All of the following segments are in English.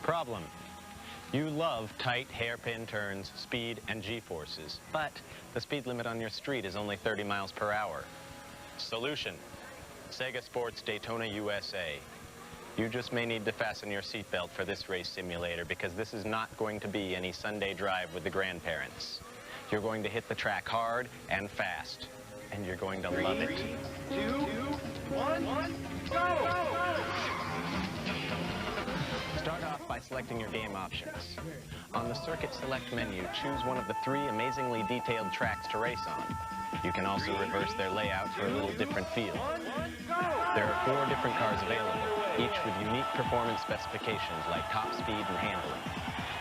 Problem. You love tight hairpin turns, speed, and G-forces, but the speed limit on your street is only 30 miles per hour. Solution. Sega Sports Daytona USA. You just may need to fasten your seatbelt for this race simulator because this is not going to be any Sunday drive with the grandparents. You're going to hit the track hard and fast, and you're going to love it. 3, 2, 1, go! Start off by selecting your game options. On the Circuit Select menu, choose one of the 3 amazingly detailed tracks to race on. You can also reverse their layout for a little different feel. There are 4 different cars available, each with unique performance specifications like top speed and handling.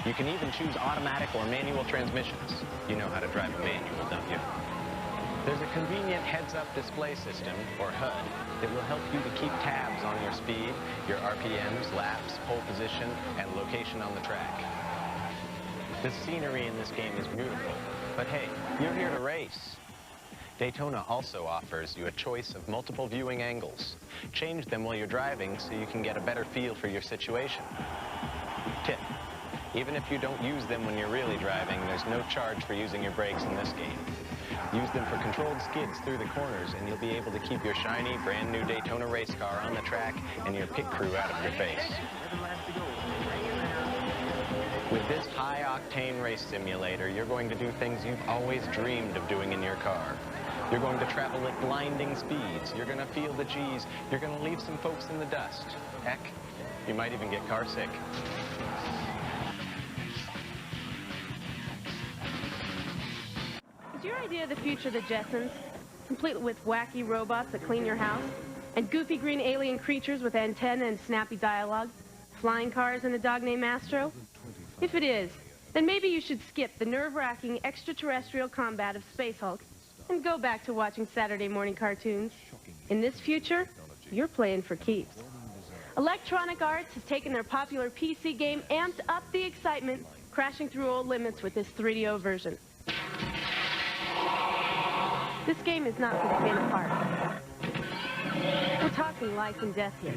You can even choose automatic or manual transmissions. You know how to drive a manual, don't you? There's a convenient heads-up display system, or HUD, that will help you to keep tabs on your speed, your RPMs, laps, pole position, and location on the track. The scenery in this game is beautiful, but hey, you're here to race. Daytona also offers you a choice of multiple viewing angles. Change them while you're driving so you can get a better feel for your situation. Tip: even if you don't use them when you're really driving, there's no charge for using your brakes in this game. Use them for controlled skids through the corners, and you'll be able to keep your shiny, brand-new Daytona race car on the track and your pit crew out of your face. With this high-octane race simulator, you're going to do things you've always dreamed of doing in your car. You're going to travel at blinding speeds. You're going to feel the G's. You're going to leave some folks in the dust. Heck, you might even get car sick. Is your idea of the future the Jetsons, complete with wacky robots that clean your house, and goofy green alien creatures with antennae and snappy dialogue, flying cars and a dog named Astro? If it is, then maybe you should skip the nerve-wracking extraterrestrial combat of Space Hulk and go back to watching Saturday morning cartoons. In this future, you're playing for keeps. Electronic Arts has taken their popular PC game, amped up the excitement, crashing through old limits with this 3DO version. This game is not for the faint of heart. We're talking life and death here.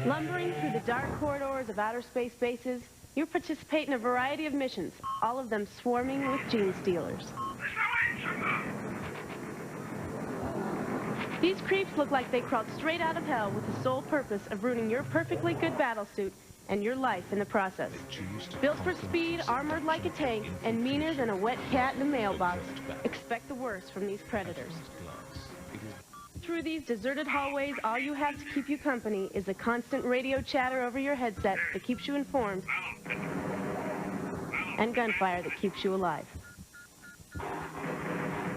Lumbering through the dark corridors of outer space bases, you participate in a variety of missions, all of them swarming with gene stealers. These creeps look like they crawled straight out of hell with the sole purpose of ruining your perfectly good battlesuit and your life in the process. Built for speed, armored like a tank, and meaner than a wet cat in a mailbox, expect the worst from these predators. Through these deserted hallways, all you have to keep you company is the constant radio chatter over your headset that keeps you informed, and gunfire that keeps you alive.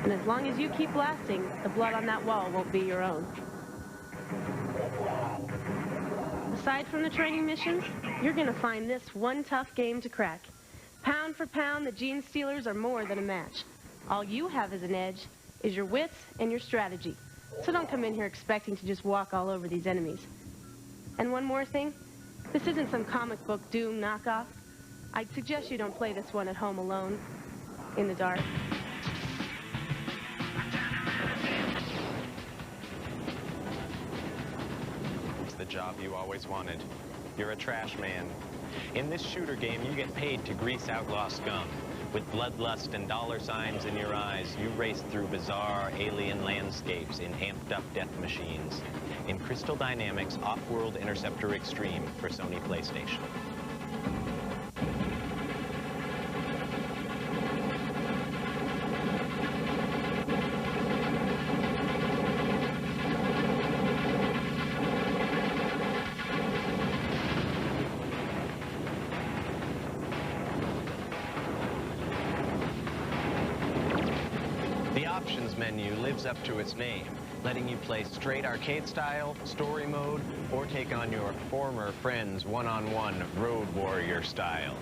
And as long as you keep blasting, the blood on that wall won't be your own. Aside from the training missions, you're gonna find this one tough game to crack. Pound for pound, the gene stealers are more than a match. All you have as an edge is your wits and your strategy. So don't come in here expecting to just walk all over these enemies. And one more thing, this isn't some comic book Doom knockoff. I'd suggest you don't play this one at home alone, in the dark. The job you always wanted. You're a trash man. In this shooter game, you get paid to grease outlaw scum. With bloodlust and dollar signs in your eyes, you race through bizarre alien landscapes in amped-up death machines. In Crystal Dynamics' Off-World Interceptor Extreme for Sony PlayStation. Menu lives up to its name, letting you play straight arcade style, story mode, or take on your former friend's one-on-one road warrior style.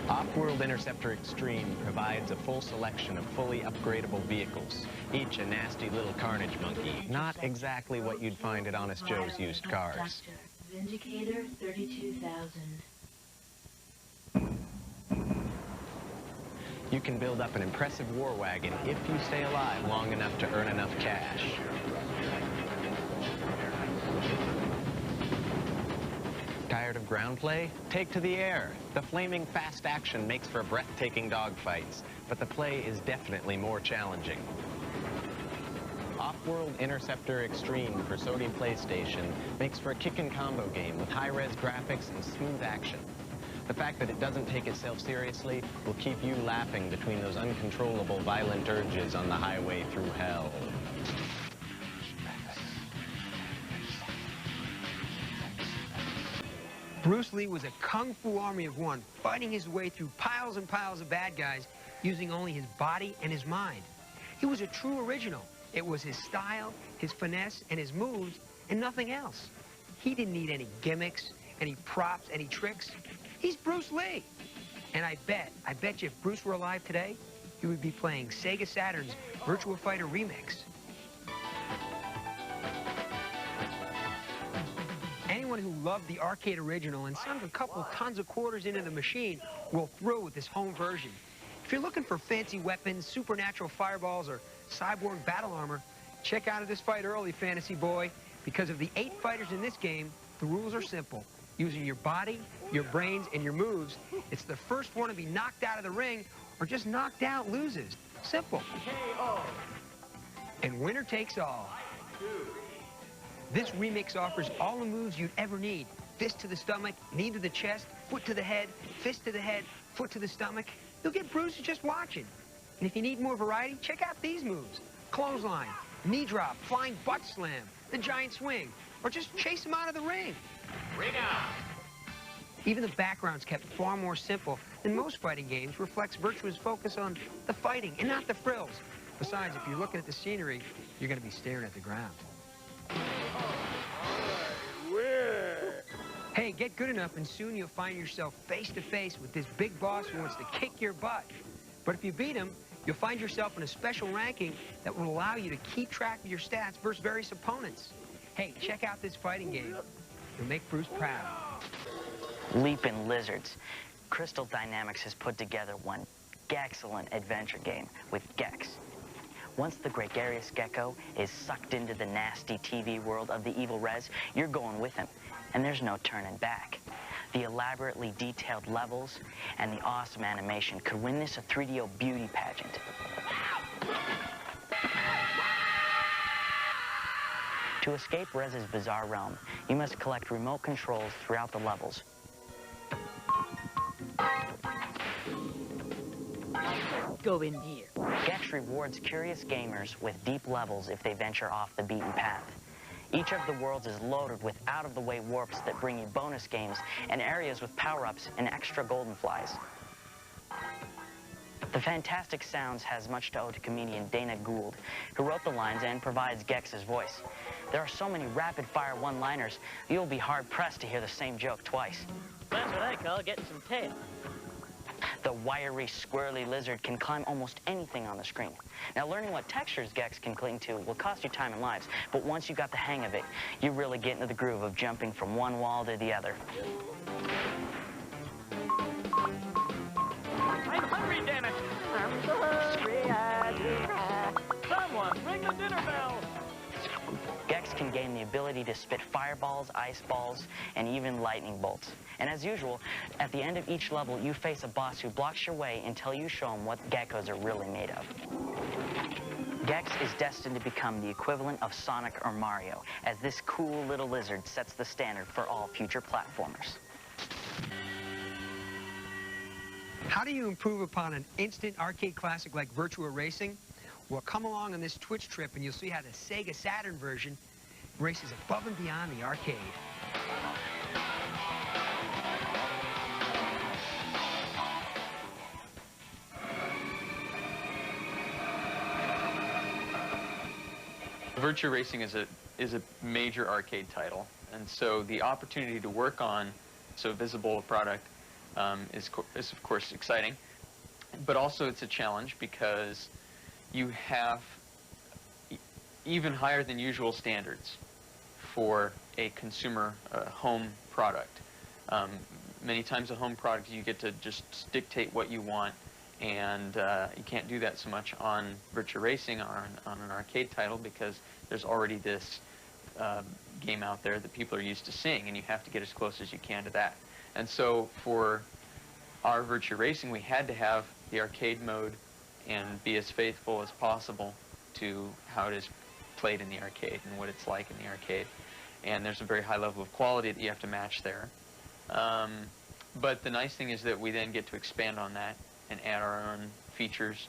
Off-World Interceptor Extreme provides a full selection of fully upgradable vehicles, each a nasty little carnage monkey, not exactly what you'd find at Honest Joe's used cars. Vindicator 32,000. You can build up an impressive war wagon if you stay alive long enough to earn enough cash. ground play? Take to the air. The flaming fast action makes for breathtaking dogfights, but the play is definitely more challenging. Off-World Interceptor Extreme for Sony PlayStation makes for a kick-and-combo game with high-res graphics and smooth action. The fact that it doesn't take itself seriously will keep you laughing between those uncontrollable violent urges on the highway through hell. Bruce Lee was a kung fu army of one, fighting his way through piles and piles of bad guys using only his body and his mind. He was a true original. It was his style, his finesse, and his moves, and nothing else. He didn't need any gimmicks, any props, any tricks. He's Bruce Lee. And I bet you if Bruce were alive today, he would be playing Sega Saturn's Virtua Fighter remix. Anyone who loved the arcade original and sunk a couple tons of quarters into the machine will thrill with this home version. If you're looking for fancy weapons, supernatural fireballs, or cyborg battle armor, check out this fight early, Fantasy Boy. Because of the 8 fighters in this game, the rules are simple. Using your body, your brains, and your moves, it's the first one to be knocked out of the ring or just knocked out loses. Simple. And winner takes all. This remix offers all the moves you'd ever need. Fist to the stomach, knee to the chest, foot to the head, fist to the head, foot to the stomach. You'll get bruises just watching. And if you need more variety, check out these moves. Clothesline, knee drop, flying butt slam, the giant swing, or just chase him out of the ring. Ring out! Even the background's kept far more simple than most fighting games, reflects Virtua's focus on the fighting and not the frills. Besides, if you're looking at the scenery, you're going to be staring at the ground. Hey, get good enough and soon you'll find yourself face to face with this big boss who wants to kick your butt. But if you beat him, you'll find yourself in a special ranking that will allow you to keep track of your stats versus various opponents. Hey, check out this fighting game. It'll make Bruce proud. Leaping Lizards. Crystal Dynamics has put together one excellent adventure game with Gex. Once the gregarious gecko is sucked into the nasty TV world of the evil Rez, you're going with him, and there's no turning back. The elaborately detailed levels and the awesome animation could win this a 3DO beauty pageant. To escape Rez's bizarre realm, you must collect remote controls throughout the levels. Go in here. Gex rewards curious gamers with deep levels if they venture off the beaten path. Each of the worlds is loaded with out-of-the-way warps that bring you bonus games and areas with power-ups and extra golden flies. The Fantastic Sounds has much to owe to comedian Dana Gould, who wrote the lines and provides Gex's voice. There are so many rapid-fire one-liners, you'll be hard-pressed to hear the same joke twice. That's what I call getting some tail. The wiry, squirrely lizard can climb almost anything on the screen. Now, learning what textures Gex can cling to will cost you time and lives, but once you got the hang of it, you really get into the groove of jumping from one wall to the other. I'm hungry, damn it! I'm so hungry, I do cry. Someone, ring the dinner bell! Gex can gain the ability to spit fireballs, ice balls, and even lightning bolts. And as usual, at the end of each level, you face a boss who blocks your way until you show him what geckos are really made of. Gex is destined to become the equivalent of Sonic or Mario, as this cool little lizard sets the standard for all future platformers. How do you improve upon an instant arcade classic like Virtua Racing? Well, come along on this Twitch trip and you'll see how the Sega Saturn version races above and beyond the arcade. Virtua Racing is a major arcade title, and so the opportunity to work on so visible a product is of course exciting, but also it's a challenge because you have even higher than usual standards for a consumer home product. Many times a home product you get to just dictate what you want, and you can't do that so much on Virtua Racing or on an arcade title because there's already this game out there that people are used to seeing, and you have to get as close as you can to that. And so for our Virtua Racing, we had to have the arcade mode and be as faithful as possible to how it is played in the arcade and what it's like in the arcade. And there's a very high level of quality that you have to match there. But the nice thing is that we then get to expand on that and add our own features,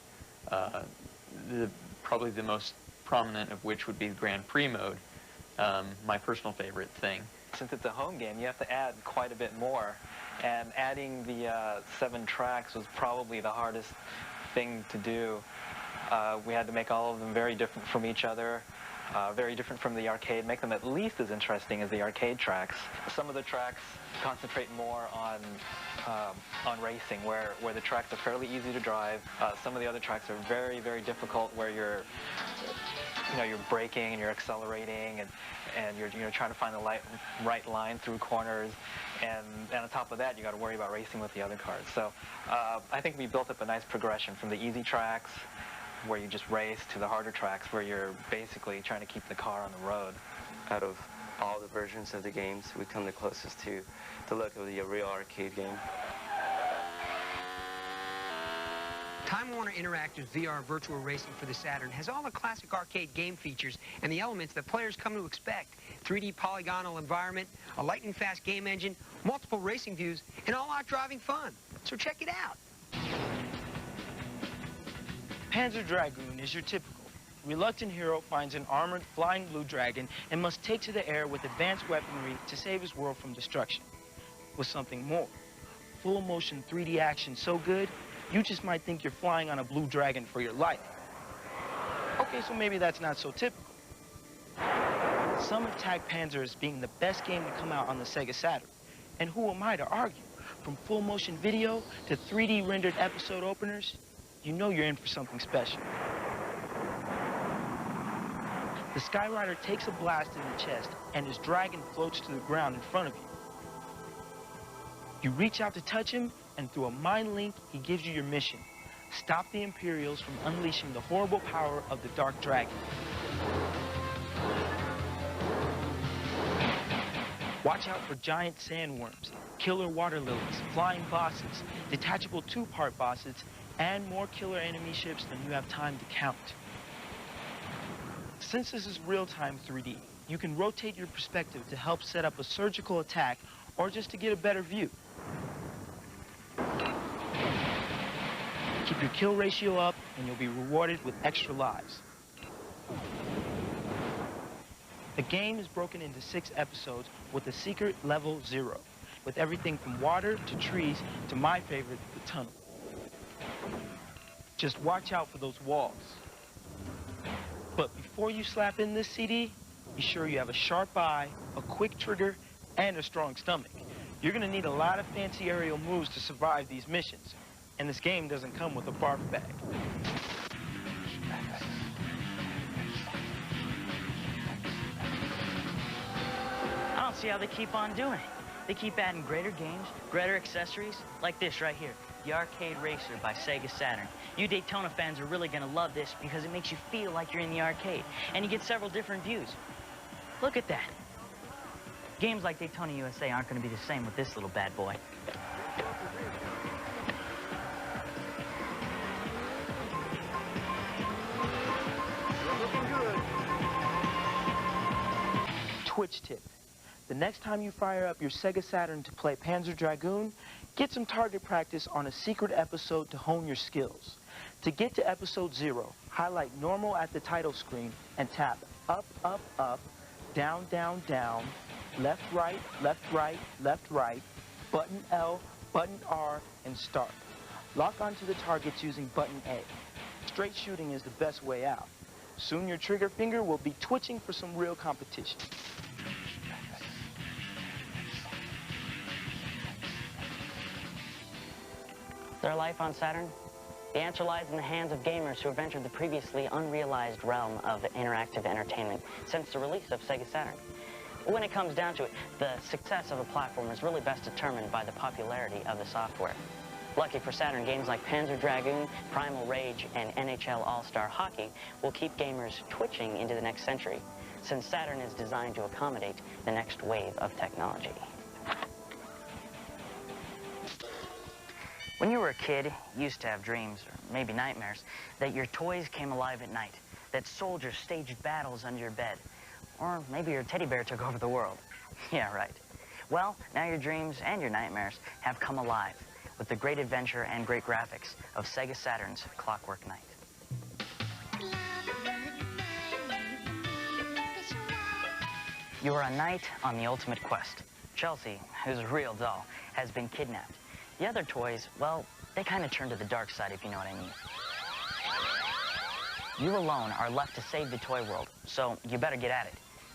probably the most prominent of which would be the Grand Prix mode, my personal favorite thing. Since it's a home game, you have to add quite a bit more. And adding the 7 tracks was probably the hardest thing to do. We had to make all of them very different from each other, very different from the arcade, make them at least as interesting as the arcade tracks. Some of the tracks concentrate more on racing, where the tracks are fairly easy to drive. Some of the other tracks are very, very difficult, where you're braking and you're accelerating and you're trying to find the right line through corners. And on top of that, you got to worry about racing with the other cars. So I think we built up a nice progression from the easy tracks, where you just race, to the harder tracks, where you're basically trying to keep the car on the road. Out of all the versions of the games, we come the closest to the look of the real arcade game. Time Warner Interactive's VR Virtua Racing for the Saturn has all the classic arcade game features and the elements that players come to expect. 3D polygonal environment, a lightning-fast game engine, multiple racing views, and all-out driving fun. So check it out. Panzer Dragoon is your typical reluctant hero finds an armored flying blue dragon and must take to the air with advanced weaponry to save his world from destruction. With something more, full motion 3D action so good, you just might think you're flying on a blue dragon for your life. Okay, so maybe that's not so typical. Some have tagged Panzer as being the best game to come out on the Sega Saturn. And who am I to argue? From full motion video to 3D rendered episode openers, you know you're in for something special. The Skyrider takes a blast in the chest and his dragon floats to the ground in front of you. You reach out to touch him, and through a mind link, he gives you your mission. Stop the Imperials from unleashing the horrible power of the Dark Dragon. Watch out for giant sandworms, killer water lilies, flying bosses, detachable 2-part bosses, and more killer enemy ships than you have time to count. Since this is real-time 3D, you can rotate your perspective to help set up a surgical attack or just to get a better view. Keep your kill ratio up and you'll be rewarded with extra lives. The game is broken into 6 episodes with a secret level 0, with everything from water to trees to my favorite, the tunnel. Just watch out for those walls. But before you slap in this CD, be sure you have a sharp eye, a quick trigger, and a strong stomach. You're gonna need a lot of fancy aerial moves to survive these missions. And this game doesn't come with a barf bag. I don't see how they keep on doing it. They keep adding greater games, greater accessories, like this right here, the Arcade Racer by Sega Saturn. You Daytona fans are really gonna love this because it makes you feel like you're in the arcade, and you get several different views. Look at that. Games like Daytona USA aren't gonna be the same with this little bad boy. Twitch tip. The next time you fire up your Sega Saturn to play Panzer Dragoon, get some target practice on a secret episode to hone your skills. To get to episode 0, highlight normal at the title screen and tap up, up, up, down, down, down, left, right, left, right, left, right, button L, button R, and start. Lock onto the targets using button A. Straight shooting is the best way out. Soon your trigger finger will be twitching for some real competition. Their life on Saturn? The answer lies in the hands of gamers who have entered the previously unrealized realm of interactive entertainment since the release of Sega Saturn. When it comes down to it, the success of a platform is really best determined by the popularity of the software. Lucky for Saturn, games like Panzer Dragoon, Primal Rage, and NHL All-Star Hockey will keep gamers twitching into the next century. since Saturn is designed to accommodate the next wave of technology. When you were a kid, you used to have dreams, or maybe nightmares, that your toys came alive at night, that soldiers staged battles under your bed, or maybe your teddy bear took over the world. Yeah, right. Well, now your dreams and your nightmares have come alive with the great adventure and great graphics of Sega Saturn's Clockwork Knight. You are a knight on the ultimate quest. Chelsea, who's a real doll, has been kidnapped. The other toys, well, they kind of turn to the dark side, if you know what I mean. You alone are left to save the toy world, so you better get at it.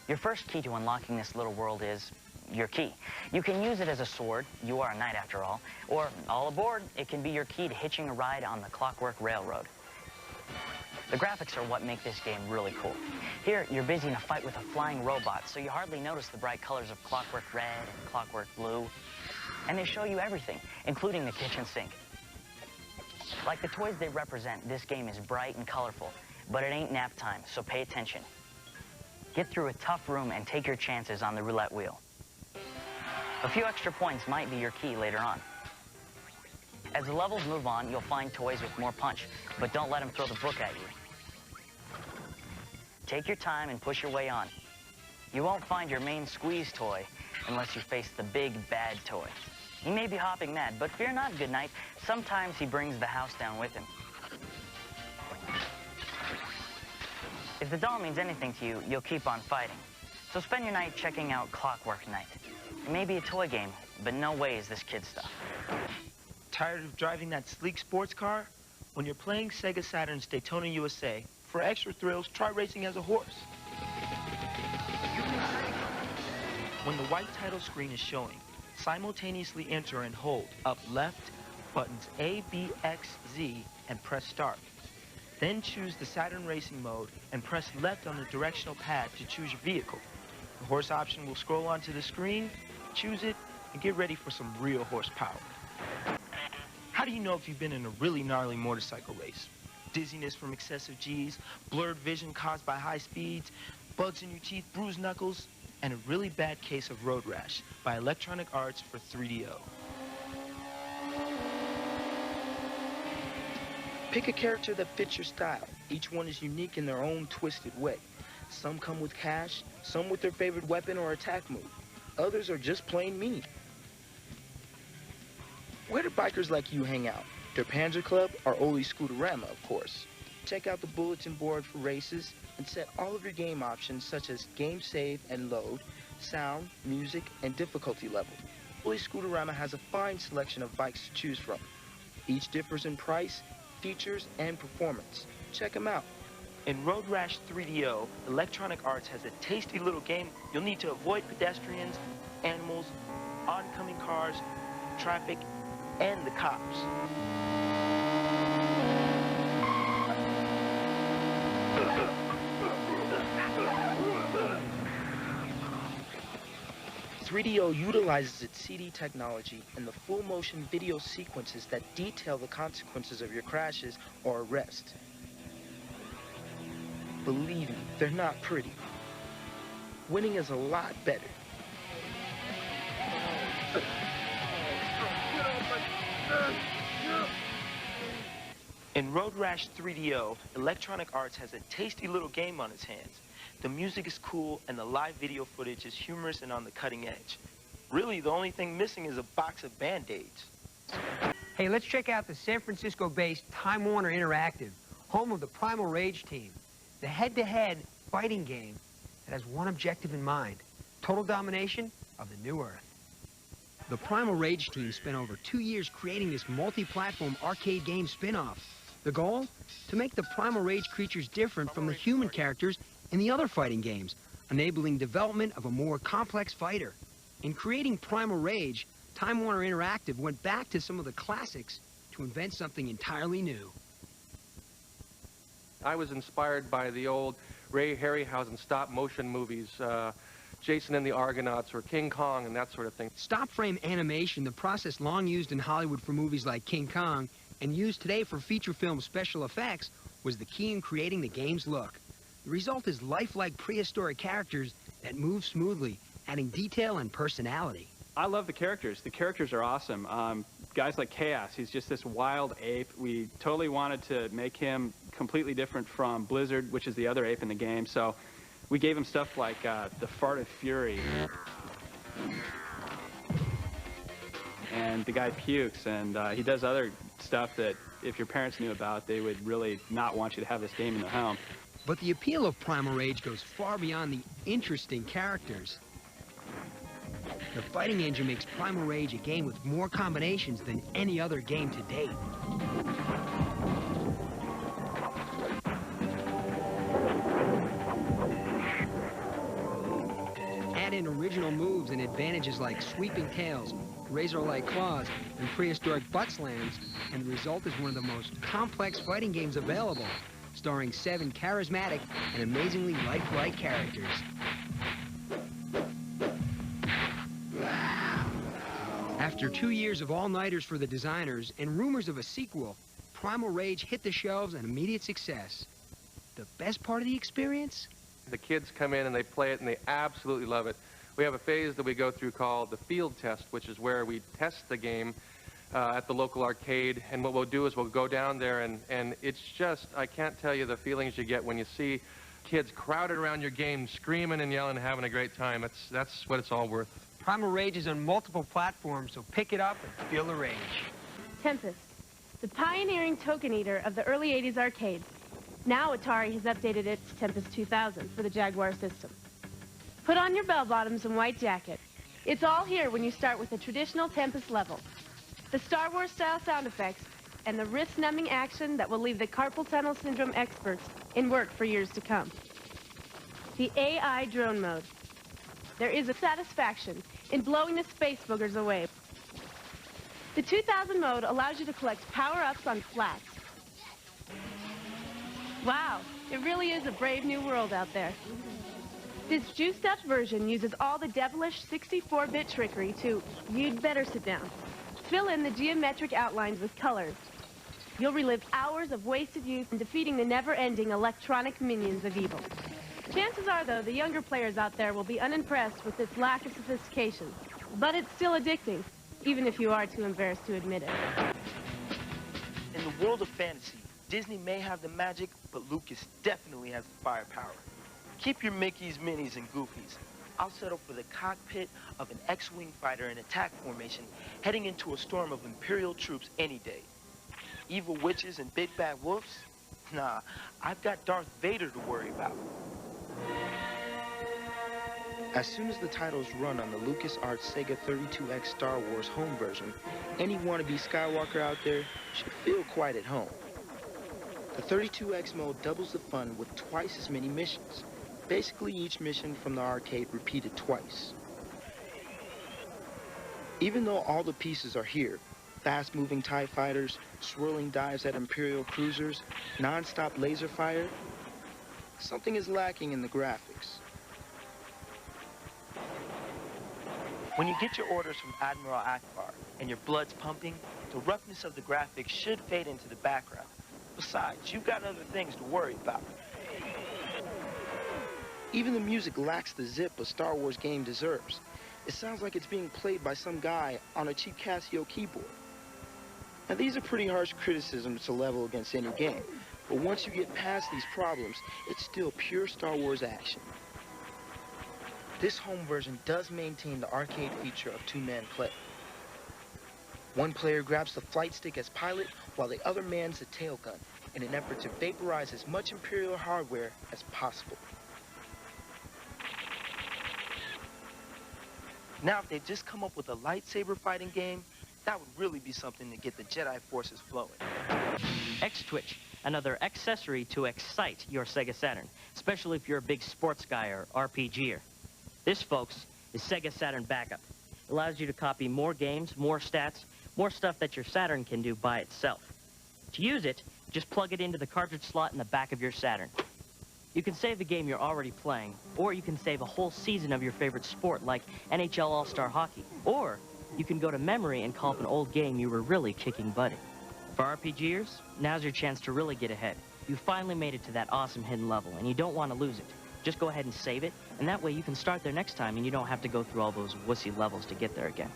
Your first key to unlocking this little world is your key. You can use it as a sword, you are a knight after all, or all aboard, it can be your key to hitching a ride on the Clockwork Railroad. The graphics are what make this game really cool. Here, you're busy in a fight with a flying robot, so you hardly notice the bright colors of Clockwork Red and Clockwork Blue. And they show you everything, including the kitchen sink. Like the toys they represent, this game is bright and colorful, but it ain't nap time, so pay attention. Get through a tough room and take your chances on the roulette wheel. A few extra points might be your key later on. As the levels move on, you'll find toys with more punch, but don't let them throw the book at you. Take your time and push your way on. You won't find your main squeeze toy unless you face the big bad toy. He may be hopping mad, but fear not, good knight. Sometimes he brings the house down with him. If the doll means anything to you, you'll keep on fighting. So spend your night checking out Clockwork Knight. It may be a toy game, but no way is this kid stuff. Tired of driving that sleek sports car? When you're playing Sega Saturn's Daytona USA, for extra thrills, try racing as a horse. When the white title screen is showing, simultaneously enter and hold up left, buttons A, B, X, Z, and press start. Then choose the Saturn Racing mode and press left on the directional pad to choose your vehicle. The horse option will scroll onto the screen, choose it, and get ready for some real horsepower. How do you know if you've been in a really gnarly motorcycle race? Dizziness from excessive G's, blurred vision caused by high speeds, bugs in your teeth, bruised knuckles, and a really bad case of road rash by Electronic Arts for 3DO. Pick a character that fits your style. Each one is unique in their own twisted way. Some come with cash, some with their favorite weapon or attack move. Others are just plain mean. Where do bikers like you hang out? Their Panzer Club or Oli Scooterama, of course. Check out the bulletin board for races and set all of your game options such as game save and load, sound, music, and difficulty level. Oli Scooterama has a fine selection of bikes to choose from. Each differs in price, features, and performance. Check them out. In Road Rash 3DO, Electronic Arts has a tasty little game you'll need to avoid pedestrians, animals, oncoming cars, traffic, and the cops. .3DO utilizes its CD technology and the full motion video sequences that detail the consequences of your crashes or arrest. Believe me, they're not pretty. Winning is a lot better. In Road Rash 3DO, Electronic Arts has a tasty little game on its hands. The music is cool, and the live video footage is humorous and on the cutting edge. Really, the only thing missing is a box of Band-Aids. Hey, let's check out the San Francisco-based Time Warner Interactive, home of the Primal Rage team. The head-to-head fighting game that has one objective in mind: total domination of the new Earth. The Primal Rage team spent over 2 years creating this multi-platform arcade game spin-off. The goal? To make the Primal Rage creatures different from the human characters in the other fighting games, enabling development of a more complex fighter. In creating Primal Rage, Time Warner Interactive went back to some of the classics to invent something entirely new. I was inspired by the old Ray Harryhausen stop-motion movies, Jason and the Argonauts, or King Kong, and that sort of thing. Stop-frame animation, the process long used in Hollywood for movies like King Kong and used today for feature film special effects, was the key in creating the game's look. The result is lifelike prehistoric characters that move smoothly, adding detail and personality. I love the characters. The characters are awesome. Guys like Chaos, he's just this wild ape. We totally wanted to make him completely different from Blizzard, which is the other ape in the game. So we gave him stuff like the Fart of Fury. And the guy pukes, and he does other stuff that if your parents knew about, they would really not want you to have this game in the home. But the appeal of Primal Rage goes far beyond the interesting characters. The fighting engine makes Primal Rage a game with more combinations than any other game to date. Add in original moves and advantages like sweeping tails, razor-like claws, and prehistoric butt slams, and the result is one of the most complex fighting games available, starring 7 charismatic and amazingly lifelike characters. After 2 years of all-nighters for the designers and rumors of a sequel, Primal Rage hit the shelves and immediate success. The best part of the experience? The kids come in and they play it and they absolutely love it. We have a phase that we go through called the field test, which is where we test the game at the local arcade, and what we'll do is we'll go down there and it's just, I can't tell you the feelings you get when you see kids crowded around your game screaming and yelling and having a great time. That's what it's all worth. Primal Rage is on multiple platforms, so pick it up and feel the rage. Tempest, the pioneering token eater of the early 80s arcades. Now Atari has updated its Tempest 2000 for the Jaguar system. Put on your bell-bottoms and white jacket. It's all here when you start with the traditional Tempest level. The Star Wars-style sound effects and the wrist-numbing action that will leave the carpal tunnel syndrome experts in work for years to come. The AI drone mode. There is a satisfaction in blowing the space boogers away. The 2000 mode allows you to collect power-ups on flats. Wow, it really is a brave new world out there. This juiced-up version uses all the devilish 64-bit trickery to, you'd better sit down, fill in the geometric outlines with colors. You'll relive hours of wasted youth in defeating the never-ending electronic minions of evil. Chances are, though, the younger players out there will be unimpressed with its lack of sophistication. But it's still addicting, even if you are too embarrassed to admit it. In the world of fantasy, Disney may have the magic, but Lucas definitely has the firepower. Keep your Mickeys, Minnies, and Goofies. I'll settle for the cockpit of an X-Wing fighter in attack formation, heading into a storm of Imperial troops any day. Evil witches and big bad wolves? Nah, I've got Darth Vader to worry about. As soon as the titles run on the LucasArts Sega 32X Star Wars home version, any wannabe Skywalker out there should feel quite at home. The 32X mode doubles the fun with twice as many missions. Basically each mission from the arcade repeated twice. Even though all the pieces are here, fast-moving TIE fighters, swirling dives at Imperial cruisers, non-stop laser fire, something is lacking in the graphics. When you get your orders from Admiral Akbar and your blood's pumping, the roughness of the graphics should fade into the background. Besides, you've got other things to worry about. Even the music lacks the zip a Star Wars game deserves. It sounds like it's being played by some guy on a cheap Casio keyboard. Now these are pretty harsh criticisms to level against any game, but once you get past these problems, it's still pure Star Wars action. This home version does maintain the arcade feature of two-man play. One player grabs the flight stick as pilot, while the other mans the tail gun, in an effort to vaporize as much Imperial hardware as possible. Now, if they just come up with a lightsaber fighting game, that would really be something to get the Jedi forces flowing. X-Twitch, another accessory to excite your Sega Saturn, especially if you're a big sports guy or RPGer. This, folks, is Sega Saturn Backup. It allows you to copy more games, more stats, more stuff that your Saturn can do by itself. To use it, just plug it into the cartridge slot in the back of your Saturn. You can save a game you're already playing, or you can save a whole season of your favorite sport like NHL All-Star Hockey, or you can go to memory and call up an old game you were really kicking butt in. For RPGers, now's your chance to really get ahead. You finally made it to that awesome hidden level, and you don't want to lose it. Just go ahead and save it, and that way you can start there next time, and you don't have to go through all those wussy levels to get there again.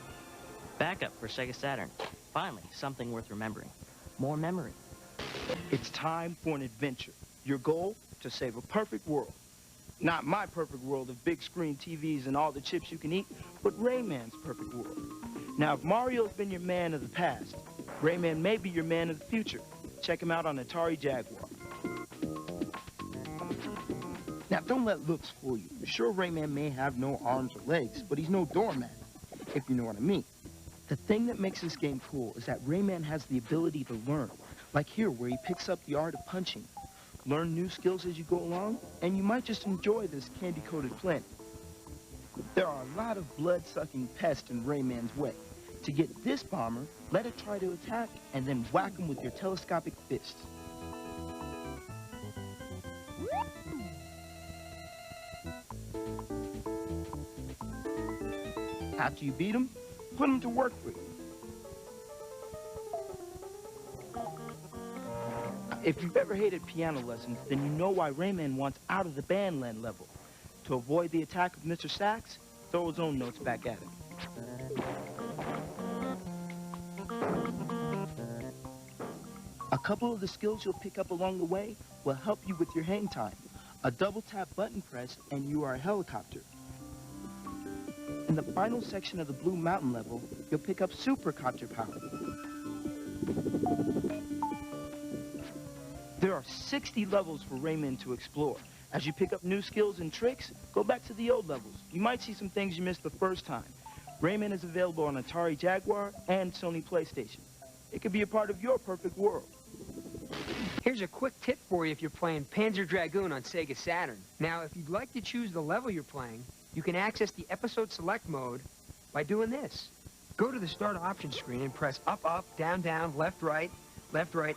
Backup for Sega Saturn. Finally, something worth remembering. More memory. It's time for an adventure. Your goal? To save a perfect world. Not my perfect world of big screen TVs and all the chips you can eat, but Rayman's perfect world. Now, if Mario's been your man of the past, Rayman may be your man of the future. Check him out on Atari Jaguar. Now, don't let looks fool you. Sure, Rayman may have no arms or legs, but he's no doormat, if you know what I mean. The thing that makes this game cool is that Rayman has the ability to learn, like here, where he picks up the art of punching. Learn new skills as you go along, and you might just enjoy this candy-coated planet. There are a lot of blood-sucking pests in Rayman's way. To get this bomber, let it try to attack, and then whack him with your telescopic fists. After you beat him, put him to work for you. If you've ever hated piano lessons, then you know why Rayman wants out of the bandland level. To avoid the attack of Mr. Sax, throw his own notes back at him. A couple of the skills you'll pick up along the way will help you with your hang time. A double-tap button press, and you are a helicopter. In the final section of the Blue Mountain level, you'll pick up supercopter power. There are 60 levels for Rayman to explore. As you pick up new skills and tricks, go back to the old levels. You might see some things you missed the first time. Rayman is available on Atari Jaguar and Sony PlayStation. It could be a part of your perfect world. Here's a quick tip for you if you're playing Panzer Dragoon on Sega Saturn. Now, if you'd like to choose the level you're playing, you can access the episode select mode by doing this. Go to the start options screen and press up, up, down, down, left, right,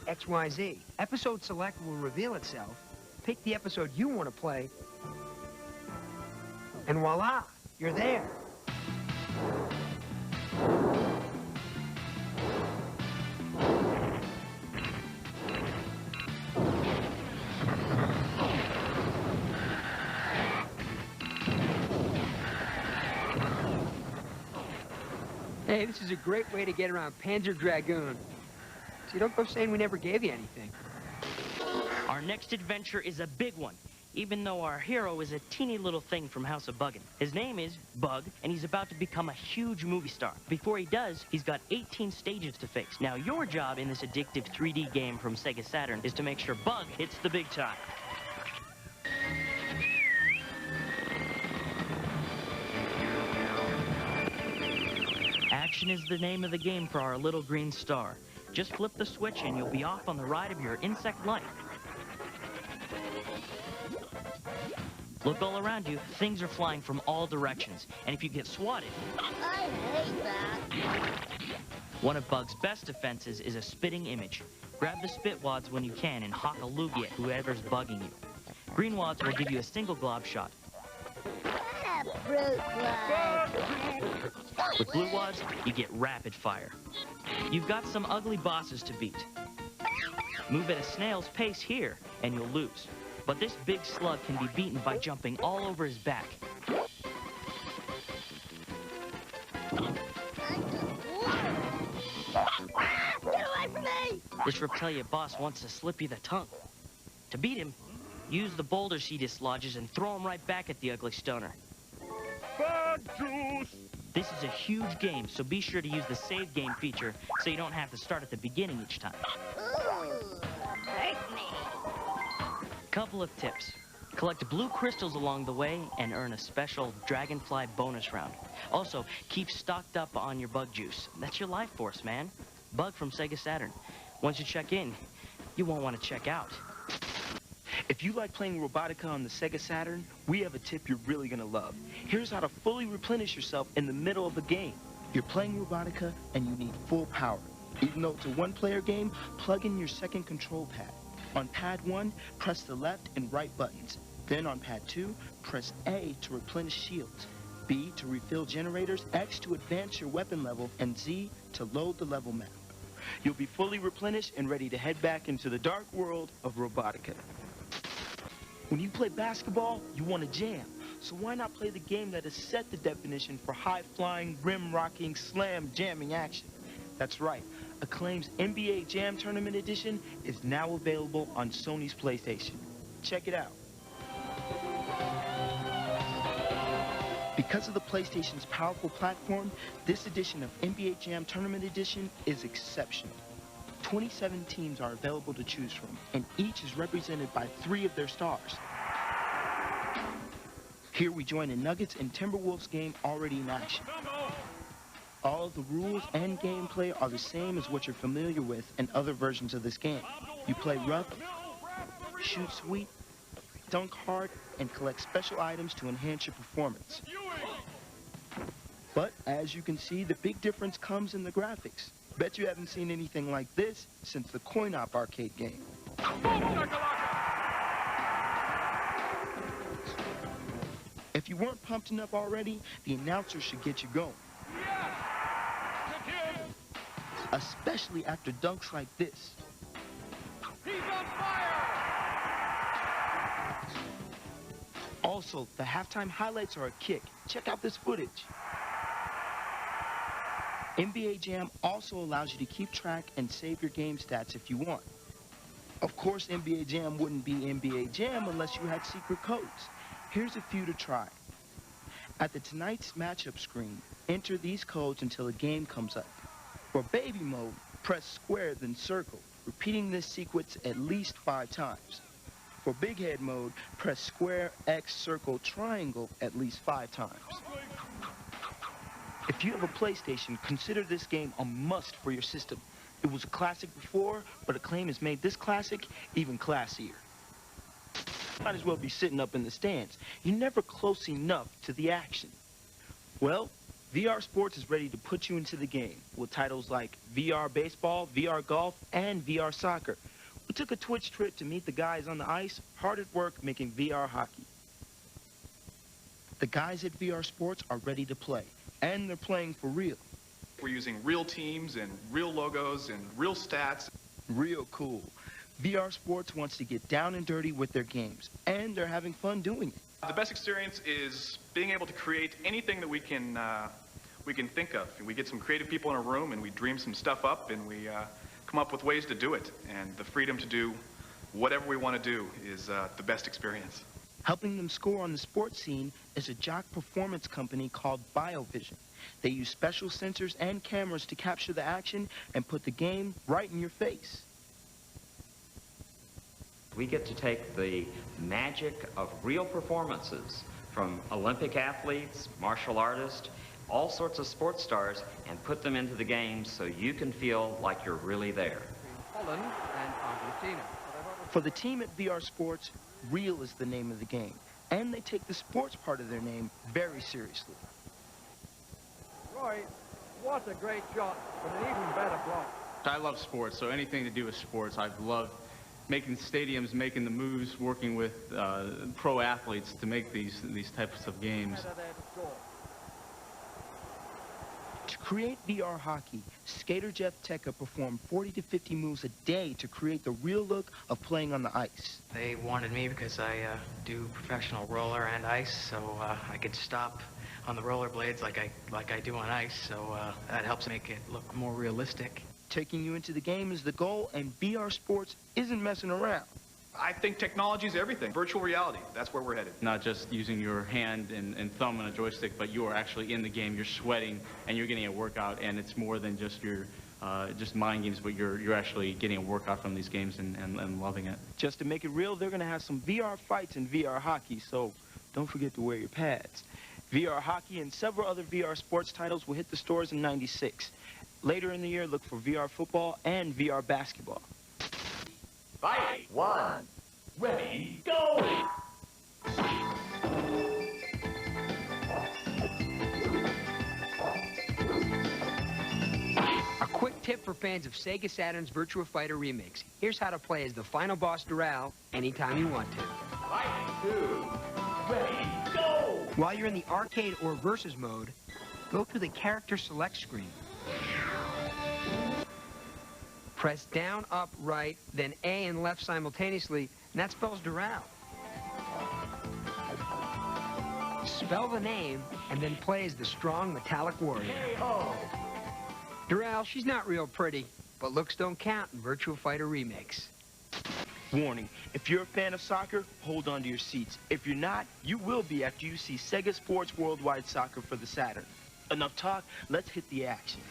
X, Y, Z. Episode select will reveal itself. Pick the episode you want to play, and voila, you're there. Hey, this is a great way to get around Panzer Dragoon. So you don't go saying we never gave you anything. Our next adventure is a big one, even though our hero is a teeny little thing from House of Buggin'. His name is Bug, and he's about to become a huge movie star. Before he does, he's got 18 stages to face. Now, your job in this addictive 3D game from Sega Saturn is to make sure Bug hits the big time. Action is the name of the game for our little green star. Just flip the switch and you'll be off on the ride of your insect life. Look all around you. Things are flying from all directions. And if you get swatted... I hate that. One of Bug's best defenses is a spitting image. Grab the spit wads when you can and hawk a loogie at whoever's bugging you. Green wads will give you a single glob shot. With blue wads, you get rapid fire. You've got some ugly bosses to beat. Move at a snail's pace here, and you'll lose. But this big slug can be beaten by jumping all over his back. Get away from me! This reptilia boss wants to slip you the tongue. To beat him, use the boulders he dislodges and throw them right back at the ugly stoner. Bug juice! This is a huge game, so be sure to use the save game feature so you don't have to start at the beginning each time. Ooh, hurt me. Couple of tips. Collect blue crystals along the way and earn a special Dragonfly bonus round. Also, keep stocked up on your bug juice. That's your life force, man. Bug from Sega Saturn. Once you check in, you won't want to check out. If you like playing Robotica on the Sega Saturn, we have a tip you're really gonna love. Here's how to fully replenish yourself in the middle of a game. You're playing Robotica and you need full power. Even though it's a one-player game, plug in your second control pad. On pad 1, press the left and right buttons. Then on pad 2, press A to replenish shields, B to refill generators, X to advance your weapon level, and Z to load the level map. you'll be fully replenished and ready to head back into the dark world of Robotica. When you play basketball, you want to jam. So why not play the game that has set the definition for high-flying, rim-rocking, slam-jamming action? That's right. Acclaim's NBA Jam Tournament Edition is now available on Sony's PlayStation. Check it out. Because of the PlayStation's powerful platform, this edition of NBA Jam Tournament Edition is exceptional. 27 teams are available to choose from, and each is represented by 3 of their stars. Here we join a Nuggets and Timberwolves game already in action. All of the rules and gameplay are the same as what you're familiar with in other versions of this game. You play rough, shoot sweet, dunk hard, and collect special items to enhance your performance. But as you can see, the big difference comes in the graphics. Bet you haven't seen anything like this since the coin-op arcade game. If you weren't pumped enough already, the announcer should get you going. Especially after dunks like this. He's on fire! Also, the halftime highlights are a kick. Check out this footage. NBA Jam also allows you to keep track and save your game stats if you want. Of course, NBA Jam wouldn't be NBA Jam unless you had secret codes. Here's a few to try. At the tonight's matchup screen, enter these codes until a game comes up. For baby mode, press square then circle, repeating this sequence at least 5 times. For big head mode, press square, X, circle, triangle at least 5 times. If you have a PlayStation, consider this game a must for your system. It was a classic before, but Acclaim has made this classic even classier. Might as well be sitting up in the stands. You're never close enough to the action. Well, VR Sports is ready to put you into the game with titles like VR Baseball, VR Golf, and VR Soccer. We took a Twitch trip to meet the guys on the ice, hard at work making VR hockey. The guys at VR Sports are ready to play, and they're playing for real. We're using real teams and real logos and real stats. Real cool. VR Sports wants to get down and dirty with their games, and they're having fun doing it. The best experience is being able to create anything that we can think of. We get some creative people in a room, and we dream some stuff up, and we come up with ways to do it. And the freedom to do whatever we want to do is the best experience. Helping them score on the sports scene is a jock performance company called BioVision. They use special sensors and cameras to capture the action and put the game right in your face. We get to take the magic of real performances from Olympic athletes, martial artists, all sorts of sports stars, and put them into the game so you can feel like you're really there. Holland and Argentina. For the team at VR Sports, real is the name of the game, and they take the sports part of their name very seriously. Roy, what a great shot, but an even better block. I love sports, so anything to do with sports, I've loved making stadiums, making the moves, working with pro athletes to make these types of games. To create VR hockey, skater Jeff Tecca performed 40 to 50 moves a day to create the real look of playing on the ice. They wanted me because I do professional roller and ice, so I could stop on the rollerblades like I do on ice, so that helps make it look more realistic. Taking you into the game is the goal, and VR Sports isn't messing around. I think technology is everything. Virtual reality, that's where we're headed. Not just using your hand and thumb on a joystick, but you are actually in the game, you're sweating, and you're getting a workout, and it's more than just your just mind games, but you're actually getting a workout from these games and loving it. Just to make it real, they're going to have some VR fights and VR hockey, so don't forget to wear your pads. VR hockey and several other VR sports titles will hit the stores in '96. Later in the year, look for VR football and VR basketball. Fight! 1, ready, go! A quick tip for fans of Sega Saturn's Virtua Fighter remakes. Here's how to play as the final boss Dural anytime you want to. Fight! 2, ready, go! While you're in the arcade or versus mode, go to the character select screen. Press down, up, right, then A and left simultaneously, and that spells Dural. Spell the name, and then play as the strong metallic warrior. Dural, she's not real pretty, but looks don't count in Virtua Fighter remakes. Warning, if you're a fan of soccer, hold on to your seats. If you're not, you will be after you see Sega Sports Worldwide Soccer for the Saturn. Enough talk, let's hit the action.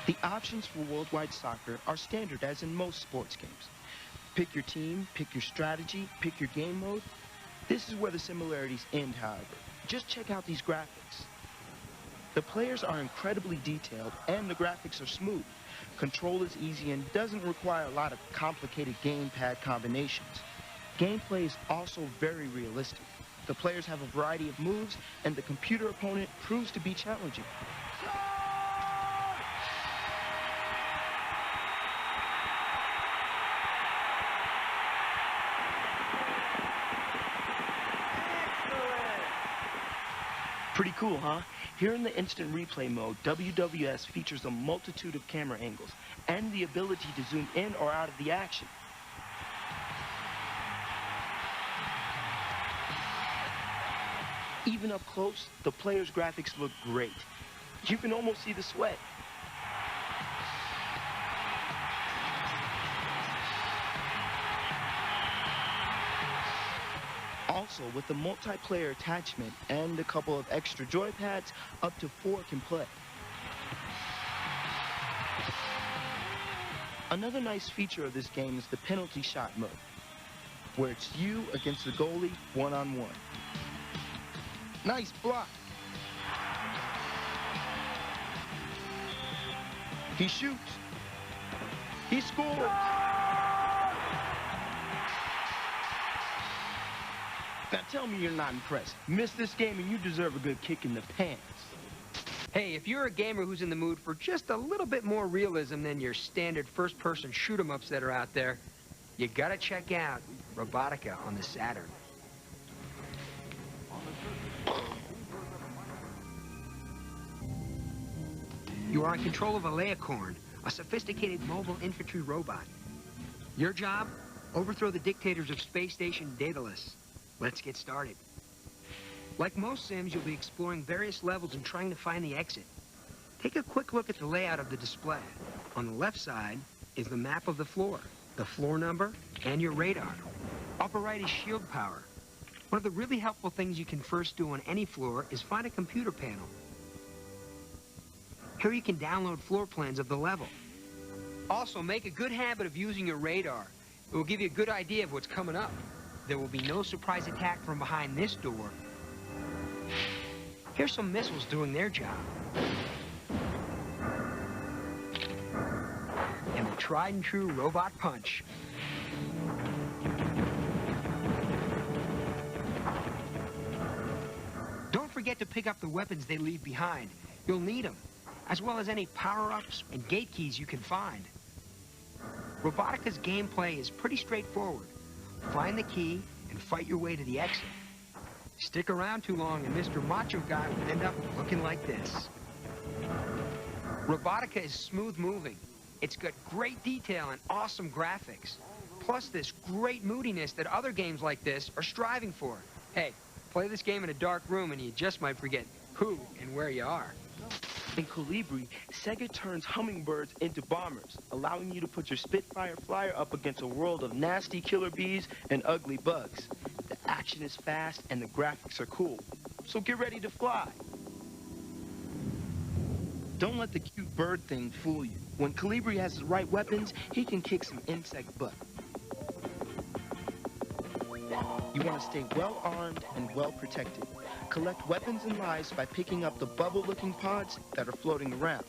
The options for Worldwide Soccer are standard as in most sports games. Pick your team, pick your strategy, pick your game mode. This is where the similarities end, however. Just check out these graphics. The players are incredibly detailed and the graphics are smooth. Control is easy and doesn't require a lot of complicated gamepad combinations. Gameplay is also very realistic. The players have a variety of moves and the computer opponent proves to be challenging. Pretty cool, huh? Here in the instant replay mode, WWS features a multitude of camera angles and the ability to zoom in or out of the action. Even up close, the player's graphics look great. You can almost see the sweat. Also, with the multiplayer attachment and a couple of extra joypads, up to 4 can play. Another nice feature of this game is the penalty shot mode, where it's you against the goalie one-on-one. Nice block. He shoots. He scores. Now tell me you're not impressed. Miss this game and you deserve a good kick in the pants. Hey, if you're a gamer who's in the mood for just a little bit more realism than your standard first-person shoot-'em-ups that are out there, you gotta check out Robotica on the Saturn. You are in control of a Leocorn, a sophisticated mobile infantry robot. Your job? Overthrow the dictators of Space Station Daedalus. Let's get started. Like most sims, you'll be exploring various levels and trying to find the exit. Take a quick look at the layout of the display. On the left side is the map of the floor number, and your radar. Upper right is shield power. One of the really helpful things you can first do on any floor is find a computer panel. Here you can download floor plans of the level. Also, make a good habit of using your radar. It will give you a good idea of what's coming up. There will be no surprise attack from behind this door. Here's some missiles doing their job. And the tried and true robot punch. Don't forget to pick up the weapons they leave behind. You'll need them, as well as any power-ups and gate keys you can find. Robotica's gameplay is pretty straightforward. Find the key and fight your way to the exit. Stick around too long and Mr. Macho Guy will end up looking like this. Robotica is smooth moving. It's got great detail and awesome graphics. Plus this great moodiness that other games like this are striving for. Hey, play this game in a dark room and you just might forget who and where you are. In Kolibri, Sega turns hummingbirds into bombers, allowing you to put your Spitfire flyer up against a world of nasty killer bees and ugly bugs. The action is fast and the graphics are cool, so get ready to fly. Don't let the cute bird thing fool you. When Kolibri has the right weapons, he can kick some insect butt. You want to stay well-armed and well-protected. Collect weapons and lives by picking up the bubble-looking pods that are floating around.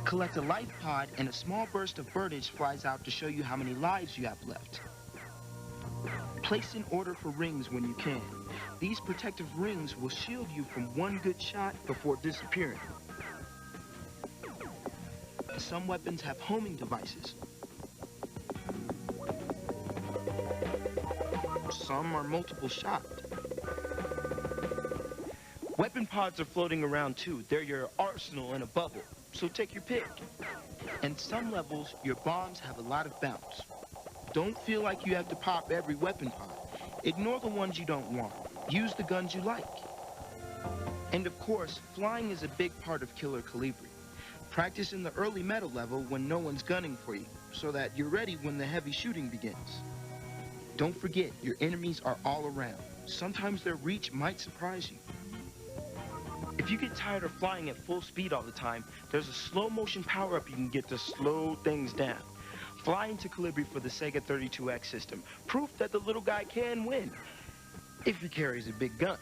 Collect a life pod and a small burst of birdage flies out to show you how many lives you have left. Place an order for rings when you can. These protective rings will shield you from one good shot before disappearing. Some weapons have homing devices. some are multiple shot. Weapon pods are floating around too. They're your arsenal in a bubble, so take your pick. And some levels, your bombs have a lot of bounce. Don't feel like you have to pop every weapon pod. Ignore the ones you don't want. Use the guns you like. And of course, flying is a big part of Killer Kolibri. Practice in the early metal level when no one's gunning for you, so that you're ready when the heavy shooting begins. Don't forget, your enemies are all around. Sometimes their reach might surprise you. If you get tired of flying at full speed all the time, there's a slow motion power-up you can get to slow things down. Fly into Kolibri for the Sega 32X system. Proof that the little guy can win, if he carries a big gun.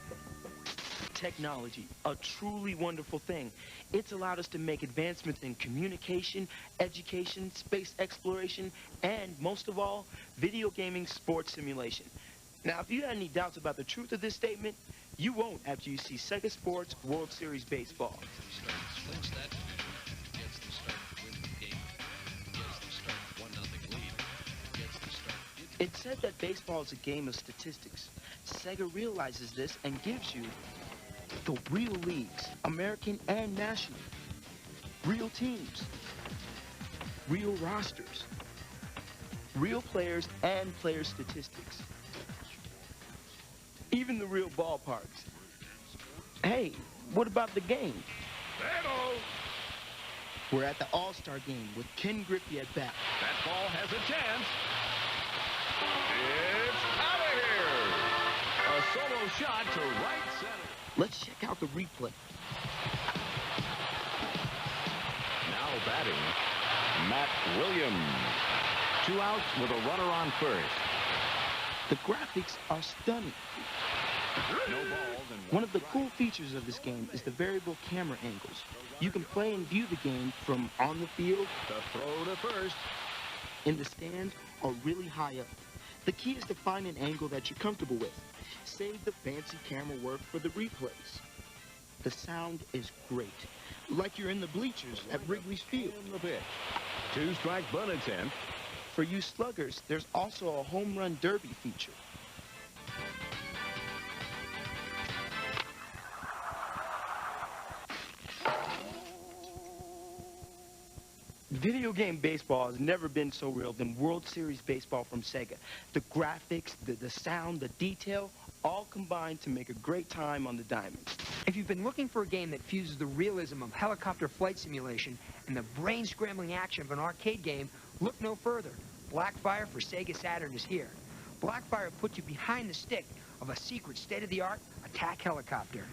Technology, a truly wonderful thing. It's allowed us to make advancements in communication, education, space exploration, and most of all, video gaming sports simulation. Now, if you had any doubts about the truth of this statement, you won't after you see Sega Sports World Series Baseball. It's said that baseball is a game of statistics. Sega realizes this and gives you the real leagues, American and national. Real teams. Real rosters. Real players and player statistics. Even the real ballparks. Hey, what about the game? We're at the All-Star game with Ken Griffey at bat. That ball has a chance. It's out of here. A solo shot to right center. Let's check out the replay. Now batting, Matt Williams. 2 outs with a runner on first. The graphics are stunning. No balls and one of the cool features of this game is the variable camera angles. You can play and view the game from on the field, the throw to first, in the stand, or really high up. The key is to find an angle that you're comfortable with. Save the fancy camera work for the replays. The sound is great, like you're in the bleachers at Wrigley's Field. The pitch. 2-strike bunt attempt. For you sluggers, there's also a home run derby feature. Video game baseball has never been so real than World Series Baseball from Sega. The graphics, the sound, the detail, all combined to make a great time on the diamond. If you've been looking for a game that fuses the realism of helicopter flight simulation and the brain-scrambling action of an arcade game, look no further. Blackfire for Sega Saturn is here. Blackfire puts you behind the stick of a secret state-of-the-art attack helicopter.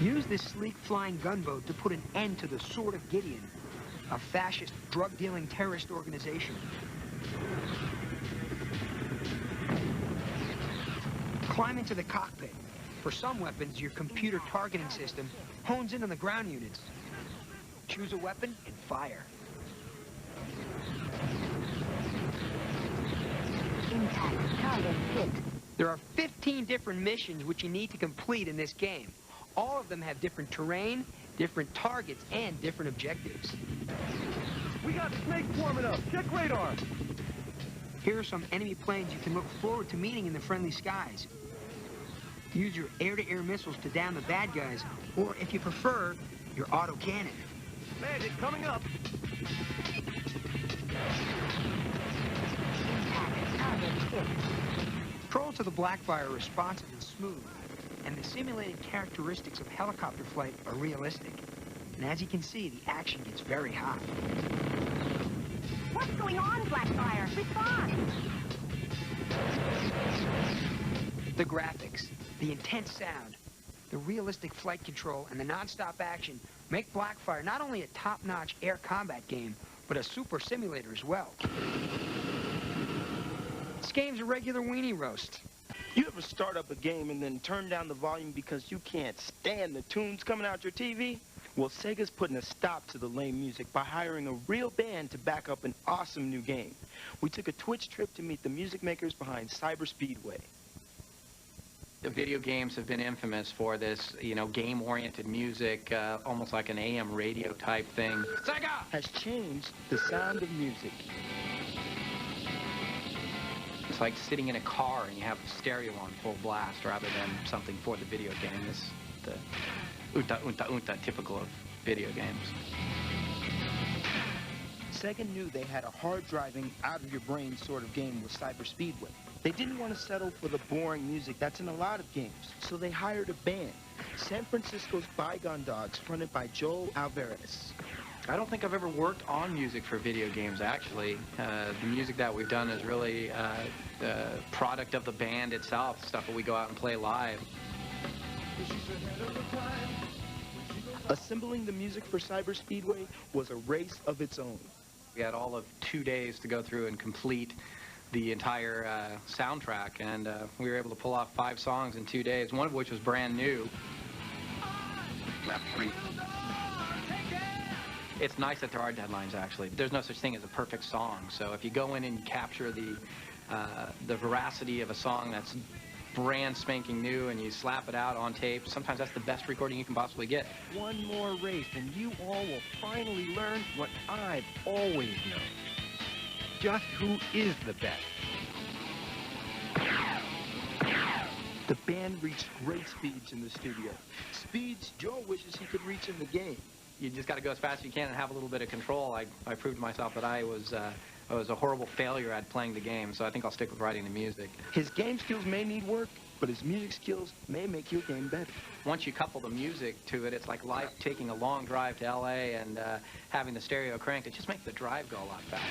Use this sleek flying gunboat to put an end to the Sword of Gideon, a fascist drug-dealing terrorist organization. Climb into the cockpit. For some weapons, your computer targeting system hones in on the ground units. Choose a weapon and fire. Impact target hit. There are 15 different missions which you need to complete in this game. All of them have different terrain, different targets, and different objectives. We got snakes warming up. Check radar. Here are some enemy planes you can look forward to meeting in the friendly skies. Use your air-to-air missiles to down the bad guys, or if you prefer, your auto-cannon. Magic coming up. Controls of the Blackfire are responsive and smooth, and the simulated characteristics of helicopter flight are realistic. And as you can see, the action gets very hot. What's going on, Blackfire? Respond! The graphics, the intense sound, the realistic flight control, and the non-stop action make Blackfire not only a top-notch air combat game, but a super simulator as well. This game's a regular weenie roast. You ever start up a game and then turn down the volume because you can't stand the tunes coming out your TV? Well, Sega's putting a stop to the lame music by hiring a real band to back up an awesome new game. We took a Twitch trip to meet the music makers behind Cyber Speedway. The video games have been infamous for this, game-oriented music, almost like an AM radio type thing. Sega has changed the sound of music. It's like sitting in a car and you have the stereo on full blast rather than something for the video game. It's the unta typical of video games. Sega knew they had a hard-driving, out-of-your-brain sort of game with Cyber Speedway. They didn't want to settle for the boring music that's in a lot of games, so they hired a band, San Francisco's Bygone Dogs, fronted by Joel Alvarez. I don't think I've ever worked on music for video games, actually. The music that we've done is really the product of the band itself, stuff that we go out and play live. Assembling the music for Cyber Speedway was a race of its own. We had all of 2 days to go through and complete the entire soundtrack, and we were able to pull off 5 songs in 2 days, one of which was brand new. It's nice that there are deadlines, actually. There's no such thing as a perfect song, so if you go in and capture the veracity of a song that's brand spanking new and you slap it out on tape, sometimes that's the best recording you can possibly get. One more race and you all will finally learn what I've always known. Just who is the best. The band reached great speeds in the studio. Speeds Joe wishes he could reach in the game. You just got to go as fast as you can and have a little bit of control. I proved to myself that I was a horrible failure at playing the game, so I think I'll stick with writing the music. His game skills may need work, but his music skills may make your game better. Once you couple the music to it, it's like life taking a long drive to L.A. and having the stereo cranked. It just makes the drive go a lot faster.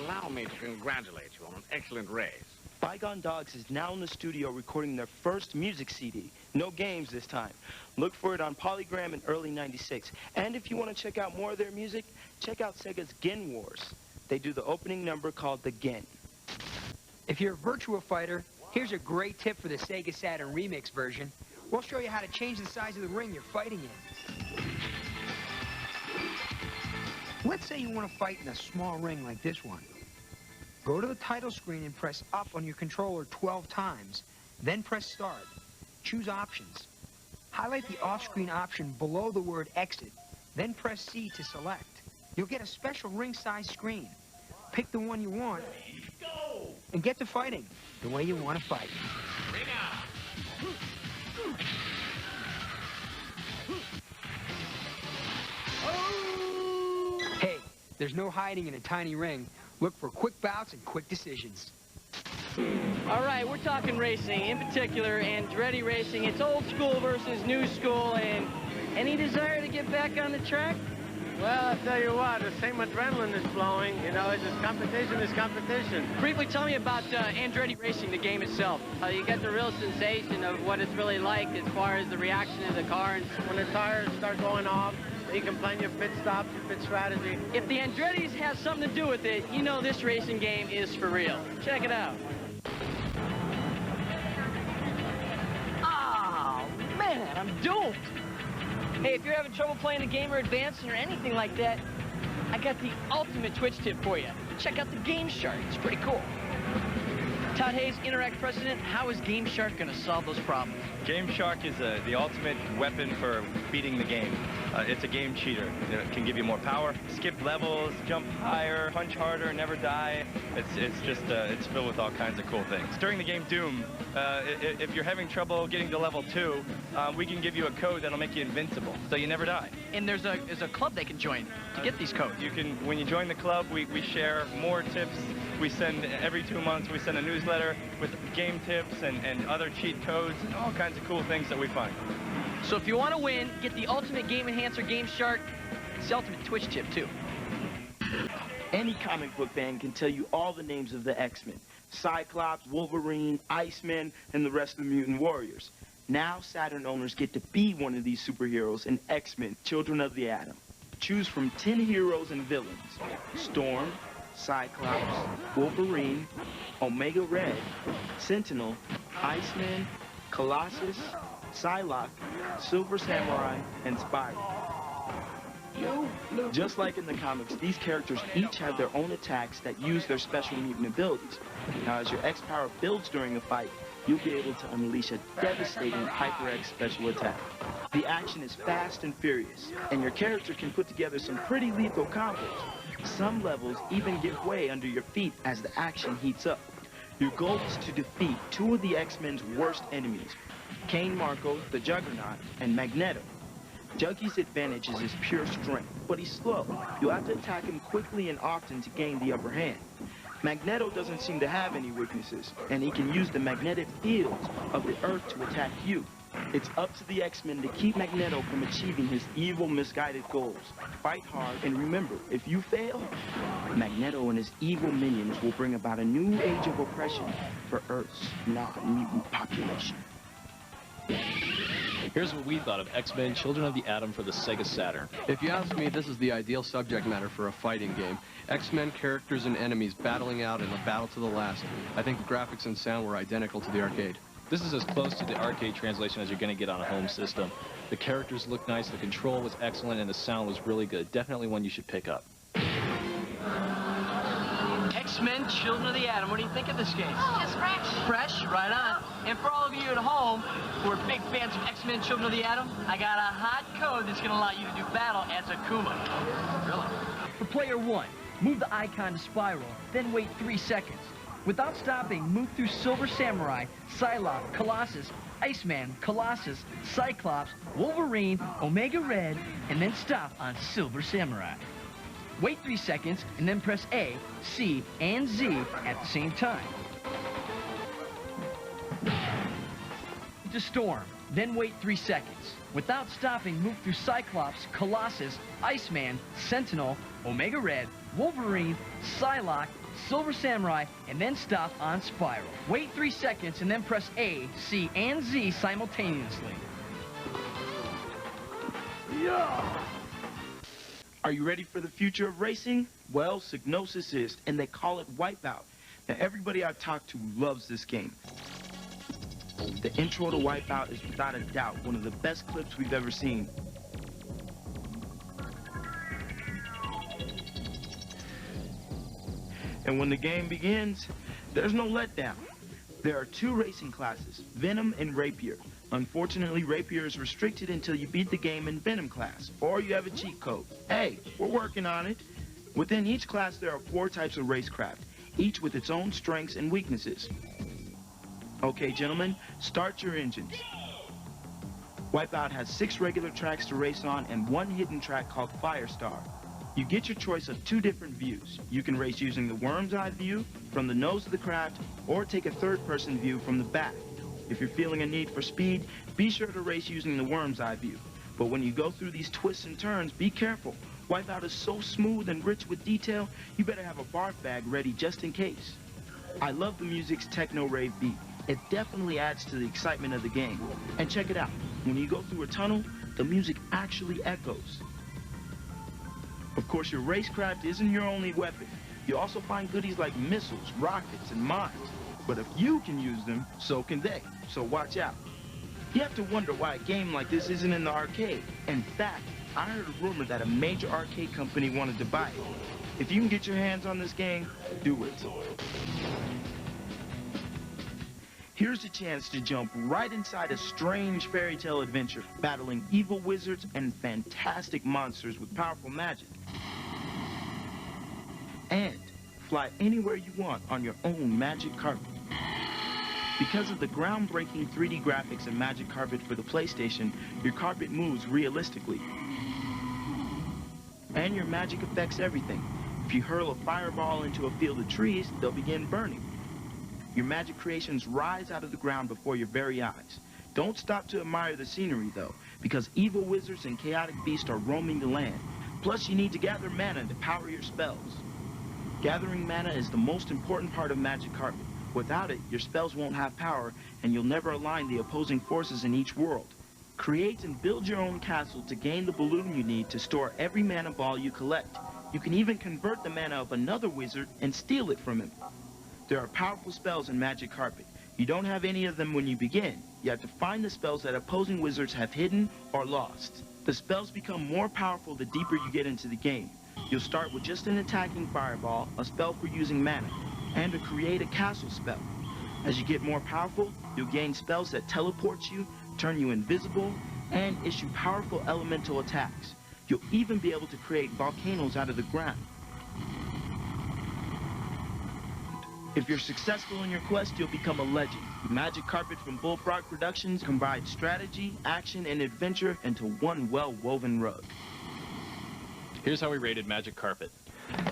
Allow me to congratulate you on an excellent race. Bygone Dogs is now in the studio recording their first music CD. No games this time. Look for it on Polygram in early '96. And if you want to check out more of their music, check out Sega's Gen Wars. They do the opening number called the Gen. If you're a Virtua Fighter, here's a great tip for the Sega Saturn remix version. We'll show you how to change the size of the ring you're fighting in. Let's say you want to fight in a small ring like this one. Go to the title screen and press up on your controller 12 times. Then press start. Choose options. Highlight the off-screen option below the word exit. Then press C to select. You'll get a special ring-size screen. Pick the one you want and get to fighting the way you want to fight. Hey, there's no hiding in a tiny ring. Look for quick bouts and quick decisions. All right, we're talking racing, in particular Andretti racing. It's old school versus new school, and any desire to get back on the track? Well, I'll tell you what, the same adrenaline is flowing. You know, it's just competition is competition. Briefly tell me about Andretti racing, the game itself. You get the real sensation of what it's really like as far as the reaction of the car. And when the tires start going off, you can plan your pit stops, your pit strategy. If the Andretti's has something to do with it, you know this racing game is for real. Check it out. Oh, man, I'm doomed. Hey, if you're having trouble playing the game or advancing or anything like that, I got the ultimate Twitch tip for you. Check out the GameShark. It's pretty cool. Todd Hayes, Interact President, how is GameShark going to solve those problems? GameShark is the ultimate weapon for beating the game. It's a game cheater. It can give you more power, skip levels, jump higher, punch harder, never die. It's filled with all kinds of cool things. During the game Doom, if you're having trouble getting to level 2, we can give you a code that'll make you invincible, so you never die. And there's a club they can join to get these codes. When you join the club, we share more tips. We send, every 2 months, we send a newsletter with game tips and other cheat codes and all kinds of cool things that we find. So if you want to win, get the ultimate game enhancer GameShark. It's the ultimate Twitch tip, too. Any comic book fan can tell you all the names of the X-Men. Cyclops, Wolverine, Iceman, and the rest of the Mutant Warriors. Now Saturn owners get to be one of these superheroes in X-Men, Children of the Atom. Choose from 10 heroes and villains. Storm, Cyclops, Wolverine, Omega Red, Sentinel, Iceman, Colossus, Psylocke, Silver Samurai, and Spidey. Just like in the comics, these characters each have their own attacks that use their special mutant abilities. Now, as your X-Power builds during a fight, you'll be able to unleash a devastating Hyper X special attack. The action is fast and furious, and your character can put together some pretty lethal combos. Some levels even give way under your feet as the action heats up. Your goal is to defeat two of the X-Men's worst enemies, Kane Marco, the Juggernaut, and Magneto. Juggy's advantage is his pure strength, but he's slow. You'll have to attack him quickly and often to gain the upper hand. Magneto doesn't seem to have any weaknesses, and he can use the magnetic fields of the Earth to attack you. It's up to the X-Men to keep Magneto from achieving his evil, misguided goals. Fight hard, and remember, if you fail, Magneto and his evil minions will bring about a new age of oppression for Earth's non-mutant population. Here's what we thought of X-Men Children of the Atom for the Sega Saturn. If you ask me, this is the ideal subject matter for a fighting game. X-Men characters and enemies battling out in a battle to the last. I think the graphics and sound were identical to the arcade. This is as close to the arcade translation as you're going to get on a home system. The characters looked nice, the control was excellent, and the sound was really good. Definitely one you should pick up. X-Men Children of the Atom. What do you think of this game? Oh, it's fresh. Fresh, right on. And for all of you at home who are big fans of X-Men Children of the Atom, I got a hot code that's going to allow you to do battle as Akuma. Really? For player one, move the icon to spiral, then wait 3 seconds. Without stopping, move through Silver Samurai, Psylocke, Colossus, Iceman, Colossus, Cyclops, Wolverine, Omega Red, and then stop on Silver Samurai. Wait 3 seconds, and then press A, C, and Z at the same time. To Storm, then wait 3 seconds. Without stopping, move through Cyclops, Colossus, Iceman, Sentinel, Omega Red, Wolverine, Psylocke, Silver Samurai, and then stop on Spiral. Wait 3 seconds, and then press A, C, and Z simultaneously. Yeah! Are you ready for the future of racing? Well, Psygnosis is, and they call it WipEout. Now, everybody I've talked to loves this game. The intro to WipEout is without a doubt one of the best clips we've ever seen. And when the game begins, there's no letdown. There are 2 racing classes, Venom and Rapier. Unfortunately, Rapier is restricted until you beat the game in Venom class, or you have a cheat code. Hey, we're working on it. Within each class, there are 4 types of racecraft, each with its own strengths and weaknesses. Okay, gentlemen, start your engines. WipEout has 6 regular tracks to race on and 1 hidden track called Firestar. You get your choice of 2 different views. You can race using the worm's eye view from the nose of the craft, or take a third-person view from the back. If you're feeling a need for speed, be sure to race using the worm's eye view. But when you go through these twists and turns, be careful. WipEout is so smooth and rich with detail, you better have a barf bag ready just in case. I love the music's techno-rave beat. It definitely adds to the excitement of the game. And check it out. When you go through a tunnel, the music actually echoes. Of course, your racecraft isn't your only weapon. You also find goodies like missiles, rockets, and mines. But if you can use them, so can they. So watch out. You have to wonder why a game like this isn't in the arcade. In fact, I heard a rumor that a major arcade company wanted to buy it. If you can get your hands on this game, do it. Here's a chance to jump right inside a strange fairy tale adventure, battling evil wizards and fantastic monsters with powerful magic. And fly anywhere you want on your own magic carpet. Because of the groundbreaking 3D graphics and magic carpet for the PlayStation, your carpet moves realistically. And your magic affects everything. If you hurl a fireball into a field of trees, they'll begin burning. Your magic creations rise out of the ground before your very eyes. Don't stop to admire the scenery, though, because evil wizards and chaotic beasts are roaming the land. Plus, you need to gather mana to power your spells. Gathering mana is the most important part of Magic Carpet. Without it, your spells won't have power, and you'll never align the opposing forces in each world. Create and build your own castle to gain the balloon you need to store every mana ball you collect. You can even convert the mana of another wizard and steal it from him. There are powerful spells in Magic Carpet. You don't have any of them when you begin. You have to find the spells that opposing wizards have hidden or lost. The spells become more powerful the deeper you get into the game. You'll start with just an attacking fireball, a spell for using mana, and to create a castle spell. As you get more powerful, you'll gain spells that teleport you, turn you invisible, and issue powerful elemental attacks. You'll even be able to create volcanoes out of the ground. If you're successful in your quest, you'll become a legend. Magic Carpet from Bullfrog Productions combines strategy, action, and adventure into one well-woven rug. Here's how we rated Magic Carpet.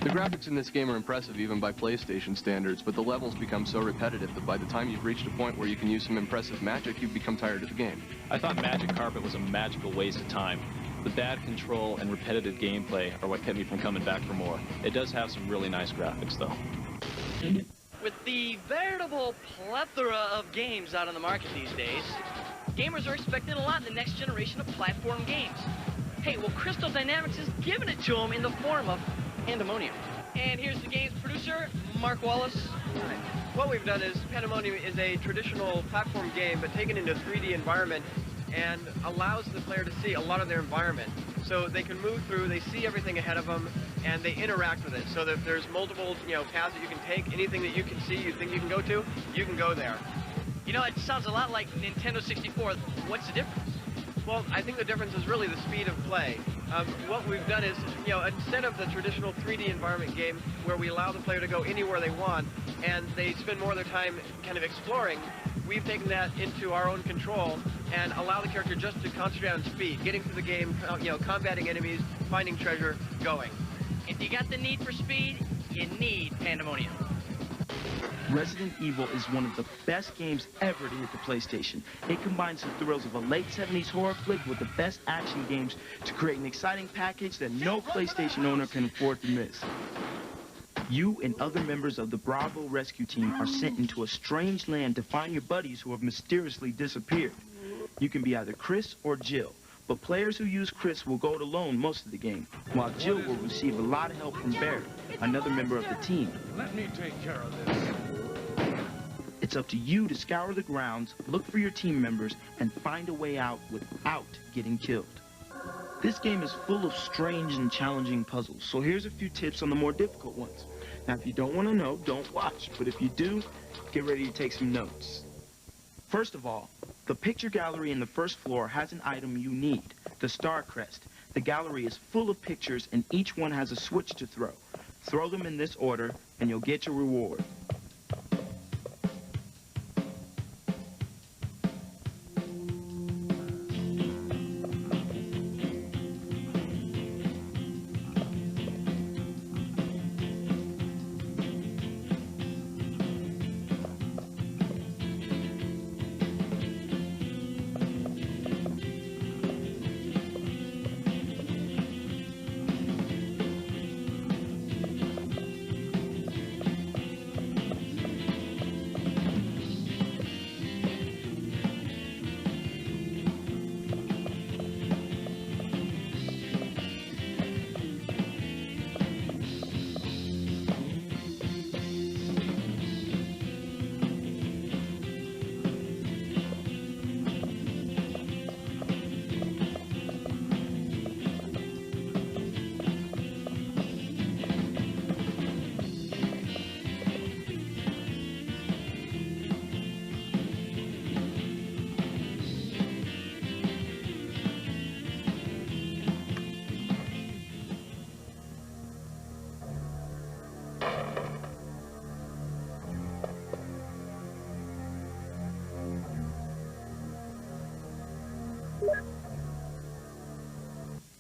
The graphics in this game are impressive even by PlayStation standards, but the levels become so repetitive that by the time you've reached a point where you can use some impressive magic, you've become tired of the game. I thought Magic Carpet was a magical waste of time. The bad control and repetitive gameplay are what kept me from coming back for more. It does have some really nice graphics, though. With the veritable plethora of games out on the market these days, gamers are expecting a lot in the next generation of platform games. Hey, well, Crystal Dynamics is giving it to them in the form of Pandemonium. And here's the game's producer, Mark Wallace. What we've done is Pandemonium is a traditional platform game, but taken into a 3D environment and allows the player to see a lot of their environment. So they can move through, they see everything ahead of them, and they interact with it. So that there's multiple, paths that you can take. Anything that you can see, you think you can go to, you can go there. You know, it sounds a lot like Nintendo 64. What's the difference? Well, I think the difference is really the speed of play. What we've done is, instead of the traditional 3D environment game where we allow the player to go anywhere they want and they spend more of their time kind of exploring, we've taken that into our own control and allow the character just to concentrate on speed, getting through the game, combating enemies, finding treasure, going. If you got the need for speed, you need Pandemonium. Resident Evil is one of the best games ever to hit the PlayStation. It combines the thrills of a late 70s horror flick with the best action games to create an exciting package that no PlayStation owner can afford to miss. You and other members of the Bravo rescue team are sent into a strange land to find your buddies who have mysteriously disappeared. You can be either Chris or Jill, but players who use Chris will go it alone most of the game, while Jill will receive a lot of help from Barry, another member of the team. Let me take care of this. It's up to you to scour the grounds, look for your team members, and find a way out without getting killed. This game is full of strange and challenging puzzles, so here's a few tips on the more difficult ones. Now, if you don't want to know, don't watch, but if you do, get ready to take some notes. First of all, the picture gallery in the first floor has an item you need, the Star Crest. The gallery is full of pictures, and each one has a switch to throw. Throw them in this order, and you'll get your reward.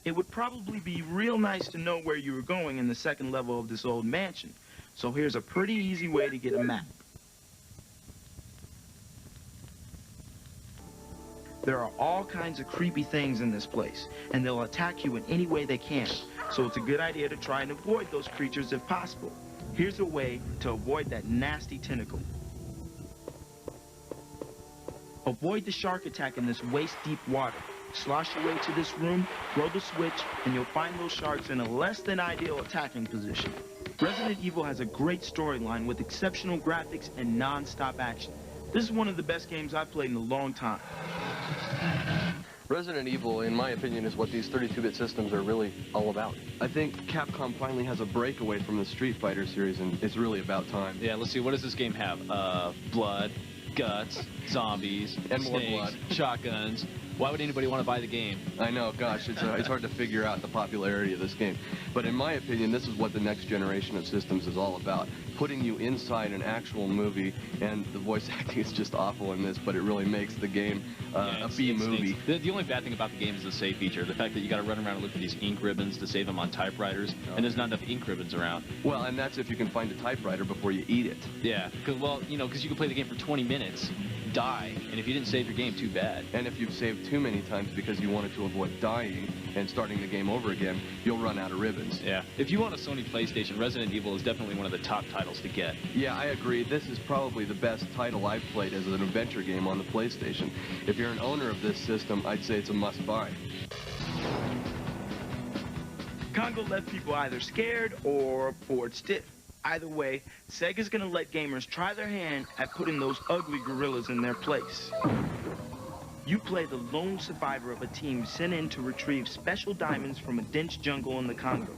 It would probably be real nice to know where you were going in the second level of this old mansion. So here's a pretty easy way to get a map. There are all kinds of creepy things in this place, and they'll attack you in any way they can. So it's a good idea to try and avoid those creatures if possible. Here's a way to avoid that nasty tentacle. Avoid the shark attack in this waist-deep water. Slosh your way to this room, throw the switch, and you'll find those sharks in a less than ideal attacking position. Resident Evil has a great storyline with exceptional graphics and non-stop action. This is one of the best games I've played in a long time. Resident Evil, in my opinion, is what these 32-bit systems are really all about. I think Capcom finally has a breakaway from the Street Fighter series, and it's really about time. Yeah, let's see, what does this game have? Blood, guts, zombies, and more snakes, blood, shotguns. Why would anybody want to buy the game? I know, gosh, it's hard to figure out the popularity of this game. But in my opinion, this is what the next generation of systems is all about. Putting you inside an actual movie, and the voice acting is just awful in this, but it really makes the game a B movie. The only bad thing about the game is the save feature. The fact that you got to run around and look for these ink ribbons to save them on typewriters, and there's not enough ink ribbons around. Well, and that's if you can find a typewriter before you eat it. Yeah, because you can play the game for 20 minutes, die, and if you didn't save your game, too bad. And if you've saved too many times because you wanted to avoid dying and starting the game over again, you'll run out of ribbons. Yeah. If you want a Sony PlayStation, Resident Evil is definitely one of the top titles to get. Yeah, I agree. This is probably the best title I've played as an adventure game on the PlayStation. If you're an owner of this system, I'd say it's a must-buy. Congo left people either scared or bored stiff. Either way, Sega's gonna let gamers try their hand at putting those ugly gorillas in their place. You play the lone survivor of a team sent in to retrieve special diamonds from a dense jungle in the Congo.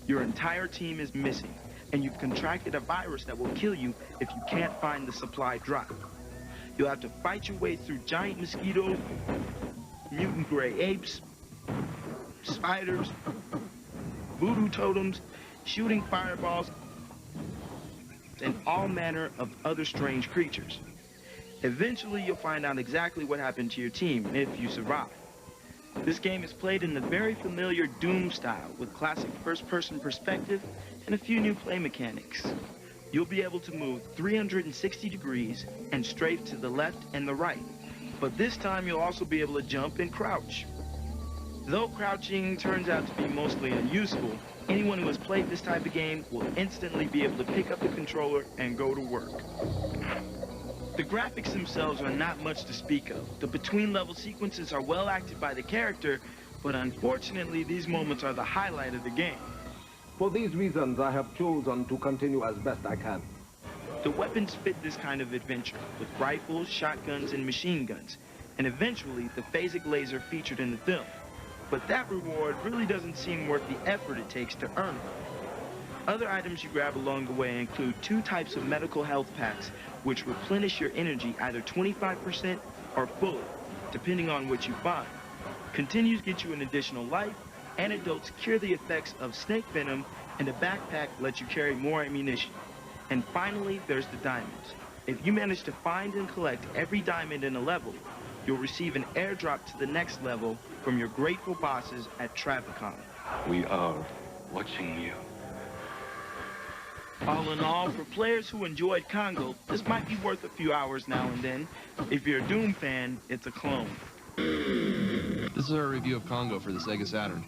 Your entire team is missing, and you've contracted a virus that will kill you if you can't find the supply drop. You'll have to fight your way through giant mosquitoes, mutant gray apes, spiders, voodoo totems, shooting fireballs, and all manner of other strange creatures. Eventually, you'll find out exactly what happened to your team if you survive. This game is played in the very familiar Doom style with classic first-person perspective and a few new play mechanics. You'll be able to move 360 degrees and strafe to the left and the right, but this time you'll also be able to jump and crouch. Though crouching turns out to be mostly unuseful, anyone who has played this type of game will instantly be able to pick up the controller and go to work. The graphics themselves are not much to speak of. The between-level sequences are well acted by the character, but unfortunately these moments are the highlight of the game. For these reasons, I have chosen to continue as best I can. The weapons fit this kind of adventure, with rifles, shotguns, and machine guns, and eventually the phasic laser featured in the film. But that reward really doesn't seem worth the effort it takes to earn it. Other items you grab along the way include 2 types of medical health packs, which replenish your energy either 25% or fully, depending on what you find. Continues get you an additional life, antidotes cure the effects of snake venom, and a backpack lets you carry more ammunition. And finally, there's the diamonds. If you manage to find and collect every diamond in a level, you'll receive an airdrop to the next level from your grateful bosses at Travicon. We are watching you. All in all, for players who enjoyed Congo, this might be worth a few hours now and then. If you're a Doom fan, it's a clone. This is our review of Congo for the Sega Saturn.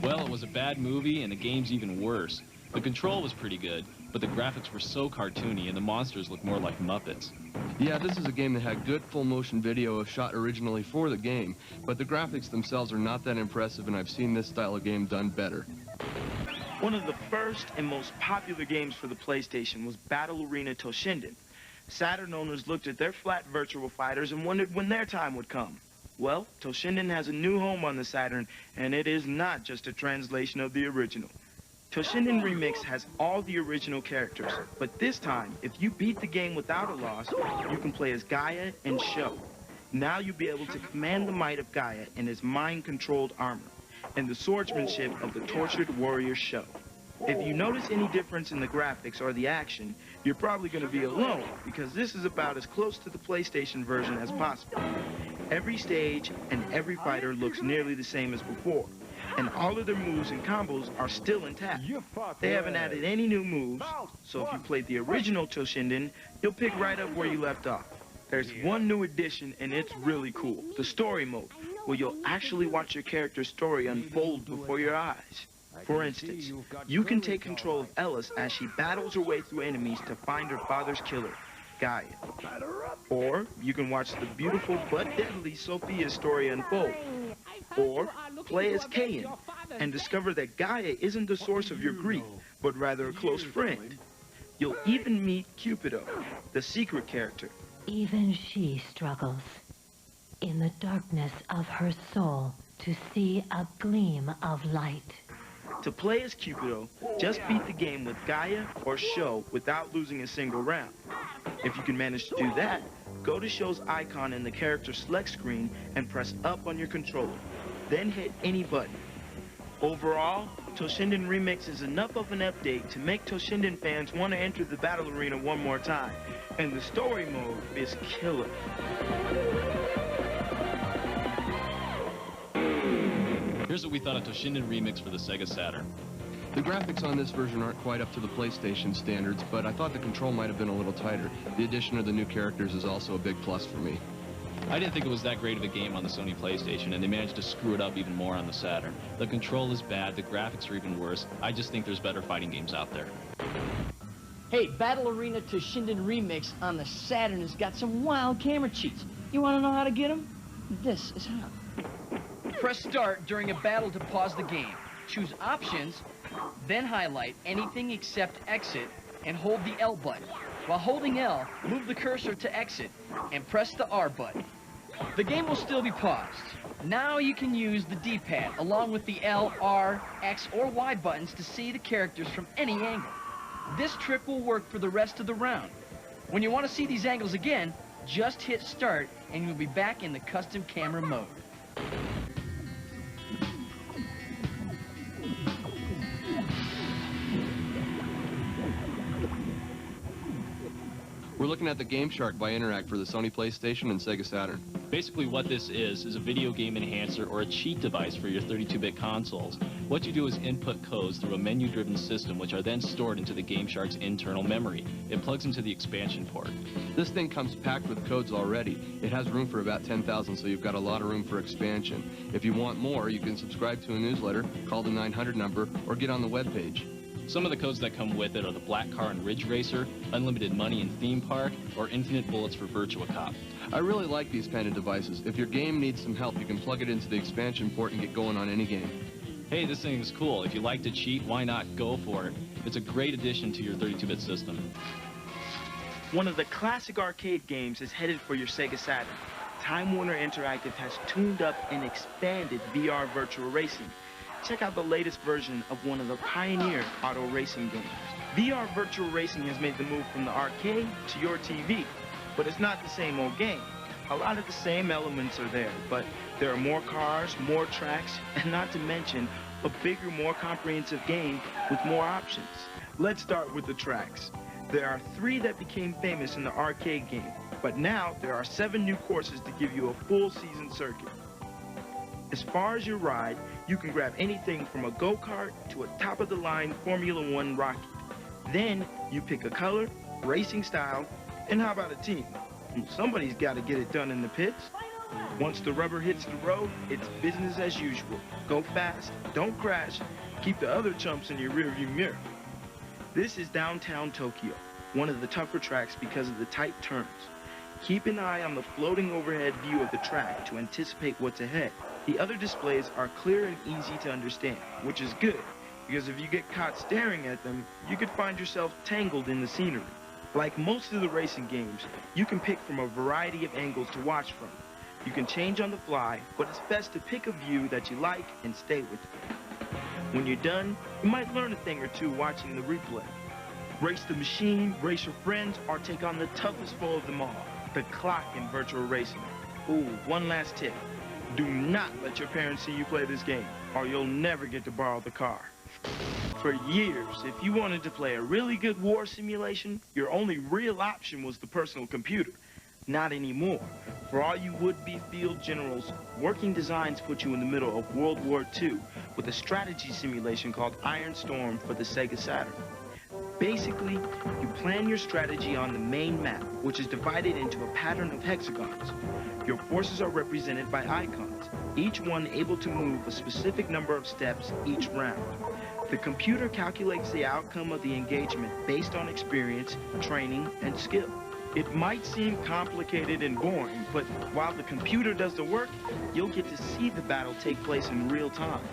Well, it was a bad movie, and the game's even worse. The control was pretty good, but the graphics were so cartoony, and the monsters looked more like Muppets. Yeah, this is a game that had good full-motion video shot originally for the game, but the graphics themselves are not that impressive, and I've seen this style of game done better. One of the first and most popular games for the PlayStation was Battle Arena Toshinden. Saturn owners looked at their flat Virtua Fighters and wondered when their time would come. Well, Toshinden has a new home on the Saturn, and it is not just a translation of the original. Toshinden Remix has all the original characters, but this time, if you beat the game without a loss, you can play as Gaia and Sho. Now you'll be able to command the might of Gaia in his mind-controlled armor, and the swordsmanship of the tortured warrior Sho. If you notice any difference in the graphics or the action, you're probably going to be alone, because this is about as close to the PlayStation version as possible. Every stage and every fighter looks nearly the same as before, and all of their moves and combos are still intact. They haven't added any new moves, so if you played the original Toshinden, you'll pick right up where you left off. There's one new addition, and it's really cool, the story mode, where you'll actually watch your character's story unfold before your eyes. For instance, you can take control of Ellis as she battles her way through enemies to find her father's killer, Gaia. Or you can watch the beautiful but deadly Sophia's story unfold. Or play as Kayan and discover that Gaia isn't the source of your grief, but rather a close friend. You'll even meet Cupido, the secret character. Even she struggles in the darkness of her soul to see a gleam of light. To play as Cupido, just beat the game with Gaia or Sho without losing a single round. If you can manage to do that, go to show's icon in the character select screen and press up on your controller. Then hit any button. Overall, Toshinden Remix is enough of an update to make Toshinden fans want to enter the battle arena one more time. And the story mode is killer. Here's what we thought of Toshinden Remix for the Sega Saturn. The graphics on this version aren't quite up to the PlayStation standards, but I thought the control might have been a little tighter. The addition of the new characters is also a big plus for me. I didn't think it was that great of a game on the Sony PlayStation, and they managed to screw it up even more on the Saturn. The control is bad, the graphics are even worse. I just think there's better fighting games out there. Hey, Battle Arena Toshinden Remix on the Saturn has got some wild camera cheats. You want to know how to get them? This is how. Press start during a battle to pause the game. Choose options, then highlight anything except exit, and hold the L button. While holding L, move the cursor to exit, and press the R button. The game will still be paused. Now you can use the D-pad, along with the L, R, X, or Y buttons to see the characters from any angle. This trick will work for the rest of the round. When you want to see these angles again, just hit start, and you'll be back in the custom camera mode. We're looking at the GameShark by Interact for the Sony PlayStation and Sega Saturn. Basically what this is a video game enhancer or a cheat device for your 32-bit consoles. What you do is input codes through a menu-driven system which are then stored into the GameShark's internal memory. It plugs into the expansion port. This thing comes packed with codes already. It has room for about 10,000, so you've got a lot of room for expansion. If you want more, you can subscribe to a newsletter, call the 900 number, or get on the webpage. Some of the codes that come with it are the Black Car and Ridge Racer, Unlimited Money in Theme Park, or Infinite Bullets for Virtua Cop. I really like these kind of devices. If your game needs some help, you can plug it into the expansion port and get going on any game. Hey, this thing's cool. If you like to cheat, why not go for it? It's a great addition to your 32-bit system. One of the classic arcade games is headed for your Sega Saturn. Time Warner Interactive has tuned up and expanded VR Virtua Racing. Check out the latest version of one of the pioneer auto racing games. VR Virtua Racing has made the move from the arcade to your TV, but it's not the same old game. A lot of the same elements are there, but there are more cars, more tracks, and not to mention a bigger, more comprehensive game with more options. Let's start with the tracks. There are 3 that became famous in the arcade game, but now there are 7 new courses to give you a full season circuit. As far as your ride, you can grab anything from a go-kart to a top-of-the-line Formula One rocket. Then you pick a color, racing style, and how about a team? Somebody's got to get it done in the pits. Once the rubber hits the road, it's business as usual. Go fast, don't crash, keep the other chumps in your rearview mirror. This is downtown Tokyo, one of the tougher tracks because of the tight turns. Keep an eye on the floating overhead view of the track to anticipate what's ahead. The other displays are clear and easy to understand, which is good, because if you get caught staring at them, you could find yourself tangled in the scenery. Like most of the racing games, you can pick from a variety of angles to watch from. You can change on the fly, but it's best to pick a view that you like and stay with it. When you're done, you might learn a thing or two watching the replay. Race the machine, race your friends, or take on the toughest foe of them all, the clock in Virtua Racing. Ooh, one last tip. Do not let your parents see you play this game, or you'll never get to borrow the car. For years, if you wanted to play a really good war simulation, your only real option was the personal computer. Not anymore. For all you would-be field generals, Working Designs put you in the middle of World War II with a strategy simulation called Iron Storm for the Sega Saturn. Basically, you plan your strategy on the main map, which is divided into a pattern of hexagons. Your forces are represented by icons, each one able to move a specific number of steps each round. The computer calculates the outcome of the engagement based on experience, training, and skill. It might seem complicated and boring, but while the computer does the work, you'll get to see the battle take place in real time.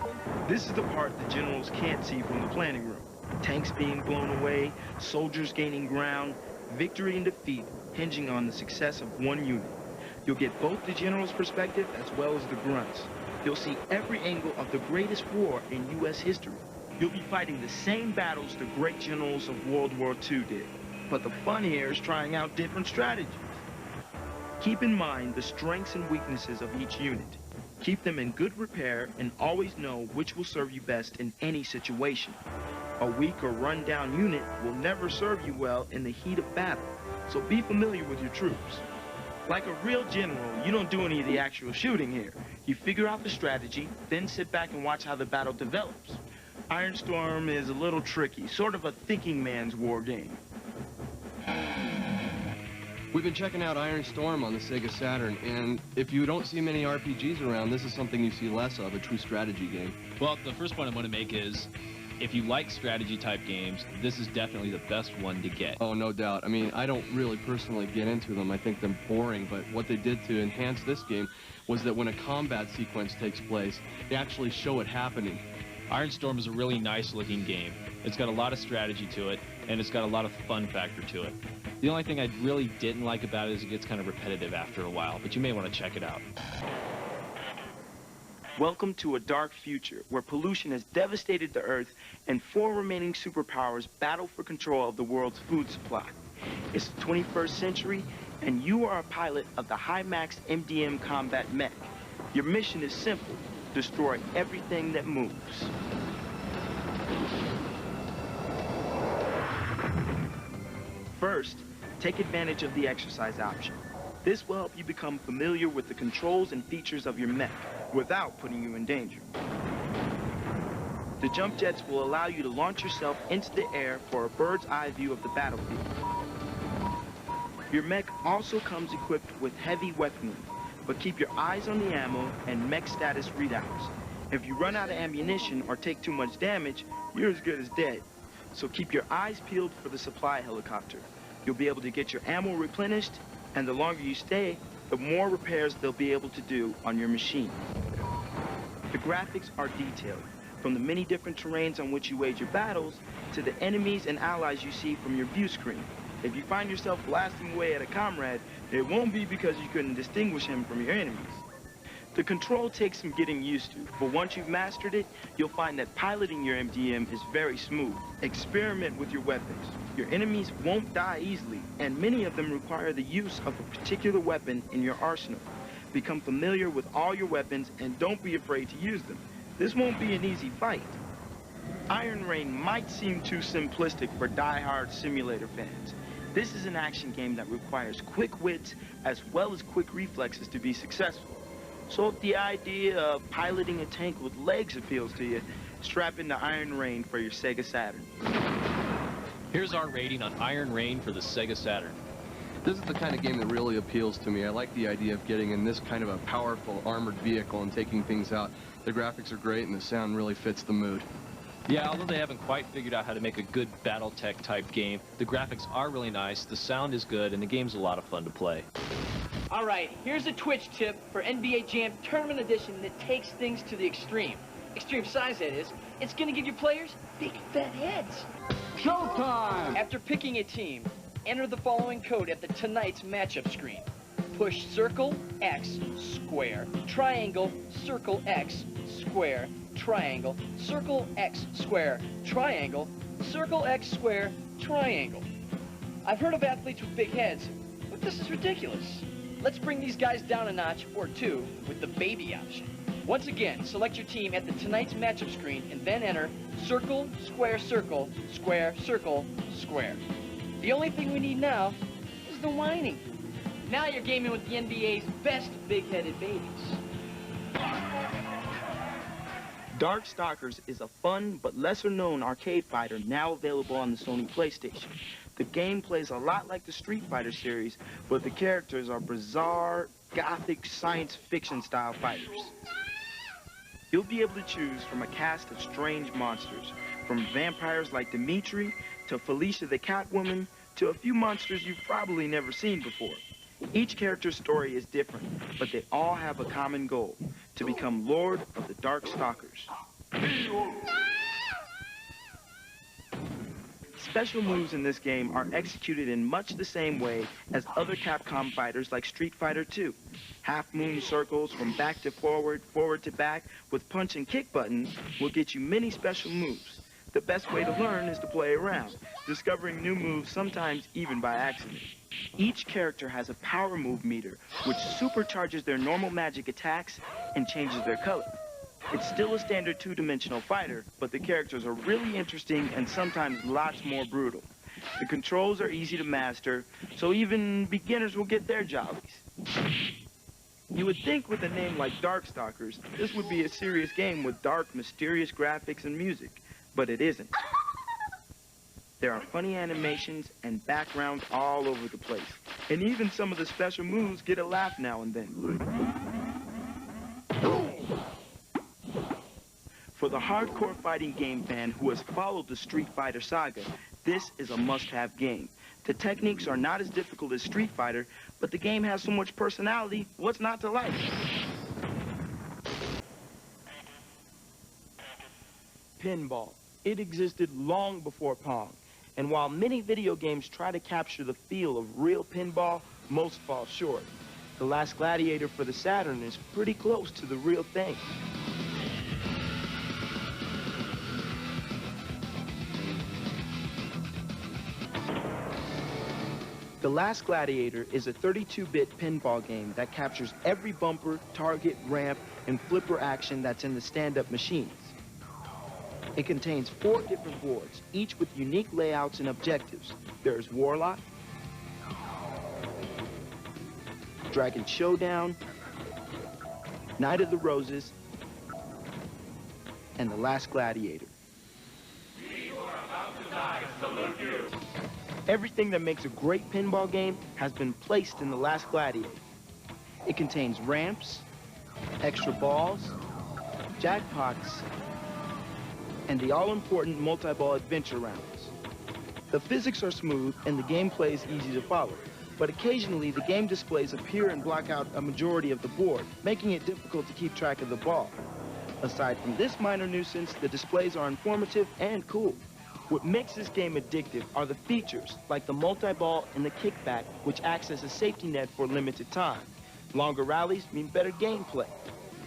This is the part the generals can't see from the planning room. Tanks being blown away, soldiers gaining ground, victory and defeat hinging on the success of one unit. You'll get both the general's perspective as well as the grunt's. You'll see every angle of the greatest war in U.S. history. You'll be fighting the same battles the great generals of World War II did. But the fun here is trying out different strategies. Keep in mind the strengths and weaknesses of each unit. Keep them in good repair and always know which will serve you best in any situation. A weak or run-down unit will never serve you well in the heat of battle, so be familiar with your troops. Like a real general, you don't do any of the actual shooting here. You figure out the strategy, then sit back and watch how the battle develops. Iron Storm is a little tricky, sort of a thinking man's war game. We've been checking out Iron Storm on the Sega Saturn, and if you don't see many RPGs around, this is something you see less of, a true strategy game. Well, the first point I want to make is, if you like strategy-type games, this is definitely the best one to get. Oh, no doubt. I mean, I don't really personally get into them. I think they're boring, but what they did to enhance this game was that when a combat sequence takes place, they actually show it happening. Iron Storm is a really nice-looking game. It's got a lot of strategy to it, and it's got a lot of fun factor to it. The only thing I really didn't like about it is it gets kind of repetitive after a while, but you may want to check it out. Welcome to a dark future where pollution has devastated the Earth and 4 remaining superpowers battle for control of the world's food supply. It's the 21st century, and you are a pilot of the high-max MDM combat mech. Your mission is simple: destroy everything that moves. First, take advantage of the exercise option. This will help you become familiar with the controls and features of your mech without putting you in danger. The jump jets will allow you to launch yourself into the air for a bird's eye view of the battlefield. Your mech also comes equipped with heavy weaponry, but keep your eyes on the ammo and mech status readouts. If you run out of ammunition or take too much damage, you're as good as dead. So keep your eyes peeled for the supply helicopter. You'll be able to get your ammo replenished, and the longer you stay, the more repairs they'll be able to do on your machine. The graphics are detailed, from the many different terrains on which you wage your battles, to the enemies and allies you see from your view screen. If you find yourself blasting away at a comrade, it won't be because you couldn't distinguish him from your enemies. The control takes some getting used to, but once you've mastered it, you'll find that piloting your MDM is very smooth. Experiment with your weapons. Your enemies won't die easily, and many of them require the use of a particular weapon in your arsenal. Become familiar with all your weapons and don't be afraid to use them. This won't be an easy fight. Iron Rain might seem too simplistic for die-hard simulator fans. This is an action game that requires quick wits as well as quick reflexes to be successful. So if the idea of piloting a tank with legs appeals to you, strap into Iron Rain for your Sega Saturn. Here's our rating on Iron Rain for the Sega Saturn. This is the kind of game that really appeals to me. I like the idea of getting in this kind of a powerful armored vehicle and taking things out. The graphics are great and the sound really fits the mood. Yeah, although they haven't quite figured out how to make a good BattleTech type game, the graphics are really nice, the sound is good, and the game's a lot of fun to play. All right, here's a Twitch tip for NBA Jam Tournament Edition that takes things to the extreme. Extreme size, that is. It's going to give your players big, fat heads. Showtime! After picking a team, enter the following code at the tonight's matchup screen. Push circle, X, square, triangle, circle, X, square, triangle, circle, X, square, triangle, circle, X, square, triangle. I've heard of athletes with big heads, but this is ridiculous. Let's bring these guys down a notch or two with the baby option. Once again, select your team at the tonight's matchup screen and then enter circle, square, circle, square, circle, square. The only thing we need now is the whining. Now you're gaming with the NBA's best big-headed babies. Darkstalkers is a fun but lesser-known arcade fighter now available on the Sony PlayStation. The game plays a lot like the Street Fighter series, but the characters are bizarre, gothic, science fiction-style fighters. You'll be able to choose from a cast of strange monsters, from vampires like Dimitri, to Felicia the Catwoman, to a few monsters you've probably never seen before. Each character's story is different, but they all have a common goal: to become Lord of the Darkstalkers. Special moves in this game are executed in much the same way as other Capcom fighters like Street Fighter II. Half-moon circles from back to forward, forward to back, with punch and kick buttons will get you many special moves. The best way to learn is to play around, discovering new moves sometimes even by accident. Each character has a power move meter, which supercharges their normal magic attacks and changes their color. It's still a standard two-dimensional fighter, but the characters are really interesting and sometimes lots more brutal. The controls are easy to master, so even beginners will get their jollies. You would think with a name like Darkstalkers, this would be a serious game with dark, mysterious graphics and music, but it isn't. There are funny animations and backgrounds all over the place, and even some of the special moves get a laugh now and then. For the hardcore fighting game fan who has followed the Street Fighter saga, this is a must-have game. The techniques are not as difficult as Street Fighter, but the game has so much personality, what's not to like? Pinball. It existed long before Pong. And while many video games try to capture the feel of real pinball, most fall short. The Last Gladiator for the Saturn is pretty close to the real thing. The Last Gladiator is a 32-bit pinball game that captures every bumper, target, ramp, and flipper action that's in the stand-up machines. It contains 4 different boards, each with unique layouts and objectives. There's Warlock, Dragon Showdown, Night of the Roses, and The Last Gladiator. We who are about to die salute you. Everything that makes a great pinball game has been placed in The Last Gladiator. It contains ramps, extra balls, jackpots, and the all-important multi-ball adventure rounds. The physics are smooth and the gameplay is easy to follow, but occasionally the game displays appear and block out a majority of the board, making it difficult to keep track of the ball. Aside from this minor nuisance, the displays are informative and cool. What makes this game addictive are the features, like the multi-ball and the kickback, which acts as a safety net for a limited time. Longer rallies mean better gameplay.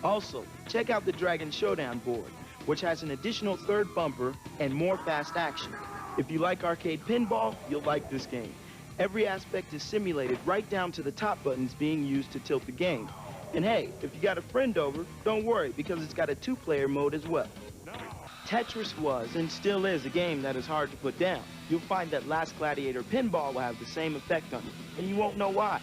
Also, check out the Dragon Showdown board, which has an additional 3rd bumper and more fast action. If you like arcade pinball, you'll like this game. Every aspect is simulated right down to the top buttons being used to tilt the game. And hey, if you got a friend over, don't worry, because it's got a 2-player mode as well. Tetris was and still is a game that is hard to put down. You'll find that Last Gladiator Pinball will have the same effect on you, and you won't know why.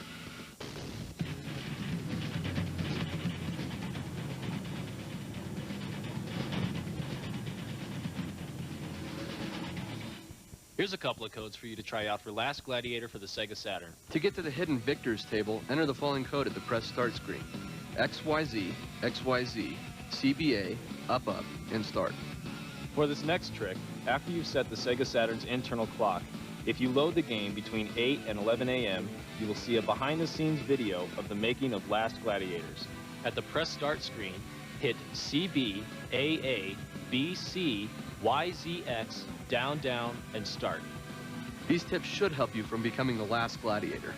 Here's a couple of codes for you to try out for Last Gladiator for the Sega Saturn. To get to the hidden victors table, enter the following code at the press start screen. XYZ, XYZ, CBA, up, up, and start. For this next trick, after you've set the Sega Saturn's internal clock, if you load the game between 8 and 11 a.m., you will see a behind-the-scenes video of the making of Last Gladiators. At the press start screen, hit CB, AA, BC, YZX, down, down, and start. These tips should help you from becoming the Last Gladiator.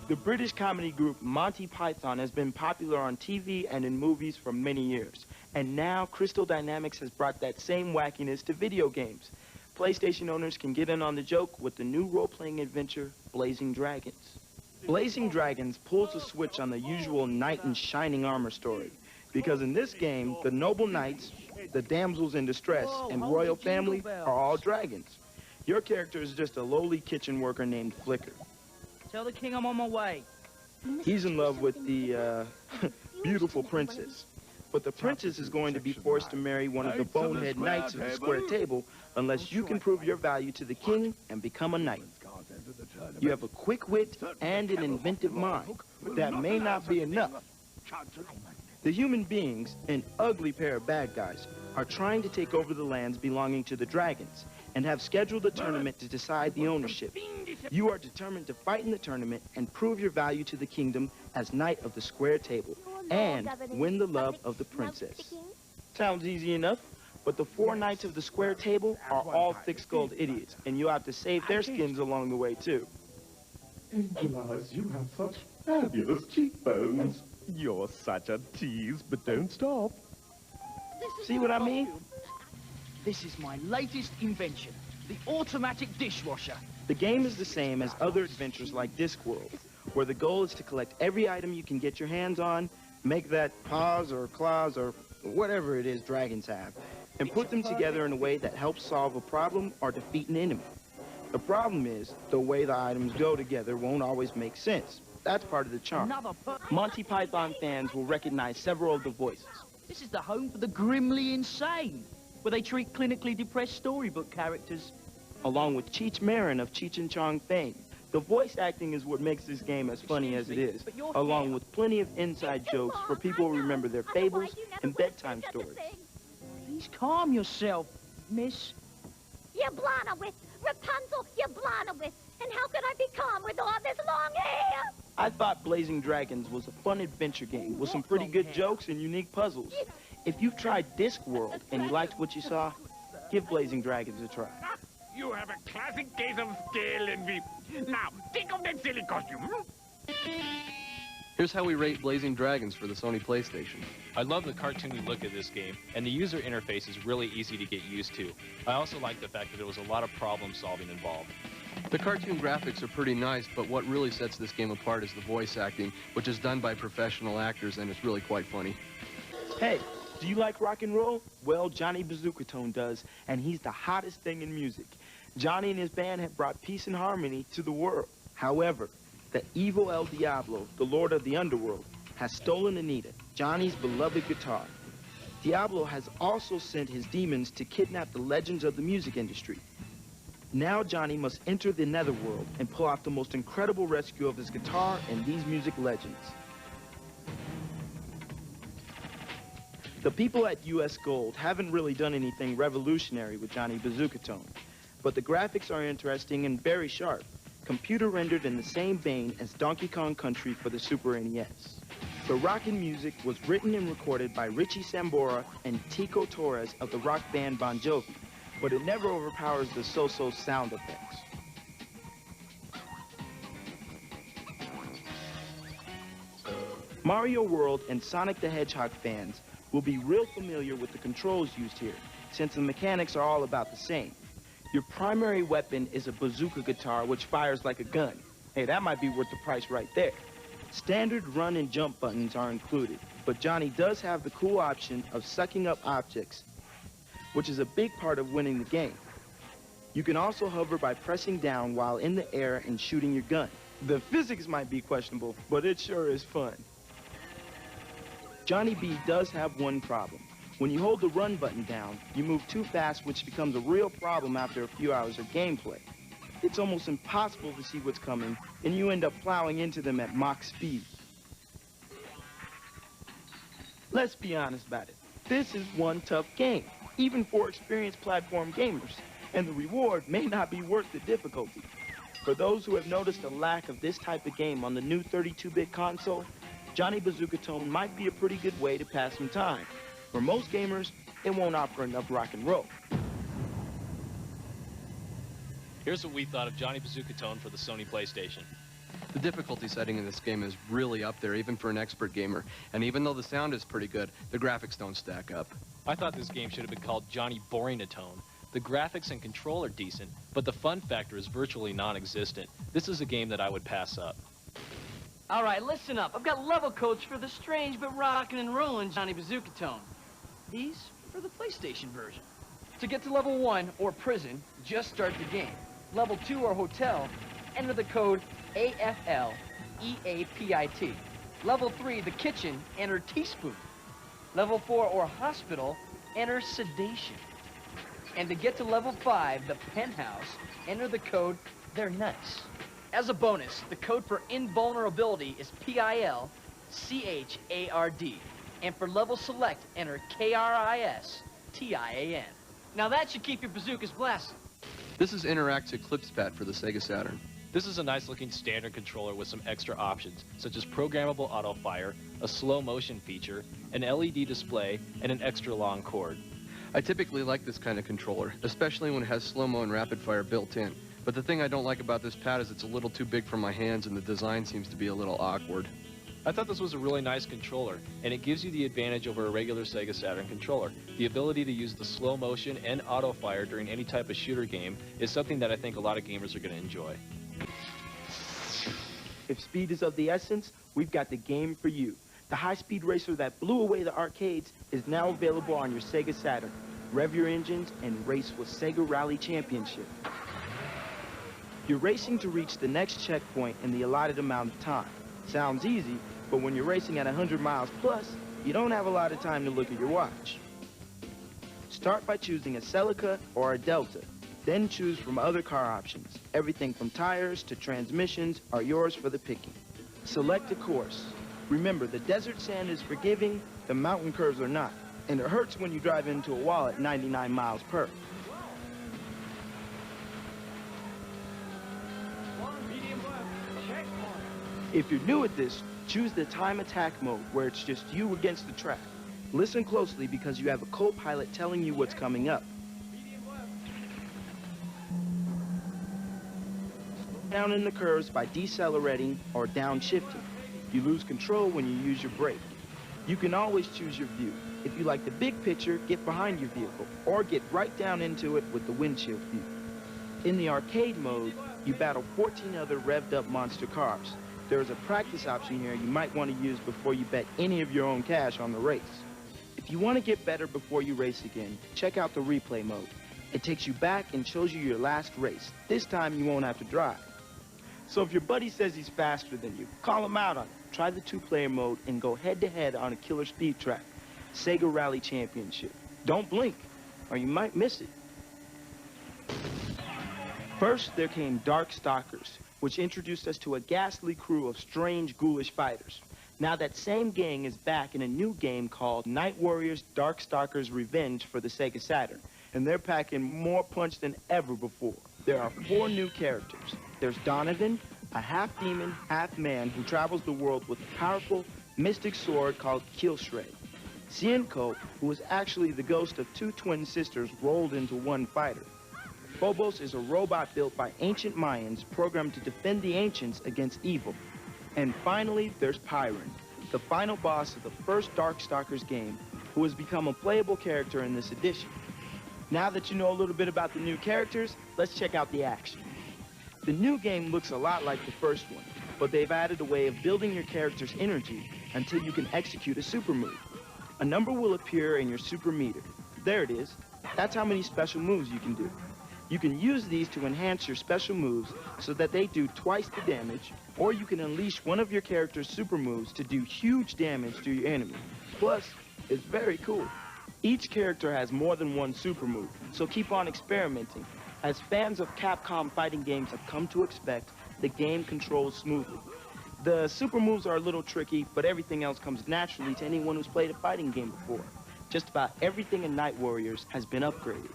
The British comedy group Monty Python has been popular on TV and in movies for many years. And now Crystal Dynamics has brought that same wackiness to video games. PlayStation owners can get in on the joke with the new role-playing adventure, Blazing Dragons. Blazing Dragons pulls a switch on the usual knight in shining armor story. Because in this game, the noble knights, the damsels in distress, and royal family are all dragons. Your character is just a lowly kitchen worker named Flicker. Tell the king I'm on my way. He's in love with the, beautiful princess. But the princess is going to be forced to marry one of the bonehead knights of the square table unless you can prove your value to the king and become a knight. You have a quick wit and an inventive mind, but that may not be enough. The human beings, an ugly pair of bad guys, are trying to take over the lands belonging to the dragons and have scheduled a tournament to decide the ownership. You are determined to fight in the tournament and prove your value to the kingdom as knight of the square table and win the love of the princess. Sounds easy enough, but the 4 knights of the square table are all thick-skulled idiots, and you'll have to save their skins along the way, too. Angelize, you have such fabulous cheekbones. You're such a tease, but don't stop. See what I mean? This is my latest invention, the automatic dishwasher. The game is the same as other adventures like Discworld, where the goal is to collect every item you can get your hands on, make that paws or claws or whatever it is dragons have, and put them together in a way that helps solve a problem or defeat an enemy. The problem is, the way the items go together won't always make sense. That's part of the charm. Monty Python fans will recognize several of the voices. This is the home for the grimly insane, where they treat clinically depressed storybook characters. Along with Cheech Marin of Cheech and Chong fame, the voice acting is what makes this game as funny as it is, along with plenty of inside jokes for people who remember their fables and bedtime stories. Please calm yourself, miss. Yablonowitz, Rapunzel, Yablonowitz. And how could I be calm with all this long hair? I thought Blazing Dragons was a fun adventure game with some pretty good jokes and unique puzzles. If you've tried Discworld and you liked what you saw, give Blazing Dragons a try. You have a classic case of scale envy. Now, think of that silly costume. Here's how we rate Blazing Dragons for the Sony PlayStation. I love the cartoony look of this game, and the user interface is really easy to get used to. I also like the fact that there was a lot of problem solving involved. The cartoon graphics are pretty nice, but what really sets this game apart is the voice acting, which is done by professional actors, and it's really quite funny. Hey, do you like rock and roll? Well, Johnny Bazooka-Tone does, and he's the hottest thing in music. Johnny and his band have brought peace and harmony to the world. However, the evil El Diablo, the Lord of the Underworld, has stolen Anita, Johnny's beloved guitar. Diablo has also sent his demons to kidnap the legends of the music industry. Now Johnny must enter the netherworld and pull off the most incredible rescue of his guitar and these music legends. The people at US Gold haven't really done anything revolutionary with Johnny Bazooka-Tone, but the graphics are interesting and very sharp, computer rendered in the same vein as Donkey Kong Country for the Super NES. The rockin' music was written and recorded by Richie Sambora and Tico Torres of the rock band Bon Jovi, but it never overpowers the so-so sound effects. Mario World and Sonic the Hedgehog fans will be real familiar with the controls used here, since the mechanics are all about the same. Your primary weapon is a bazooka guitar which fires like a gun. Hey, that might be worth the price right there. Standard run and jump buttons are included, but Johnny does have the cool option of sucking up objects, which is a big part of winning the game. You can also hover by pressing down while in the air and shooting your gun. The physics might be questionable, but it sure is fun. Johnny B does have one problem. When you hold the run button down, you move too fast, which becomes a real problem after a few hours of gameplay. It's almost impossible to see what's coming, and you end up plowing into them at Mach speed. Let's be honest about it. This is one tough game, even for experienced platform gamers, and the reward may not be worth the difficulty. For those who have noticed a lack of this type of game on the new 32-bit console, Johnny Bazooka-Tone might be a pretty good way to pass some time. For most gamers, it won't offer enough rock and roll. Here's what we thought of Johnny Bazooka-Tone for the Sony PlayStation. The difficulty setting in this game is really up there, even for an expert gamer. And even though the sound is pretty good, the graphics don't stack up. I thought this game should have been called Johnny Boring-A-Tone. The graphics and control are decent, but the fun factor is virtually non-existent. This is a game that I would pass up. All right, listen up. I've got level codes for the strange but rockin' and rollin' Johnny Bazooka-Tone. These are the PlayStation version. To get to level 1, or prison, just start the game. Level 2, or hotel, enter the code AFLEAPIT. Level 3, the kitchen, enter teaspoon. Level 4, or hospital, enter sedation. And to get to level 5, the penthouse, enter the code they're nice. As a bonus, the code for invulnerability is PILCHARD. And for level select, enter KRISTIAN. Now that should keep your bazookas blasting. This is Interact's Eclipse Pad for the Sega Saturn. This is a nice looking standard controller with some extra options, such as programmable auto fire, a slow motion feature, an LED display, and an extra long cord. I typically like this kind of controller, especially when it has slow-mo and rapid fire built in. But the thing I don't like about this pad is it's a little too big for my hands and the design seems to be a little awkward. I thought this was a really nice controller, and it gives you the advantage over a regular Sega Saturn controller. The ability to use the slow motion and auto fire during any type of shooter game is something that I think a lot of gamers are going to enjoy. If speed is of the essence, we've got the game for you. The high-speed racer that blew away the arcades is now available on your Sega Saturn. Rev your engines and race with Sega Rally Championship. You're racing to reach the next checkpoint in the allotted amount of time. Sounds easy, but when you're racing at 100 miles plus, you don't have a lot of time to look at your watch. Start by choosing a Celica or a Delta, then choose from other car options. Everything from tires to transmissions are yours for the picking. Select a course. Remember, the desert sand is forgiving, the mountain curves are not, and it hurts when you drive into a wall at 99 miles per. If you're new at this, choose the time attack mode, where it's just you against the track. Listen closely because you have a co-pilot telling you what's coming up. Down in the curves by decelerating or downshifting. You lose control when you use your brake. You can always choose your view. If you like the big picture, get behind your vehicle, or get right down into it with the windshield view. In the arcade mode, you battle 14 other revved up monster cars. There is a practice option here you might want to use before you bet any of your own cash on the race. If you want to get better before you race again, check out the replay mode. It takes you back and shows you your last race. This time you won't have to drive. So if your buddy says he's faster than you, call him out on it. Try the two-player mode and go head-to-head on a killer speed track. Sega Rally Championship. Don't blink, or you might miss it. First, there came Darkstalkers, which introduced us to a ghastly crew of strange, ghoulish fighters. Now that same gang is back in a new game called Night Warriors Darkstalkers Revenge for the Sega Saturn, and they're packing more punch than ever before. There are 4 new characters. There's Donovan, a half-demon, half-man who travels the world with a powerful, mystic sword called Killshred. Cienko, who is actually the ghost of 2 twin sisters rolled into one fighter. Phobos is a robot built by ancient Mayans programmed to defend the ancients against evil. And finally, there's Pyron, the final boss of the first Darkstalkers game, who has become a playable character in this edition. Now that you know a little bit about the new characters, let's check out the action. The new game looks a lot like the first one, but they've added a way of building your character's energy until you can execute a super move. A number will appear in your super meter. There it is. That's how many special moves you can do. You can use these to enhance your special moves so that they do twice the damage, or you can unleash one of your character's super moves to do huge damage to your enemy. Plus, it's very cool. Each character has more than one super move, so keep on experimenting. As fans of Capcom fighting games have come to expect, the game controls smoothly. The super moves are a little tricky, but everything else comes naturally to anyone who's played a fighting game before. Just about everything in Night Warriors has been upgraded.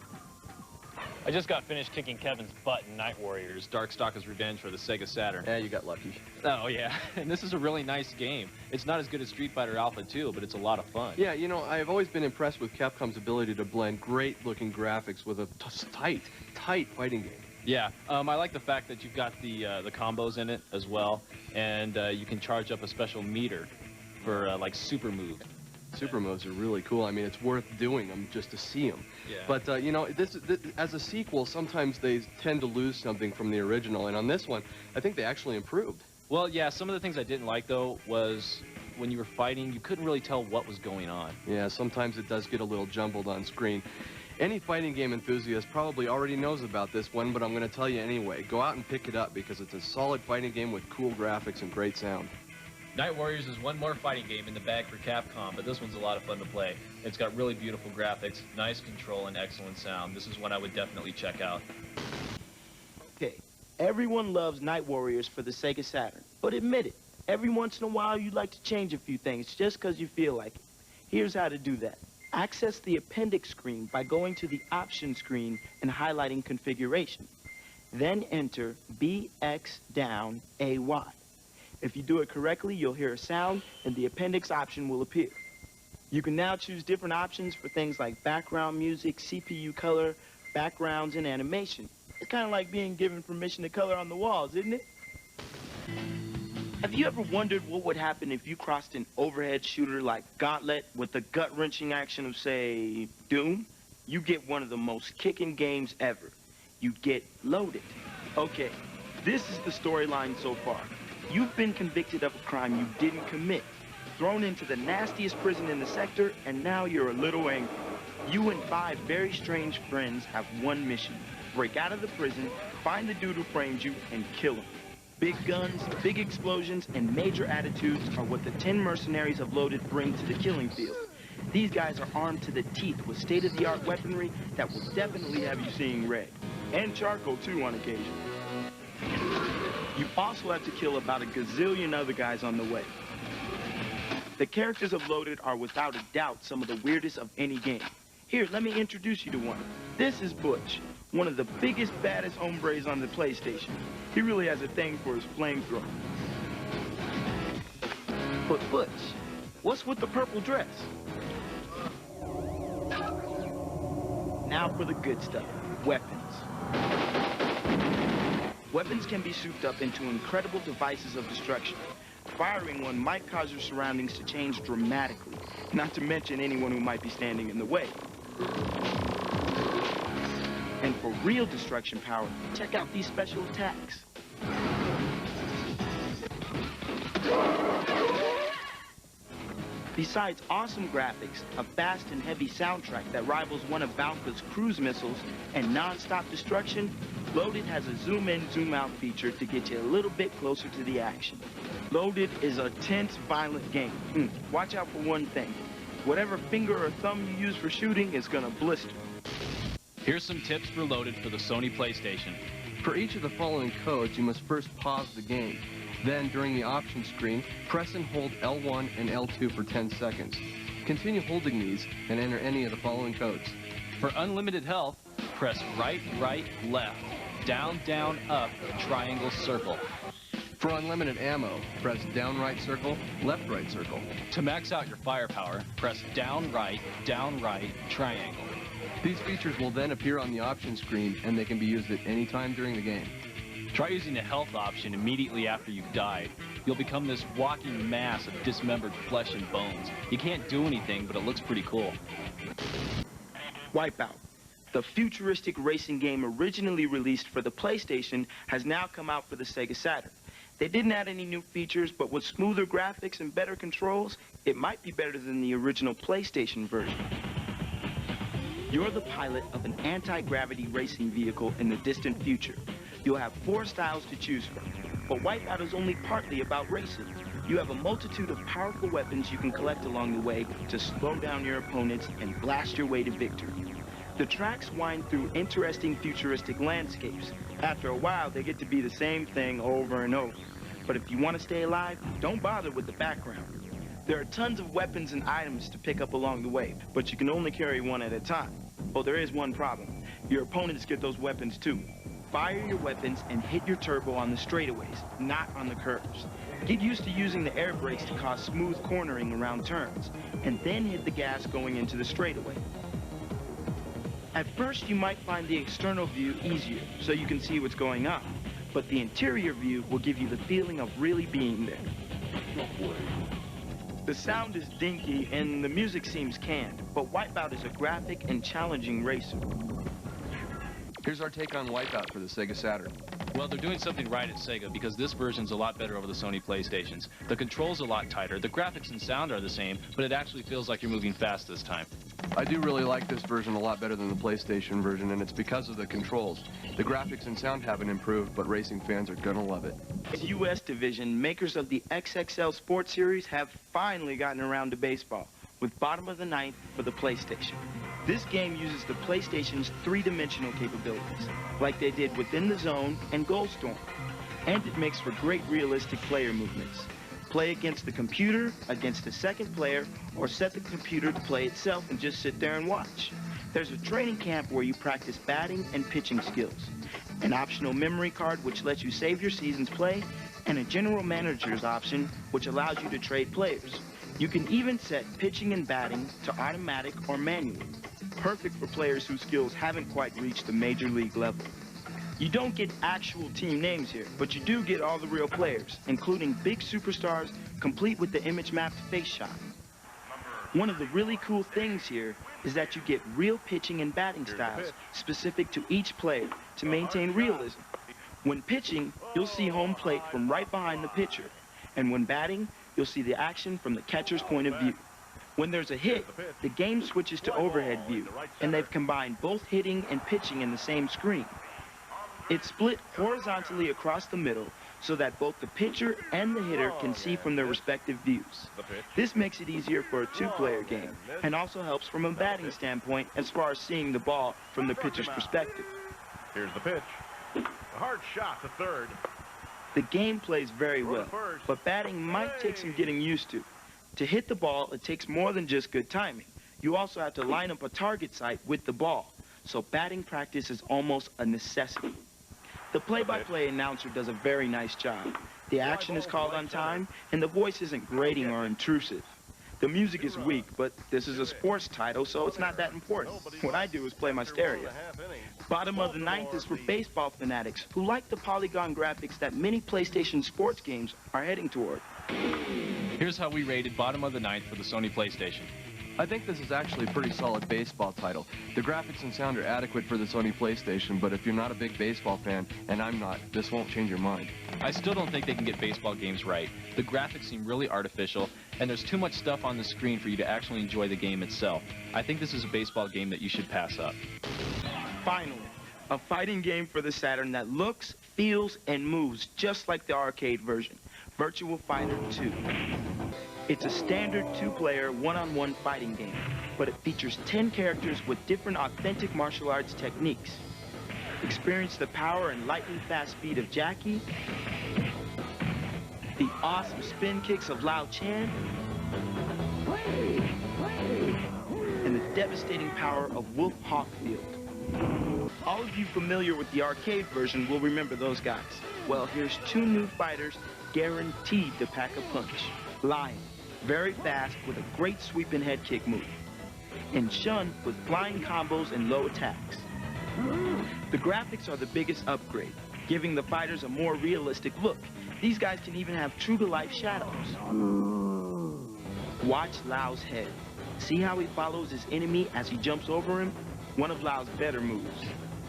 I just got finished kicking Kevin's butt in Night Warriors, Darkstalkers Revenge for the Sega Saturn. Yeah, you got lucky. Oh, yeah. And this is a really nice game. It's not as good as Street Fighter Alpha 2, but it's a lot of fun. Yeah, you know, I've always been impressed with Capcom's ability to blend great-looking graphics with a tight fighting game. Yeah, I like the fact that you've got the combos in it as well, and you can charge up a special meter for, like, super moves. Super moves are really cool. I mean, it's worth doing them just to see them. Yeah. But, you know, this, as a sequel, sometimes they tend to lose something from the original. And on this one, I think they actually improved. Well, yeah, some of the things I didn't like, though, was when you were fighting, you couldn't really tell what was going on. Yeah, sometimes it does get a little jumbled on screen. Any fighting game enthusiast probably already knows about this one, but I'm going to tell you anyway. Go out and pick it up because it's a solid fighting game with cool graphics and great sound. Night Warriors is one more fighting game in the bag for Capcom, but this one's a lot of fun to play. It's got really beautiful graphics, nice control, and excellent sound. This is one I would definitely check out. Okay, everyone loves Night Warriors for the Sega Saturn, but admit it, every once in a while you'd like to change a few things just because you feel like it. Here's how to do that. Access the appendix screen by going to the options screen and highlighting configuration. Then enter BX down AY. If you do it correctly, you'll hear a sound and the appendix option will appear. You can now choose different options for things like background music, CPU color, backgrounds, and animation. It's kind of like being given permission to color on the walls, isn't it? Have you ever wondered what would happen if you crossed an overhead shooter like Gauntlet with the gut-wrenching action of, say, Doom? You get one of the most kicking games ever. You get loaded. Okay, this is the storyline so far. You've been convicted of a crime you didn't commit, thrown into the nastiest prison in the sector, and now you're a little angry. You and 5 very strange friends have one mission. Break out of the prison, find the dude who framed you, and kill him. Big guns, big explosions, and major attitudes are what the 10 mercenaries of Loaded bring to the killing field. These guys are armed to the teeth with state-of-the-art weaponry that will definitely have you seeing red. And charcoal, too, on occasion. You also have to kill about a gazillion other guys on the way. The characters of Loaded are without a doubt some of the weirdest of any game. Here, let me introduce you to one. This is Butch, one of the biggest, baddest hombres on the PlayStation. He really has a thing for his flamethrower. But Butch, what's with the purple dress? Now for the good stuff, weapons. Weapons can be souped up into incredible devices of destruction. Firing one might cause your surroundings to change dramatically, not to mention anyone who might be standing in the way. And for real destruction power, check out these special attacks. Besides awesome graphics, a fast and heavy soundtrack that rivals one of Valka's cruise missiles, and non-stop destruction, Loaded has a zoom-in, zoom-out feature to get you a little bit closer to the action. Loaded is a tense, violent game. Watch out for one thing. Whatever finger or thumb you use for shooting is gonna blister. Here's some tips for Loaded for the Sony PlayStation. For each of the following codes, you must first pause the game. Then, during the options screen, press and hold L1 and L2 for 10 seconds. Continue holding these and enter any of the following codes. For unlimited health, press right, right, left, down, down, up, triangle, circle. For unlimited ammo, press down, right, circle, left, right, circle. To max out your firepower, press down, right, triangle. These features will then appear on the options screen, and they can be used at any time during the game. Try using the health option immediately after you've died. You'll become this walking mass of dismembered flesh and bones. You can't do anything, but it looks pretty cool. WipEout, the futuristic racing game originally released for the PlayStation, has now come out for the Sega Saturn. They didn't add any new features, but with smoother graphics and better controls, it might be better than the original PlayStation version. You're the pilot of an anti-gravity racing vehicle in the distant future. You'll have 4 styles to choose from, but WipEout is only partly about racing. You have a multitude of powerful weapons you can collect along the way to slow down your opponents and blast your way to victory. The tracks wind through interesting futuristic landscapes. After a while, they get to be the same thing over and over. But if you want to stay alive, don't bother with the background. There are tons of weapons and items to pick up along the way, but you can only carry one at a time. Oh, there is one problem. Your opponents get those weapons too. Fire your weapons and hit your turbo on the straightaways, not on the curves. Get used to using the air brakes to cause smooth cornering around turns, and then hit the gas going into the straightaway. At first, you might find the external view easier, so you can see what's going on, but the interior view will give you the feeling of really being there. The sound is dinky, and the music seems canned, but WipEout is a graphic and challenging racer. Here's our take on WipEout for the Sega Saturn. Well, they're doing something right at Sega because this version's a lot better over the Sony PlayStations. The controls a lot tighter, the graphics and sound are the same, but it actually feels like you're moving fast this time. I do really like this version a lot better than the PlayStation version, and it's because of the controls. The graphics and sound haven't improved, but racing fans are gonna love it. The U.S. division, makers of the XXL Sports Series, have finally gotten around to baseball, with bottom of the ninth for the PlayStation. This game uses the PlayStation's 3-dimensional capabilities, like they did Within the Zone and Goldstorm, and it makes for great realistic player movements. Play against the computer, against a second player, or set the computer to play itself and just sit there and watch. There's a training camp where you practice batting and pitching skills, an optional memory card which lets you save your season's play, and a general manager's option which allows you to trade players. You can even set pitching and batting to automatic or manual, perfect for players whose skills haven't quite reached the major league level. You don't get actual team names here, but you do get all the real players, including big superstars, complete with the image-mapped face shot. One of the really cool things here is that you get real pitching and batting styles specific to each player to maintain realism. When pitching, you'll see home plate from right behind the pitcher, and when batting, you'll see the action from the catcher's point of view. When there's a hit, the game switches to overhead view, and they've combined both hitting and pitching in the same screen. It's split horizontally across the middle so that both the pitcher and the hitter can see from their respective views. This makes it easier for a two-player game, and also helps from a batting standpoint as far as seeing the ball from the pitcher's perspective. Here's the pitch. A hard shot to third. The game plays very well, but batting might take some getting used to. To hit the ball, it takes more than just good timing. You also have to line up a target sight with the ball, so batting practice is almost a necessity. The play-by-play announcer does a very nice job. The action is called on time, and the voice isn't grating or intrusive. The music is weak, but this is a sports title, so it's not that important. What I do is play my stereo. Bottom of the ninth is for baseball fanatics who like the polygon graphics that many PlayStation sports games are heading toward. Here's how we rated bottom of the ninth for the Sony PlayStation. I think this is actually a pretty solid baseball title. The graphics and sound are adequate for the Sony PlayStation, but if you're not a big baseball fan, and I'm not, this won't change your mind. I still don't think they can get baseball games right. The graphics seem really artificial, and there's too much stuff on the screen for you to actually enjoy the game itself. I think this is a baseball game that you should pass up. Finally, a fighting game for the Saturn that looks, feels, and moves just like the arcade version, Virtua Fighter 2. It's a standard two-player, one-on-one fighting game, but it features 10 characters with different authentic martial arts techniques. Experience the power and lightning-fast speed of Jackie, the awesome spin kicks of Lao Chan, and the devastating power of Wolf Hawkfield. All of you familiar with the arcade version will remember those guys. Well, here's two new fighters guaranteed to pack a punch. Lion, very fast with a great sweep and head kick move, and Shun with flying combos and low attacks. The graphics are the biggest upgrade, giving the fighters a more realistic look. These guys can even have true-to-life shadows. Watch Lao's head. See how he follows his enemy as he jumps over him? One of Lao's better moves.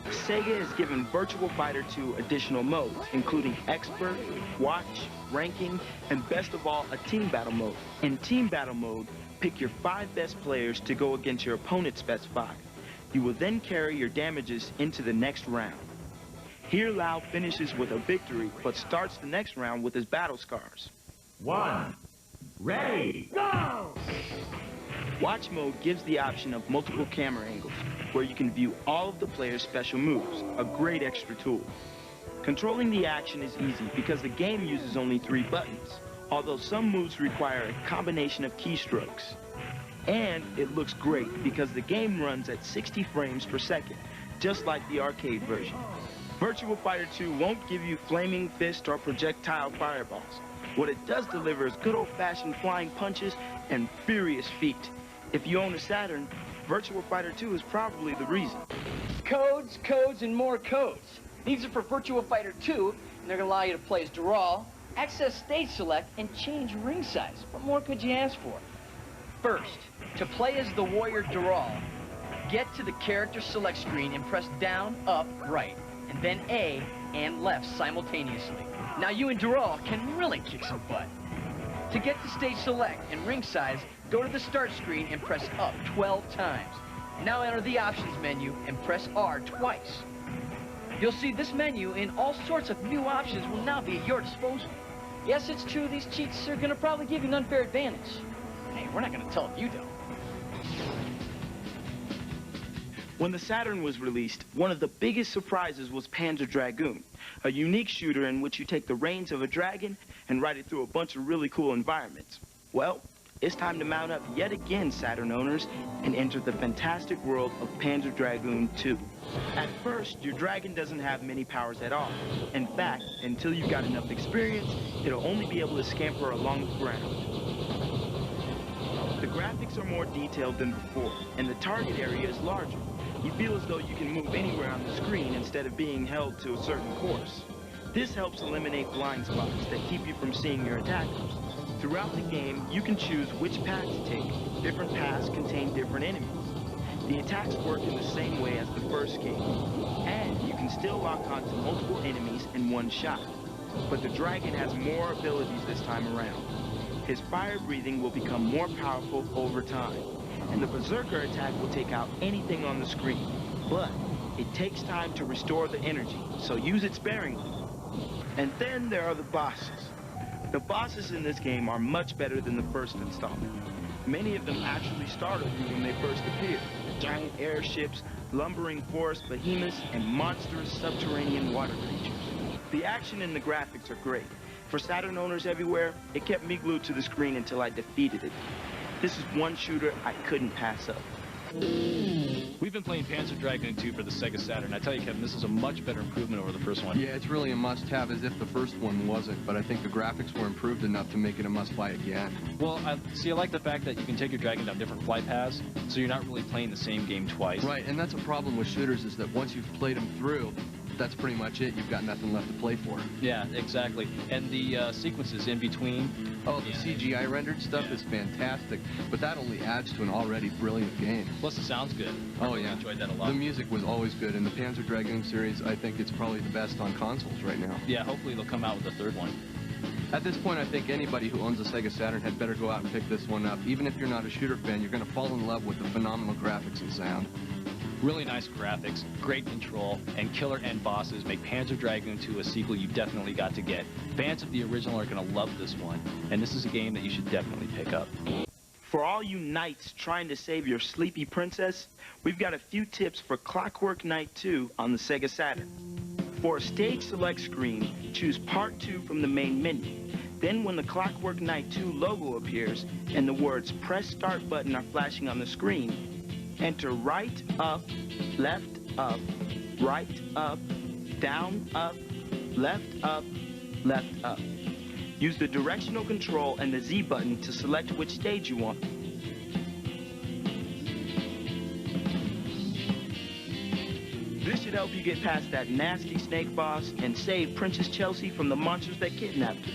Sega has given Virtua Fighter 2 additional modes, including Expert, Watch, Ranking, and best of all, a Team Battle mode. In Team Battle mode, pick your 5 best players to go against your opponent's best 5. You will then carry your damages into the next round. Here Lao finishes with a victory, but starts the next round with his battle scars. 1, ready, go! Watch mode gives the option of multiple camera angles, where you can view all of the player's special moves, a great extra tool. Controlling the action is easy because the game uses only 3 buttons, although some moves require a combination of keystrokes. And it looks great because the game runs at 60 frames per second, just like the arcade version. Virtua Fighter 2 won't give you flaming fist or projectile fireballs. What it does deliver is good old-fashioned flying punches and furious feet. If you own a Saturn, Virtua Fighter 2 is probably the reason. Codes, codes, and more codes. These are for Virtua Fighter 2, and they're going to allow you to play as Dural, access stage select, and change ring size. What more could you ask for? First, to play as the warrior Dural, get to the character select screen and press down, up, right, and then A and left simultaneously. Now you and Dural can really kick some butt. To get to stage select and ring size, go to the start screen and press up 12 times. Now enter the options menu and press R twice. You'll see this menu and all sorts of new options will now be at your disposal. Yes, it's true, these cheats are going to probably give you an unfair advantage. Hey, we're not going to tell if you don't. When the Saturn was released, one of the biggest surprises was Panzer Dragoon, a unique shooter in which you take the reins of a dragon and ride it through a bunch of really cool environments. Well, it's time to mount up yet again, Saturn owners, and enter the fantastic world of Panzer Dragoon 2. At first, your dragon doesn't have many powers at all. In fact, until you've got enough experience, it'll only be able to scamper along the ground. The graphics are more detailed than before, and the target area is larger. You feel as though you can move anywhere on the screen instead of being held to a certain course. This helps eliminate blind spots that keep you from seeing your attackers. Throughout the game, you can choose which path to take. Different paths contain different enemies. The attacks work in the same way as the first game, and you can still lock onto multiple enemies in one shot. But the dragon has more abilities this time around. His fire breathing will become more powerful over time, and the berserker attack will take out anything on the screen. But it takes time to restore the energy, so use it sparingly. And then there are the bosses. The bosses in this game are much better than the first installment. Many of them actually startled you when they first appeared. Giant airships, lumbering forest behemoths, and monstrous subterranean water creatures. The action and the graphics are great. For Saturn owners everywhere, it kept me glued to the screen until I defeated it. This is one shooter I couldn't pass up. We've been playing Panzer Dragoon 2 for the Sega Saturn. I tell you, Kevin, this is a much better improvement over the first one. Yeah, it's really a must-have, as if the first one wasn't, but I think the graphics were improved enough to make it a must-buy again. Well, I like the fact that you can take your Dragon down different flight paths, so you're not really playing the same game twice. Right, and that's a problem with shooters, is that once you've played them through, that's pretty much it. You've got nothing left to play for. Yeah, exactly. And the sequences in between. Oh, the CGI rendered stuff is fantastic, but that only adds to an already brilliant game. Plus, it sounds good. Oh, yeah. I enjoyed that a lot. The music was always good, and the Panzer Dragoon series, I think it's probably the best on consoles right now. Yeah, hopefully they'll come out with a third one. At this point, I think anybody who owns a Sega Saturn had better go out and pick this one up. Even if you're not a shooter fan, you're going to fall in love with the phenomenal graphics and sound. Really nice graphics, great control, and killer end bosses make Panzer Dragoon 2 a sequel you definitely got to get. Fans of the original are going to love this one, and this is a game that you should definitely pick up. For all you knights trying to save your sleepy princess, we've got a few tips for Clockwork Knight 2 on the Sega Saturn. For a stage select screen, choose Part 2 from the main menu. Then when the Clockwork Knight 2 logo appears and the words Press Start button are flashing on the screen, enter right, up, left, up, right, up, down, up, left, up, left, up. Use the directional control and the Z button to select which stage you want. This should help you get past that nasty snake boss and save Princess Chelsea from the monsters that kidnapped her.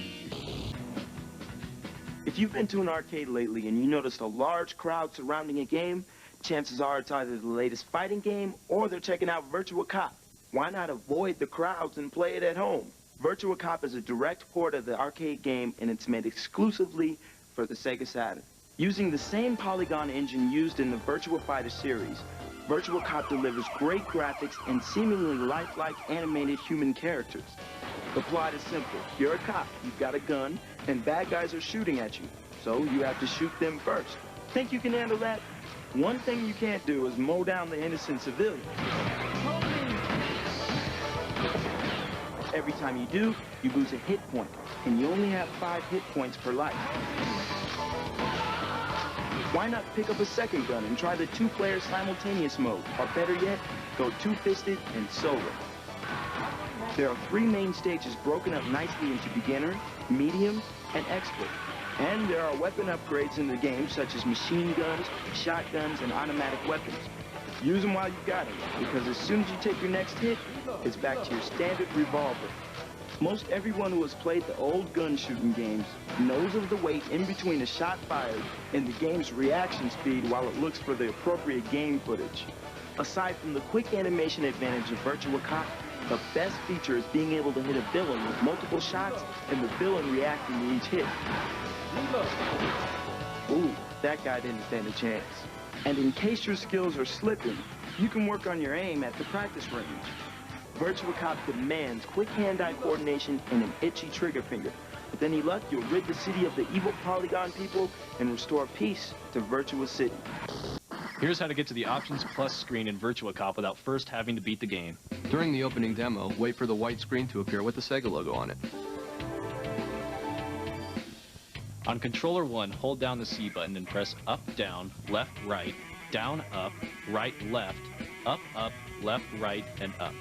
If you've been to an arcade lately and you noticed a large crowd surrounding a game, chances are it's either the latest fighting game or they're checking out Virtua Cop. Why not avoid the crowds and play it at home? Virtua Cop is a direct port of the arcade game, and it's made exclusively for the Sega Saturn. Using the same polygon engine used in the Virtua Fighter series, Virtua Cop delivers great graphics and seemingly lifelike animated human characters. The plot is simple. You're a cop, you've got a gun, and bad guys are shooting at you, so you have to shoot them first. Think you can handle that? One thing you can't do is mow down the innocent civilians. Every time you do, you lose a hit point, and you only have 5 hit points per life. Why not pick up a second gun and try the 2-player simultaneous mode, or better yet, go two-fisted and solo. There are 3 main stages broken up nicely into beginner, medium, and expert. And there are weapon upgrades in the game, such as machine guns, shotguns, and automatic weapons. Use them while you've got them, because as soon as you take your next hit, it's back to your standard revolver. Most everyone who has played the old gun shooting games knows of the wait in between a shot fired and the game's reaction speed while it looks for the appropriate game footage. Aside from the quick animation advantage of Virtua Cop, the best feature is being able to hit a villain with multiple shots and the villain reacting to each hit. Ooh, that guy didn't stand a chance. And in case your skills are slipping, you can work on your aim at the practice range. Virtua Cop demands quick hand-eye coordination and an itchy trigger finger. With any luck, you'll rid the city of the evil Polygon people and restore peace to Virtua City. Here's how to get to the Options Plus screen in Virtua Cop without first having to beat the game. During the opening demo, wait for the white screen to appear with the Sega logo on it. On controller 1, hold down the C button and press up, down, left, right, down, up, right, left, left, right, and up.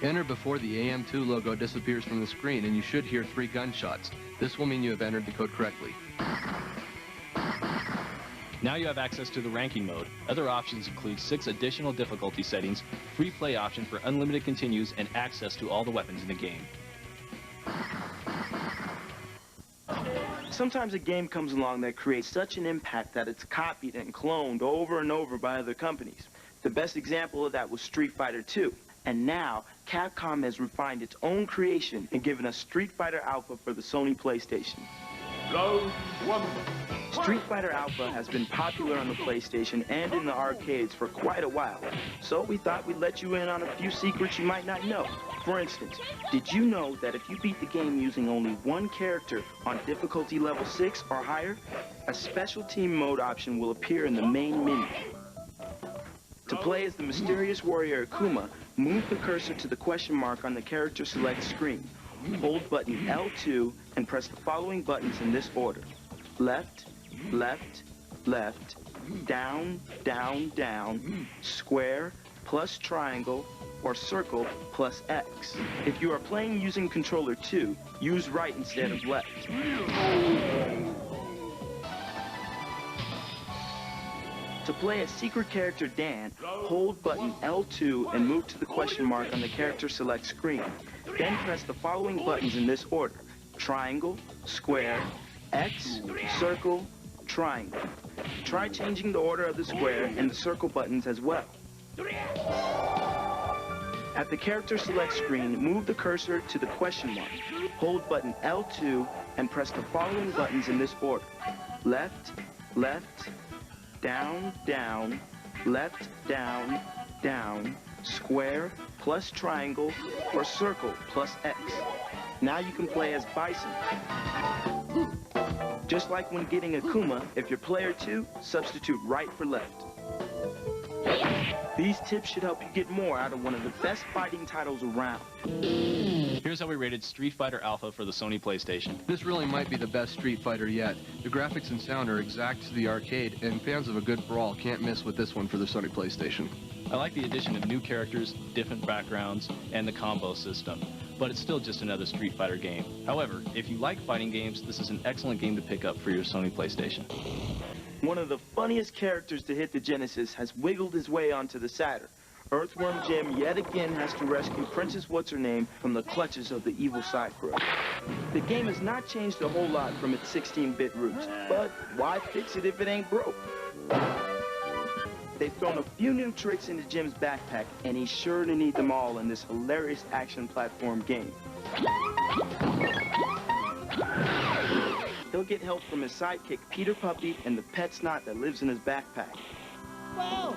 Enter before the AM2 logo disappears from the screen, and you should hear 3 gunshots. This will mean you have entered the code correctly. Now you have access to the ranking mode. Other options include 6 additional difficulty settings, free play option for unlimited continues, and access to all the weapons in the game. Sometimes a game comes along that creates such an impact that it's copied and cloned over and over by other companies. The best example of that was Street Fighter II. And now, Capcom has refined its own creation and given us Street Fighter Alpha for the Sony PlayStation. Street Fighter Alpha has been popular on the PlayStation and in the arcades for quite a while, so we thought we'd let you in on a few secrets you might not know. For instance, did you know that if you beat the game using only one character on difficulty level 6 or higher, a special team mode option will appear in the main menu? To play as the mysterious warrior Akuma, move the cursor to the question mark on the character select screen. Hold button L2 and press the following buttons in this order. Left, left, left, down, down, down, square, plus triangle, or circle, plus X. If you are playing using controller 2, use right instead of left. To play as secret character Dan, hold button L2 and move to the question mark on the character select screen. Then press the following buttons in this order. Triangle, square, X, circle, triangle. Try changing the order of the square and the circle buttons as well. At the character select screen, move the cursor to the question mark. Hold button L2 and press the following buttons in this order. Left, left, down, down, left, down, down, square, plus triangle, or circle, plus X. Now you can play as Bison. Just like when getting Akuma, if you're player 2, substitute right for left. These tips should help you get more out of one of the best fighting titles around. Here's how we rated Street Fighter Alpha for the Sony PlayStation. This really might be the best Street Fighter yet. The graphics and sound are exact to the arcade, and fans of a good brawl can't miss with this one for the Sony PlayStation. I like the addition of new characters, different backgrounds, and the combo system, but it's still just another Street Fighter game. However, if you like fighting games, this is an excellent game to pick up for your Sony PlayStation. One of the funniest characters to hit the Genesis has wiggled his way onto the Saturn. Earthworm Jim yet again has to rescue Princess What's-Her-Name from the clutches of the evil Cycro. The game has not changed a whole lot from its 16-bit roots, but why fix it if it ain't broke? They've thrown a few new tricks into Jim's backpack, and he's sure to need them all in this hilarious action platform game. He'll get help from his sidekick, Peter Puppy, and the pet snot that lives in his backpack. Whoa!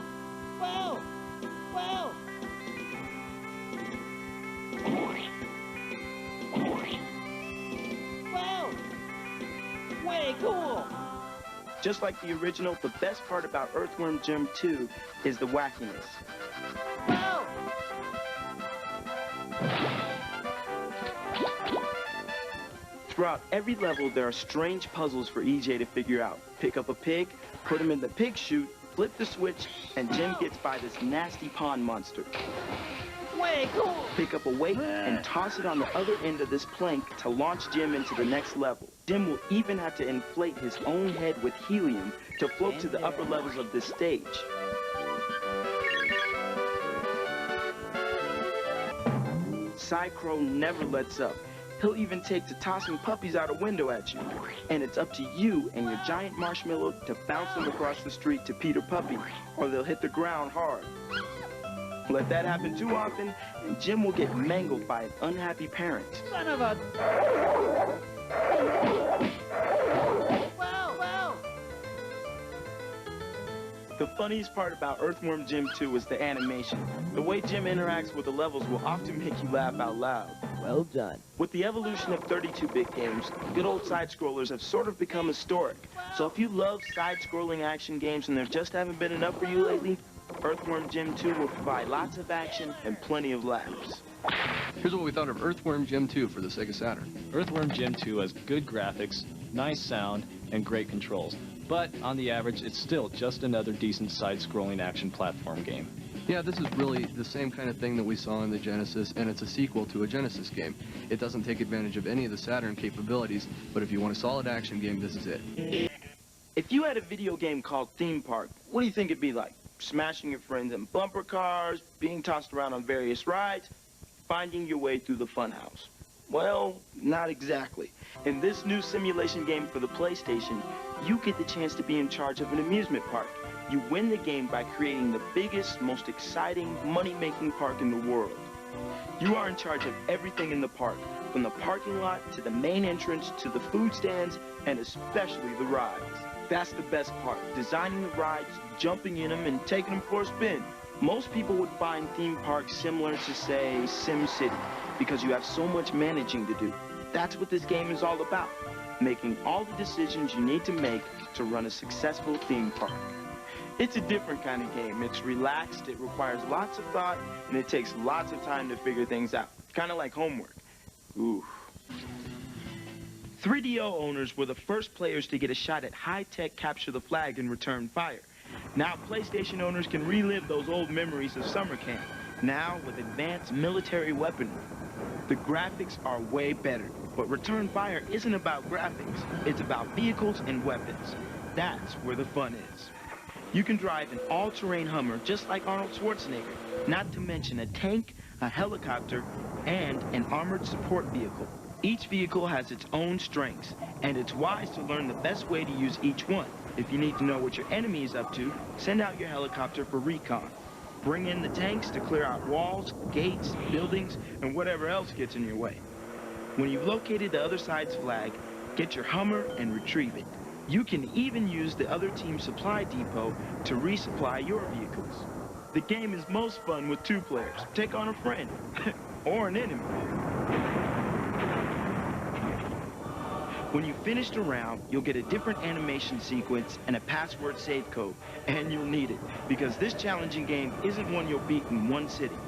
Whoa! Whoa! Whoa! Way cool! Just like the original, the best part about Earthworm Jim 2 is the wackiness. Whoa! Throughout every level, there are strange puzzles for EJ to figure out. Pick up a pig, put him in the pig chute, flip the switch, and Jim gets by this nasty pond monster. Way cool! Pick up a weight and toss it on the other end of this plank to launch Jim into the next level. Jim will even have to inflate his own head with helium to float to the upper levels of this stage. Cycro never lets up. He'll even take to tossing puppies out a window at you. And it's up to you and your giant marshmallow to bounce them across the street to Peter Puppy, or they'll hit the ground hard. Let that happen too often, and Jim will get mangled by his unhappy parents. Son of a... Wow, wow! The funniest part about Earthworm Jim 2 is the animation. The way Jim interacts with the levels will often make you laugh out loud. Well done. With the evolution of 32-bit games, good old side-scrollers have sort of become historic. So if you love side-scrolling action games and there just haven't been enough for you lately, Earthworm Jim 2 will provide lots of action and plenty of laughs. Here's what we thought of Earthworm Jim 2 for the Sega Saturn. Earthworm Jim 2 has good graphics, nice sound, and great controls. But on the average, it's still just another decent side-scrolling action platform game. Yeah, this is really the same kind of thing that we saw in the Genesis, and it's a sequel to a Genesis game. It doesn't take advantage of any of the Saturn capabilities, but if you want a solid action game, this is it. If you had a video game called Theme Park, what do you think it'd be like? Smashing your friends in bumper cars, being tossed around on various rides, finding your way through the funhouse? Well, not exactly. In this new simulation game for the PlayStation, you get the chance to be in charge of an amusement park. You win the game by creating the biggest, most exciting, money-making park in the world. You are in charge of everything in the park, from the parking lot to the main entrance to the food stands, and especially the rides. That's the best part, designing the rides, jumping in them, and taking them for a spin. Most people would find theme parks similar to, say, SimCity, because you have so much managing to do. That's what this game is all about, making all the decisions you need to make to run a successful theme park. It's a different kind of game. It's relaxed, it requires lots of thought, and it takes lots of time to figure things out. Kind of like homework. Ooh. 3DO owners were the first players to get a shot at high-tech capture the flag and return fire. Now PlayStation owners can relive those old memories of summer camp, now with advanced military weaponry. The graphics are way better, but return fire isn't about graphics. It's about vehicles and weapons. That's where the fun is. You can drive an all-terrain Hummer just like Arnold Schwarzenegger, not to mention a tank, a helicopter, and an armored support vehicle. Each vehicle has its own strengths, and it's wise to learn the best way to use each one. If you need to know what your enemy is up to, send out your helicopter for recon. Bring in the tanks to clear out walls, gates, buildings, and whatever else gets in your way. When you've located the other side's flag, get your Hummer and retrieve it. You can even use the other team's supply depot to resupply your vehicles. The game is most fun with 2 players. Take on a friend, or an enemy. When you've finished a round, you'll get a different animation sequence and a password save code, and you'll need it, because this challenging game isn't one you'll beat in one sitting.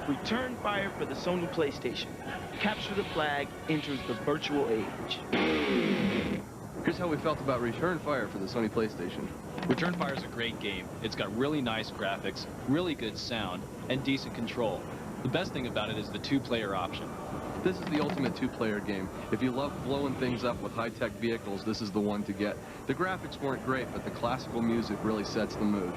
Return fire for the Sony PlayStation. Capture the flag enters the virtual age. Here's how we felt about Return Fire for the Sony PlayStation. Return Fire is a great game. It's got really nice graphics, really good sound, and decent control. The best thing about it is the 2-player option. This is the ultimate 2-player game. If you love blowing things up with high-tech vehicles, this is the one to get. The graphics weren't great, but the classical music really sets the mood.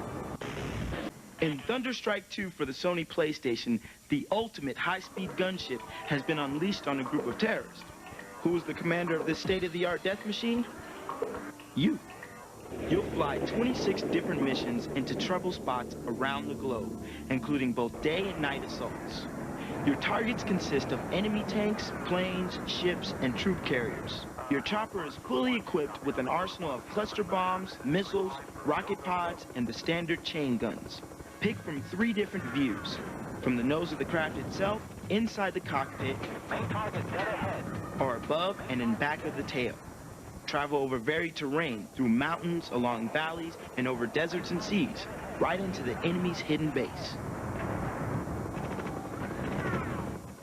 In ThunderStrike II for the Sony PlayStation, the ultimate high-speed gunship has been unleashed on a group of terrorists. Who is the commander of this state-of-the-art death machine? You. You'll fly 26 different missions into trouble spots around the globe, including both day and night assaults. Your targets consist of enemy tanks, planes, ships, and troop carriers. Your chopper is fully equipped with an arsenal of cluster bombs, missiles, rocket pods, and the standard chain guns. Pick from 3 different views. From the nose of the craft itself, inside the cockpit, main target dead ahead, or above and in back of the tail. Travel over varied terrain, through mountains, along valleys, and over deserts and seas, right into the enemy's hidden base.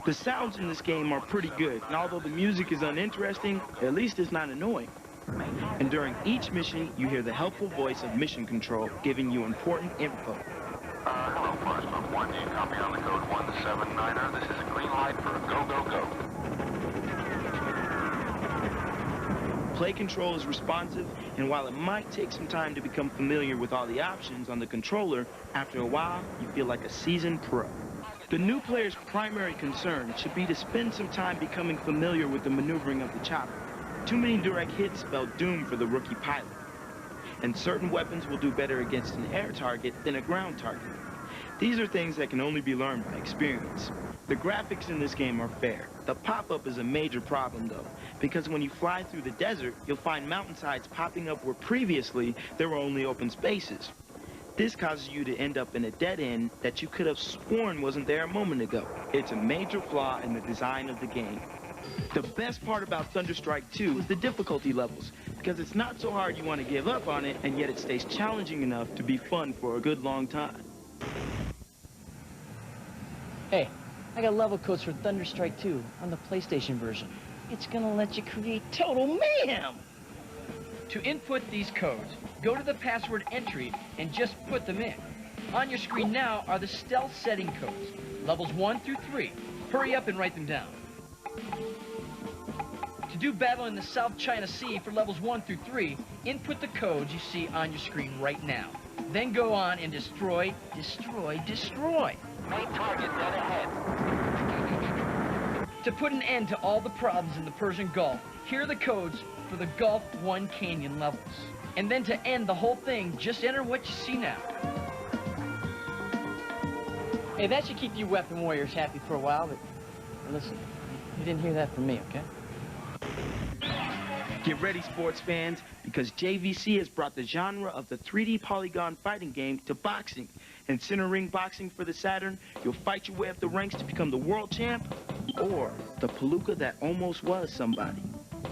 The sounds in this game are pretty good, and although the music is uninteresting, at least it's not annoying. And during each mission, you hear the helpful voice of Mission Control giving you important info. Hello, Forest Book 1. Do you copy on the code 179er? This is a green light for a go, go, go. Play control is responsive, and while it might take some time to become familiar with all the options on the controller, after a while, you feel like a seasoned pro. The new player's primary concern should be to spend some time becoming familiar with the maneuvering of the chopper. Too many direct hits spell doom for the rookie pilot. And certain weapons will do better against an air target than a ground target. These are things that can only be learned by experience. The graphics in this game are fair. The pop-up is a major problem, though, because when you fly through the desert, you'll find mountainsides popping up where previously there were only open spaces. This causes you to end up in a dead end that you could have sworn wasn't there a moment ago. It's a major flaw in the design of the game. The best part about ThunderStrike II is the difficulty levels, because it's not so hard you want to give up on it, and yet it stays challenging enough to be fun for a good long time. Hey, I got level codes for ThunderStrike II on the PlayStation version. It's gonna let you create total mayhem! To input these codes, go to the password entry and just put them in. On your screen now are the stealth setting codes, levels 1 through 3. Hurry up and write them down. To do battle in the South China Sea for levels 1 through 3, input the codes you see on your screen right now. Then go on and destroy, destroy, destroy. Main target dead ahead. To put an end to all the problems in the Persian Gulf, here are the codes for the Gulf 1 Canyon levels. And then to end the whole thing, just enter what you see now. Hey, that should keep you weapon warriors happy for a while, but listen, you didn't hear that from me, okay? Get ready, sports fans, because JVC has brought the genre of the 3D polygon fighting game to boxing. In center ring boxing for the Saturn, you'll fight your way up the ranks to become the world champ, or the palooka that almost was somebody.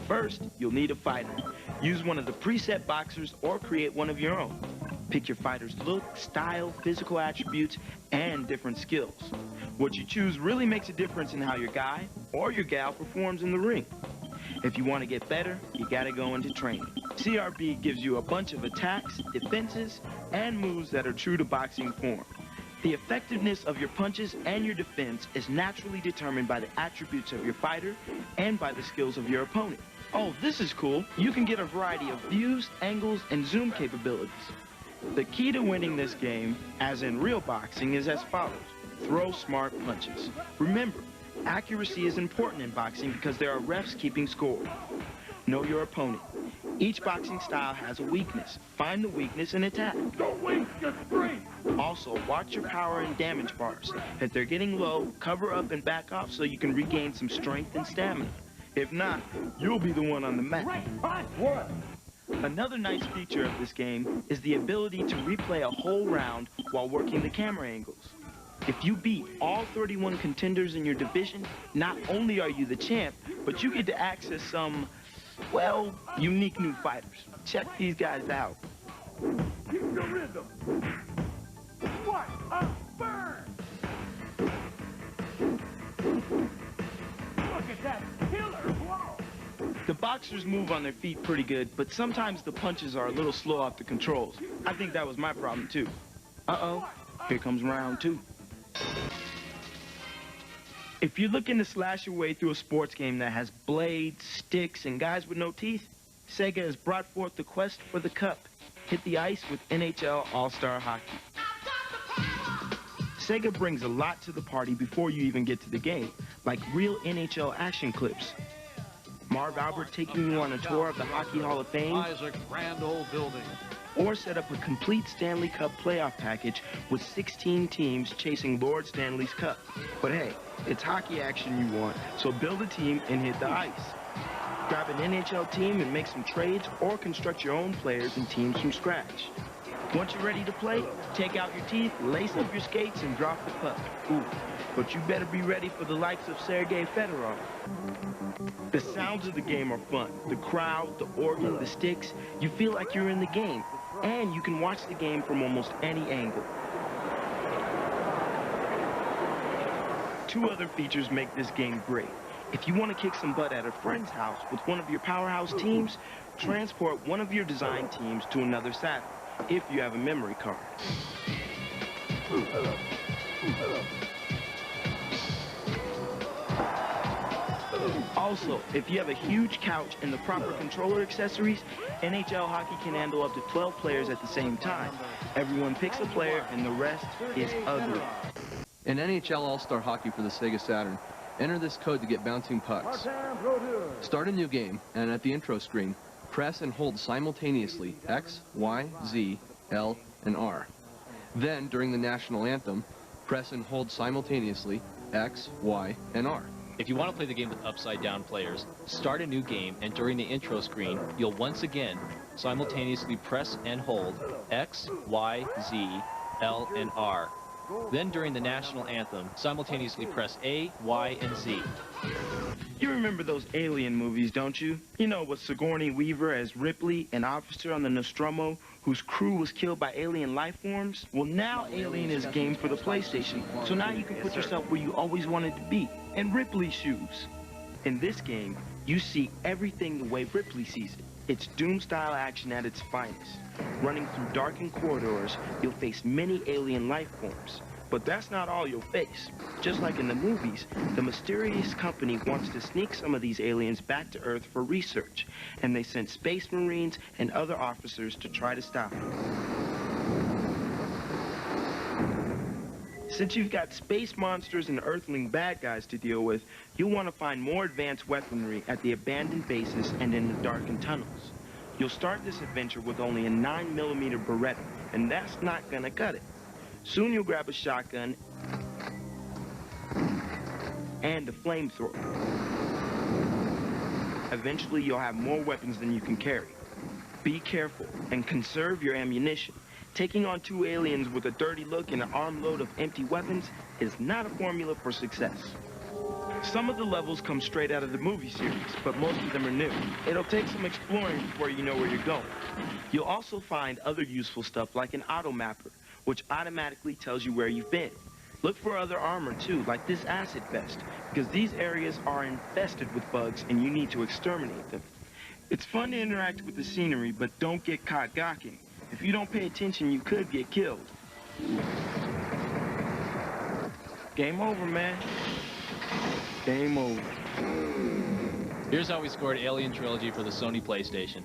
First, you'll need a fighter. Use one of the preset boxers or create one of your own. Pick your fighter's look, style, physical attributes, and different skills. What you choose really makes a difference in how your guy or your gal performs in the ring. If you want to get better, you gotta go into training. CRB gives you a bunch of attacks, defenses, and moves that are true to boxing form. The effectiveness of your punches and your defense is naturally determined by the attributes of your fighter and by the skills of your opponent. Oh, this is cool. You can get a variety of views, angles, and zoom capabilities. The key to winning this game, as in real boxing, is as follows. Throw smart punches. Remember, accuracy is important in boxing because there are refs keeping score. Know your opponent. Each boxing style has a weakness. Find the weakness and attack. Don't waste your strength! Also, watch your power and damage bars. If they're getting low, cover up and back off so you can regain some strength and stamina. If not, you'll be the one on the mat. Another nice feature of this game is the ability to replay a whole round while working the camera angles. If you beat all 31 contenders in your division, not only are you the champ, but you get to access some, well, unique new fighters. Check these guys out. Keep the rhythm. What a burn! Look at that killer blow! The boxers move on their feet pretty good, but sometimes the punches are a little slow off the controls. I think that was my problem too. Uh-oh, here comes round 2. If you're looking to slash your way through a sports game that has blades, sticks, and guys with no teeth, Sega has brought forth the quest for the cup. Hit the ice with NHL All-Star Hockey. Sega brings a lot to the party before you even get to the game, like real NHL action clips. Marv Albert taking you on a tour of the Hockey Hall of Fame. A grand old building. Or set up a complete Stanley Cup playoff package with 16 teams chasing Lord Stanley's Cup. But hey, it's hockey action you want, so build a team and hit the ice. Grab an NHL team and make some trades or construct your own players and teams from scratch. Once you're ready to play, take out your teeth, lace up your skates, and drop the puck. Ooh, but you better be ready for the likes of Sergei Fedorov. The sounds of the game are fun. The crowd, the organ, the sticks, you feel like you're in the game. And you can watch the game from almost any angle. 2 other features make this game great. If you want to kick some butt at a friend's house with one of your powerhouse teams, transport one of your design teams to another Saturn, if you have a memory card. Also, if you have a huge couch and the proper controller accessories, NHL Hockey can handle up to 12 players at the same time. Everyone picks a player and the rest is ugly. In NHL All-Star Hockey for the Sega Saturn, enter this code to get bouncing pucks. Start a new game, and at the intro screen, press and hold simultaneously X, Y, Z, L, and R. Then, during the national anthem, press and hold simultaneously X, Y, and R. If you want to play the game with upside-down players, start a new game, and during the intro screen, you'll once again simultaneously press and hold X, Y, Z, L, and R. Then during the national anthem, simultaneously press A, Y, and Z. You remember those Alien movies, don't you? You know, with Sigourney Weaver as Ripley, an officer on the Nostromo whose crew was killed by alien life forms? Well, now Alien is a game for the PlayStation, so now you can put yourself where you always wanted to be, in Ripley's shoes. In this game, you see everything the way Ripley sees it. It's Doom-style action at its finest. Running through darkened corridors, you'll face many alien life forms. But that's not all you'll face. Just like in the movies, the mysterious company wants to sneak some of these aliens back to Earth for research, and they sent Space Marines and other officers to try to stop it. Since you've got space monsters and Earthling bad guys to deal with, you'll want to find more advanced weaponry at the abandoned bases and in the darkened tunnels. You'll start this adventure with only a 9mm Beretta, and that's not gonna cut it. Soon you'll grab a shotgun and a flamethrower. Eventually you'll have more weapons than you can carry. Be careful and conserve your ammunition. Taking on 2 aliens with a dirty look and an armload of empty weapons is not a formula for success. Some of the levels come straight out of the movie series, but most of them are new. It'll take some exploring before you know where you're going. You'll also find other useful stuff like an auto mapper, which automatically tells you where you've been. Look for other armor too, like this acid vest, because these areas are infested with bugs and you need to exterminate them. It's fun to interact with the scenery, but don't get caught gawking. If you don't pay attention, you could get killed. Game over, man. Game over. Here's how we scored Alien Trilogy for the Sony PlayStation.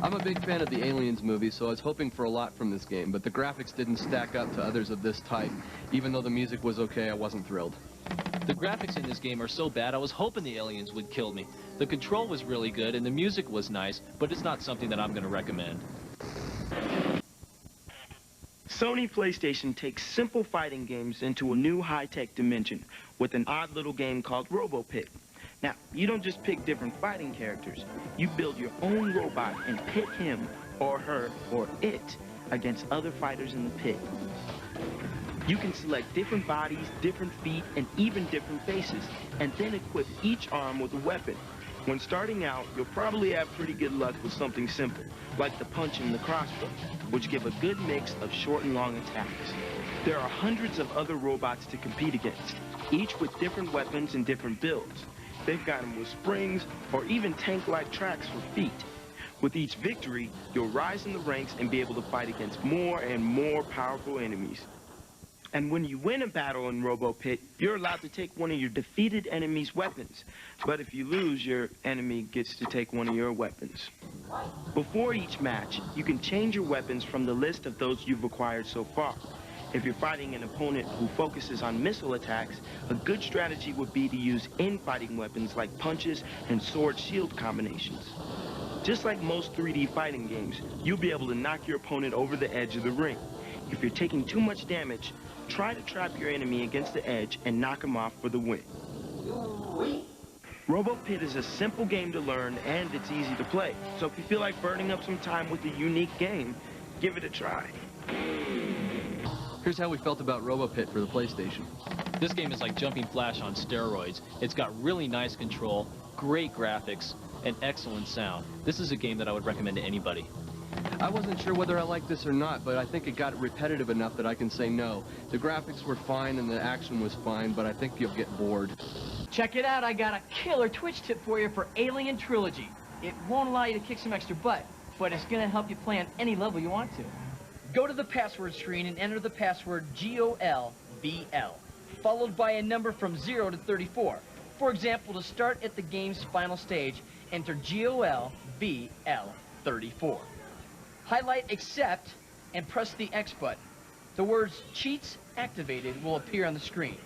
I'm a big fan of the Aliens movie, so I was hoping for a lot from this game, but the graphics didn't stack up to others of this type. Even though the music was okay, I wasn't thrilled. The graphics in this game are so bad, I was hoping the aliens would kill me. The control was really good and the music was nice, but it's not something that I'm going to recommend. Sony PlayStation takes simple fighting games into a new high-tech dimension with an odd little game called RoboPit. Now, you don't just pick different fighting characters. You build your own robot and pit him or her or it against other fighters in the pit. You can select different bodies, different feet, and even different faces, and then equip each arm with a weapon. When starting out, you'll probably have pretty good luck with something simple, like the punch and the crossbow, which give a good mix of short and long attacks. There are hundreds of other robots to compete against, each with different weapons and different builds. They've got them with springs or even tank-like tracks for feet. With each victory, you'll rise in the ranks and be able to fight against more and more powerful enemies. And when you win a battle in RoboPit, you're allowed to take one of your defeated enemy's weapons. But if you lose, your enemy gets to take one of your weapons. Before each match, you can change your weapons from the list of those you've acquired so far. If you're fighting an opponent who focuses on missile attacks, a good strategy would be to use infighting weapons like punches and sword-shield combinations. Just like most 3D fighting games, you'll be able to knock your opponent over the edge of the ring. If you're taking too much damage, try to trap your enemy against the edge and knock him off for the win. RoboPit is a simple game to learn and it's easy to play. So if you feel like burning up some time with a unique game, give it a try. Here's how we felt about RoboPit for the PlayStation. This game is like Jumping Flash on steroids. It's got really nice control, great graphics, and excellent sound. This is a game that I would recommend to anybody. I wasn't sure whether I liked this or not, but I think it got repetitive enough that I can say no. The graphics were fine and the action was fine, but I think you'll get bored. Check it out, I got a killer Twitch tip for you for Alien Trilogy. It won't allow you to kick some extra butt, but it's gonna help you play on any level you want to. Go to the password screen and enter the password GOLVL, followed by a number from 0 to 34. For example, to start at the game's final stage, enter GOLVL34. Highlight Accept and press the X button. The words Cheats Activated will appear on the screen.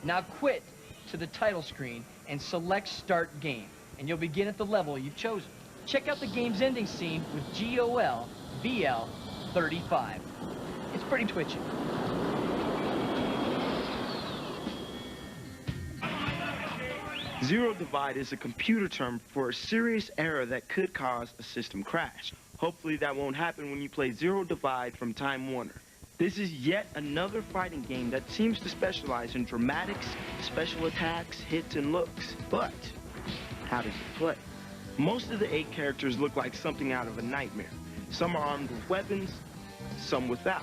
Now quit to the title screen and select Start Game, and you'll begin at the level you've chosen. Check out the game's ending scene with GOLVL35. It's pretty twitchy. Zero divide is a computer term for a serious error that could cause a system crash. Hopefully that won't happen when you play Zero Divide from Time Warner. This is yet another fighting game that seems to specialize in dramatics, special attacks, hits, and looks. But how does it play? Most of the 8 characters look like something out of a nightmare. Some are armed with weapons, some without.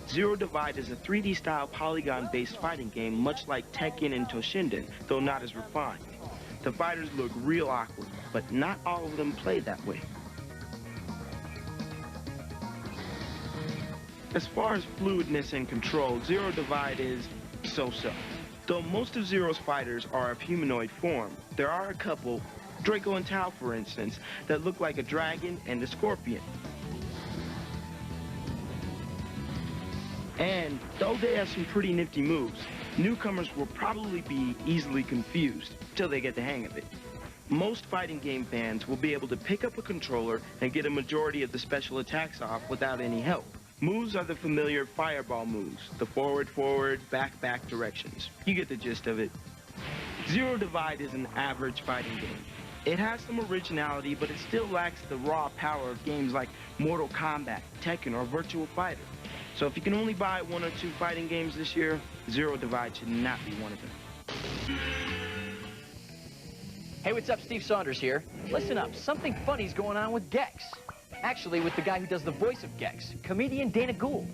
Zero Divide is a 3D-style polygon-based fighting game much like Tekken and Toshinden, though not as refined. The fighters look real awkward, but not all of them play that way. As far as fluidness and control, Zero Divide is so-so. Though most of Zero's fighters are of humanoid form, there are a couple, Draco and Tau for instance, that look like a dragon and a scorpion. And though they have some pretty nifty moves, newcomers will probably be easily confused till they get the hang of it. Most fighting game fans will be able to pick up a controller and get a majority of the special attacks off without any help. Moves are the familiar fireball moves, the forward, back directions. You get the gist of it. Zero Divide is an average fighting game. It has some originality, but it still lacks the raw power of games like Mortal Kombat, Tekken, or Virtua Fighter. So if you can only buy 1 or 2 fighting games this year, Zero Divide should not be one of them. Hey, what's up? Steve Saunders here. Listen up, something funny's going on with Gex. Actually, with the guy who does the voice of Gex, comedian Dana Gould.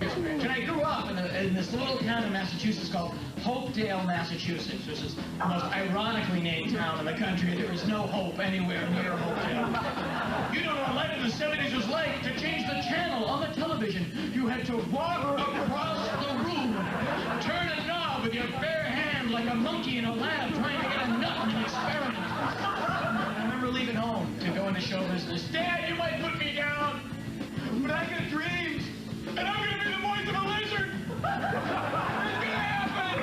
And I grew up in this little town in Massachusetts called Hopedale, Massachusetts, which is the most ironically named town in the country. There is no hope anywhere near Hopedale. You know what life in the 70s was like. To change the channel on the television, you had to walk across the room, turn a knob with your bare hand like a monkey in a lab trying to get a nut in an experiment. I remember leaving home to go into show business. Dad, you might put me down, but I got dreams. And I'm gonna be the voice of a lizard! It's gonna happen!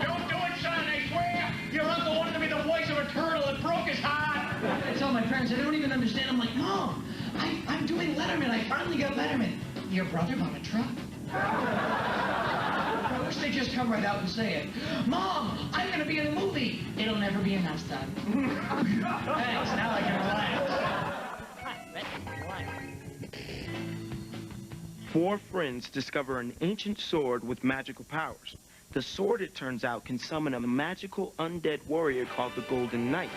Don't do it, son, I swear! Your uncle wanted to be the voice of a turtle and broke his heart! I tell my parents, they don't even understand. I'm like, Mom, I'm doing Letterman. I finally got Letterman. Your brother bought a truck? I wish they'd just come right out and say it. Mom, I'm gonna be in a movie. It'll never be enough, son. Thanks, now I can relax. 4 friends discover an ancient sword with magical powers. The sword, it turns out, can summon a magical undead warrior called the Golden Knight.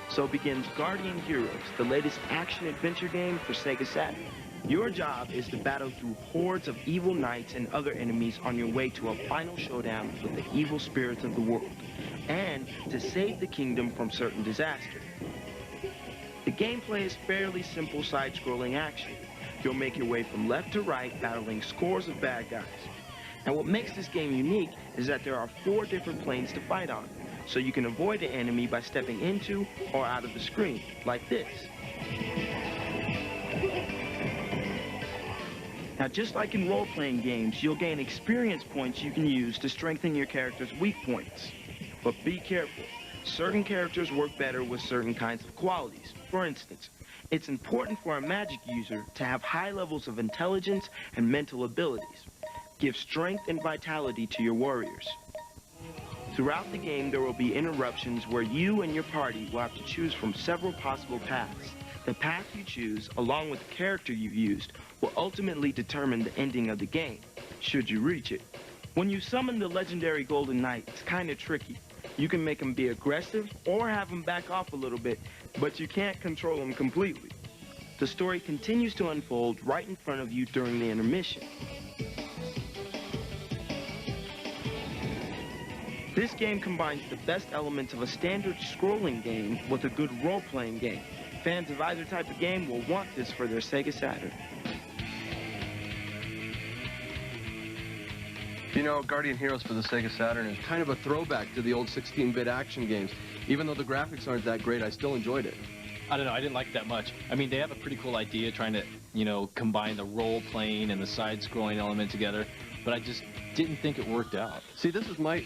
So begins Guardian Heroes, the latest action-adventure game for Sega Saturn. Your job is to battle through hordes of evil knights and other enemies on your way to a final showdown with the evil spirits of the world, and to save the kingdom from certain disaster. The gameplay is fairly simple side-scrolling action. You'll make your way from left to right, battling scores of bad guys. And what makes this game unique is that there are 4 different planes to fight on, so you can avoid an enemy by stepping into or out of the screen, like this. Now, just like in role-playing games, you'll gain experience points you can use to strengthen your character's weak points. But be careful. Certain characters work better with certain kinds of qualities. For instance, it's important for a magic user to have high levels of intelligence and mental abilities. Give strength and vitality to your warriors. Throughout the game, there will be interruptions where you and your party will have to choose from several possible paths. The path you choose, along with the character you've used, will ultimately determine the ending of the game, should you reach it. When you summon the legendary Golden Knight, it's kind of tricky. You can make him be aggressive or have him back off a little bit, but you can't control him completely. The story continues to unfold right in front of you during the intermission. This game combines the best elements of a standard scrolling game with a good role-playing game. Fans of either type of game will want this for their Sega Saturn. You know, Guardian Heroes for the Sega Saturn is kind of a throwback to the old 16-bit action games. Even though the graphics aren't that great, I still enjoyed it. I don't know, I didn't like it that much. I mean, they have a pretty cool idea trying to, you know, combine the role-playing and the side-scrolling element together, but I just didn't think it worked out. See, this is my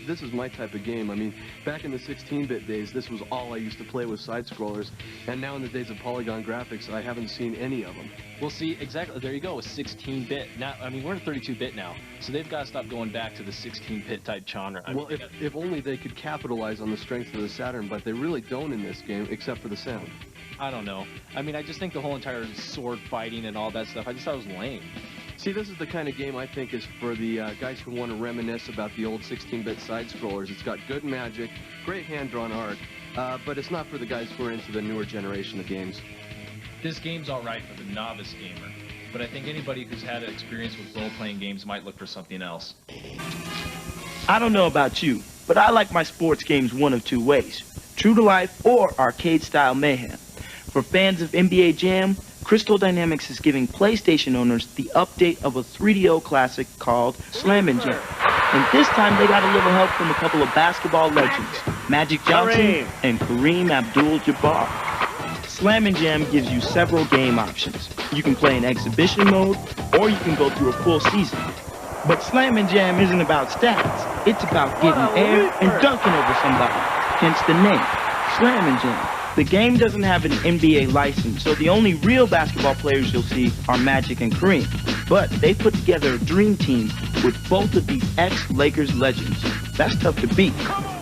type of game. I mean, back in the 16-bit days, this was all I used to play with side-scrollers, and now in the days of polygon graphics, I haven't seen any of them. Well, see, exactly, there you go, with 16-bit. Now, I mean, we're in 32-bit now, so they've got to stop going back to the 16-bit type genre. Well, if only they could capitalize on the strength of the Saturn, but they really don't in this game, except for the sound. I don't know. I mean, I just think the whole entire sword fighting and all that stuff, I just thought it was lame. See, this is the kind of game I think is for the guys who want to reminisce about the old 16-bit side-scrollers. It's got good magic, great hand-drawn art, but it's not for the guys who are into the newer generation of games. This game's all right for the novice gamer, but I think anybody who's had experience with role-playing games might look for something else. I don't know about you, but I like my sports games one of 2 ways: true to life or arcade-style mayhem. For fans of NBA Jam, Crystal Dynamics is giving PlayStation owners the update of a 3DO classic called Slam and Jam. And this time they got a little help from a couple of basketball legends, Magic Johnson and Kareem Abdul-Jabbar. Slam and Jam gives you several game options. You can play in exhibition mode, or you can go through a full season. But Slam and Jam isn't about stats. It's about getting air and dunking over somebody. Hence the name, Slam and Jam. The game doesn't have an NBA license, so the only real basketball players you'll see are Magic and Kareem. But they put together a dream team with both of these ex-Lakers legends. That's tough to beat.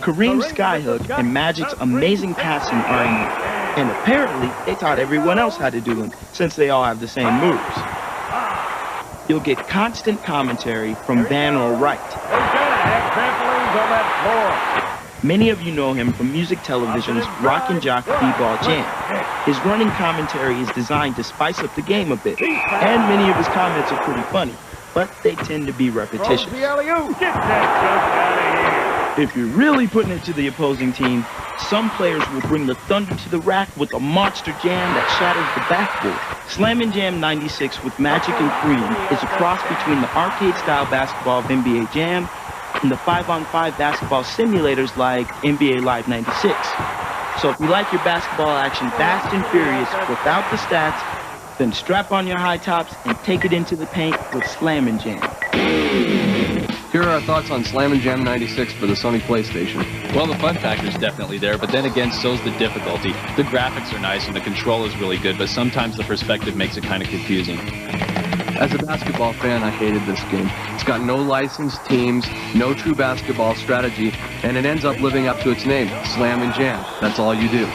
Kareem's skyhook and Magic's amazing passing are in it. And apparently, they taught everyone else how to do them, since they all have the same moves. You'll get constant commentary from Van or Wright. Many of you know him from Music Television's Rockin' Jock B-Ball Jam. His running commentary is designed to spice up the game a bit, and many of his comments are pretty funny, but they tend to be repetitious. If you're really putting it to the opposing team, some players will bring the thunder to the rack with a monster jam that shatters the backboard. Slam and Jam 96 with Magic and Kareem is a cross between the arcade-style basketball of NBA Jam and the 5-on-5 basketball simulators like NBA Live 96. So if you like your basketball action fast and furious without the stats, then strap on your high tops and take it into the paint with Slam and Jam. Here are our thoughts on Slam and Jam 96 for the Sony PlayStation. Well, the fun factor is definitely there, but then again, so's the difficulty. The graphics are nice and the control is really good, but sometimes the perspective makes it kind of confusing. As a basketball fan, I hated this game. It's got no licensed teams, no true basketball strategy, and it ends up living up to its name, Slam and Jam. That's all you do.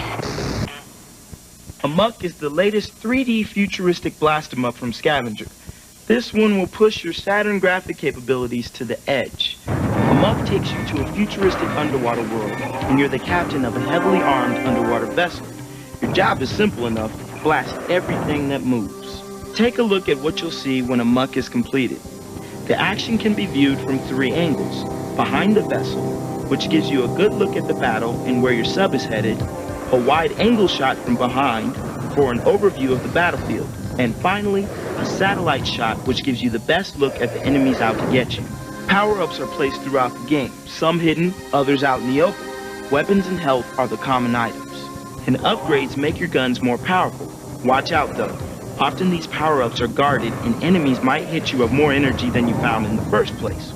Amok is the latest 3D futuristic blast-em-up from Scavenger. This one will push your Saturn graphic capabilities to the edge. Amok takes you to a futuristic underwater world, and you're the captain of a heavily armed underwater vessel. Your job is simple enough: blast everything that moves. Take a look at what you'll see when Amok is completed. The action can be viewed from 3 angles: behind the vessel, which gives you a good look at the battle and where your sub is headed, a wide-angle shot from behind for an overview of the battlefield, and finally, a satellite shot which gives you the best look at the enemies out to get you. Power-ups are placed throughout the game, some hidden, others out in the open. Weapons and health are the common items. And upgrades make your guns more powerful. Watch out though. Often these power-ups are guarded and enemies might hit you of more energy than you found in the first place.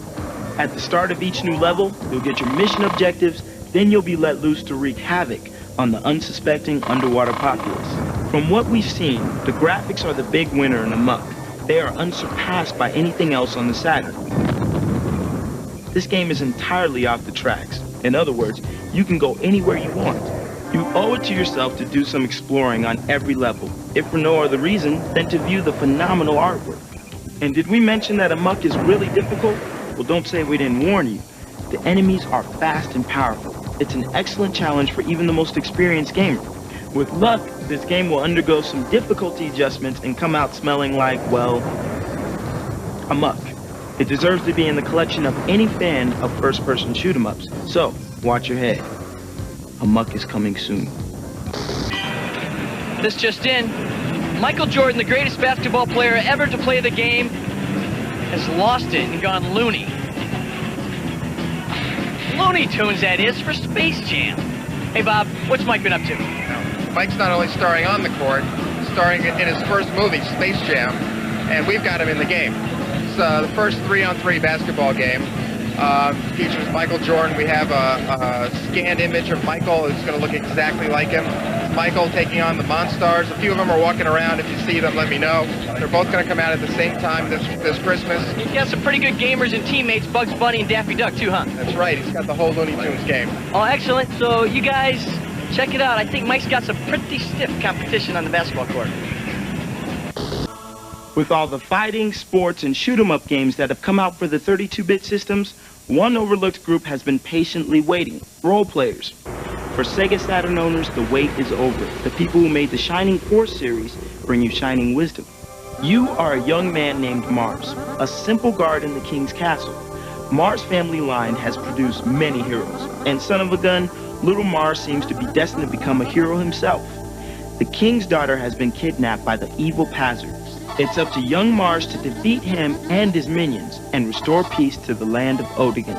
At the start of each new level, you'll get your mission objectives, then you'll be let loose to wreak havoc on the unsuspecting underwater populace. From what we've seen, the graphics are the big winner in Amok. They are unsurpassed by anything else on the Saturn. This game is entirely off the tracks. In other words, you can go anywhere you want. You owe it to yourself to do some exploring on every level, if for no other reason than to view the phenomenal artwork. And did we mention that Amok is really difficult? Well, don't say we didn't warn you. The enemies are fast and powerful. It's an excellent challenge for even the most experienced gamer. With luck, this game will undergo some difficulty adjustments and come out smelling like, well, Amok. It deserves to be in the collection of any fan of first-person shoot-em-ups. So, watch your head. Amok is coming soon. This just in. Michael Jordan, the greatest basketball player ever to play the game, has lost it and gone loony. Looney Tunes, that is, for Space Jam. Hey, Bob, what's Mike been up to? Mike's not only starring on the court, starring in his first movie, Space Jam, and we've got him in the game. It's the first 3-on-3 basketball game. Features Michael Jordan. We have a scanned image of Michael. It's going to look exactly like him. Michael taking on the Monstars. A few of them are walking around. If you see them, let me know. They're both going to come out at the same time this Christmas. He's got some pretty good gamers and teammates, Bugs Bunny and Daffy Duck, too, huh? That's right. He's got the whole Looney Tunes game. Oh, excellent. So you guys, check it out. I think Mike's got some pretty stiff competition on the basketball court. With all the fighting, sports, and shoot-em-up games that have come out for the 32-bit systems, one overlooked group has been patiently waiting: role players. For Sega Saturn owners, the wait is over. The people who made the Shining Force series bring you Shining Wisdom. You are a young man named Mars, a simple guard in the king's castle. Mars' family line has produced many heroes, and son of a gun, little Mars seems to be destined to become a hero himself. The king's daughter has been kidnapped by the evil Panzer. It's up to young Mars to defeat him and his minions and restore peace to the land of Odigan.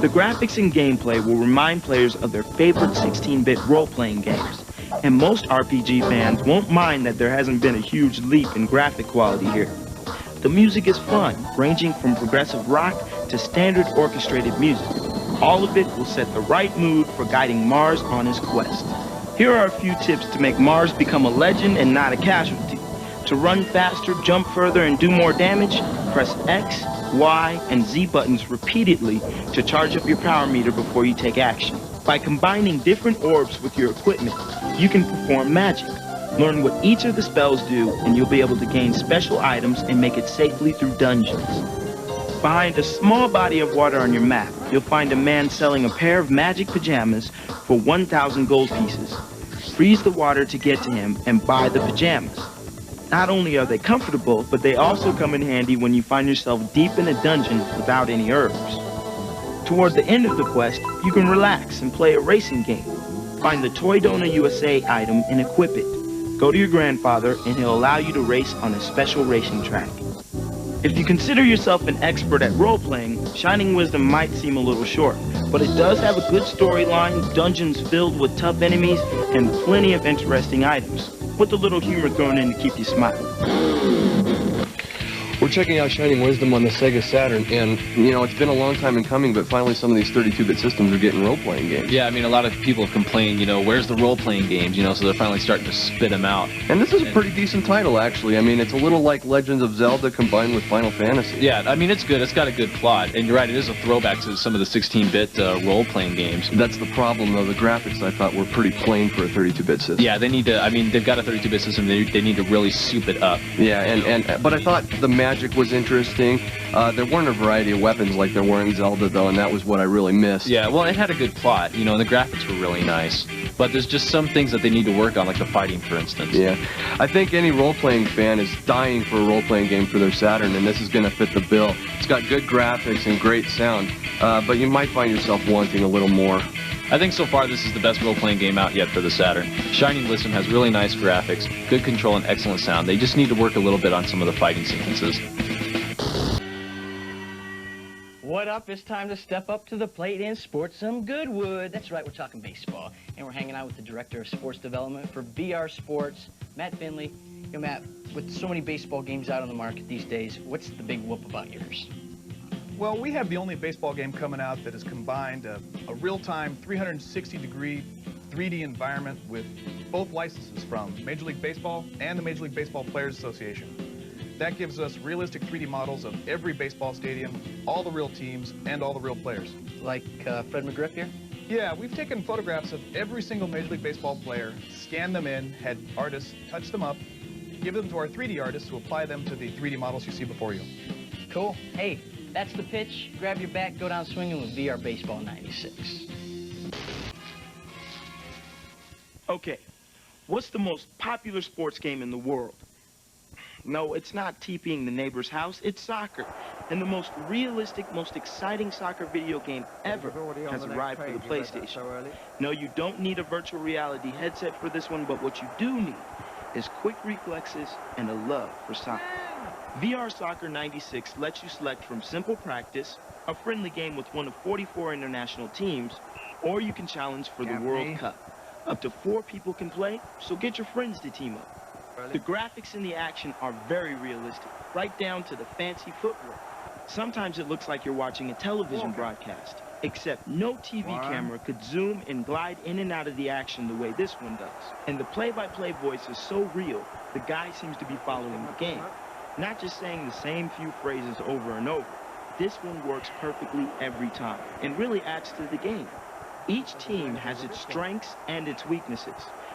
The graphics and gameplay will remind players of their favorite 16-bit role-playing games, and most RPG fans won't mind that there hasn't been a huge leap in graphic quality here. The music is fun, ranging from progressive rock to standard orchestrated music. All of it will set the right mood for guiding Mars on his quest. Here are a few tips to make Mars become a legend and not a casualty. To run faster, jump further, and do more damage, press X, Y, and Z buttons repeatedly to charge up your power meter before you take action. By combining different orbs with your equipment, you can perform magic. Learn what each of the spells do, and you'll be able to gain special items and make it safely through dungeons. Behind a small body of water on your map, you'll find a man selling a pair of magic pajamas for 1,000 gold pieces. Freeze the water to get to him and buy the pajamas. Not only are they comfortable, but they also come in handy when you find yourself deep in a dungeon without any herbs. Toward the end of the quest, you can relax and play a racing game. Find the Daytona USA item and equip it. Go to your grandfather and he'll allow you to race on a special racing track. If you consider yourself an expert at role-playing, Shining Wisdom might seem a little short, but it does have a good storyline, dungeons filled with tough enemies, and plenty of interesting items. With a little humor thrown in to keep you smiling. We're checking out Shining Wisdom on the Sega Saturn, and, you know, it's been a long time in coming, but finally some of these 32-bit systems are getting role-playing games. Yeah, I mean, a lot of people have complained, you know, where's the role-playing games, you know, so they're finally starting to spit them out. And this is a pretty decent title, actually. I mean, it's a little like Legends of Zelda combined with Final Fantasy. Yeah, I mean, it's good. It's got a good plot, and you're right, it is a throwback to some of the 16-bit role-playing games. That's the problem, though. The graphics, I thought, were pretty plain for a 32-bit system. Yeah, they need to, I mean, they've got a 32-bit system, they need to really soup it up. Yeah, but I thought the magic was interesting. There weren't a variety of weapons like there were in Zelda, though, and that was what I really missed. Yeah, well, it had a good plot, you know, and the graphics were really nice. But there's just some things that they need to work on, like the fighting, for instance. Yeah, I think any role-playing fan is dying for a role-playing game for their Saturn, and this is going to fit the bill. It's got good graphics and great sound, but you might find yourself wanting a little more. I think so far this is the best role-playing game out yet for the Saturn. Shining Wisdom has really nice graphics, good control, and excellent sound. They just need to work a little bit on some of the fighting sequences. What up? It's time to step up to the plate and sport some good wood. That's right, we're talking baseball. And we're hanging out with the Director of Sports Development for VR Sports, Matt Finley. You know, Matt, with so many baseball games out on the market these days, what's the big whoop about yours? Well, we have the only baseball game coming out that has combined a real-time 360-degree 3D environment with both licenses from Major League Baseball and the Major League Baseball Players Association. That gives us realistic 3D models of every baseball stadium, all the real teams, and all the real players. Like Fred McGriff here? Yeah, we've taken photographs of every single Major League Baseball player, scanned them in, had artists touch them up, give them to our 3D artists who apply them to the 3D models you see before you. Cool. Hey, that's the pitch. Grab your bat, go down swinging with VR Baseball 96. Okay, what's the most popular sports game in the world? No, it's not TPing the neighbor's house, it's soccer. And the most realistic, most exciting soccer video game ever has arrived for the PlayStation. No, you don't need a virtual reality headset for this one, but what you do need is quick reflexes and a love for soccer. VR Soccer 96 lets you select from simple practice, a friendly game with one of 44 international teams, or you can challenge for the World Cup. Up to 4 people can play, so get your friends to team up. The graphics and the action are very realistic, right down to the fancy footwork. Sometimes it looks like you're watching a television broadcast, except no TV camera could zoom and glide in and out of the action the way this one does. And the play-by-play voice is so real, the guy seems to be following the game, not just saying the same few phrases over and over. This one works perfectly every time, and really adds to the game. Each team has its strengths and its weaknesses.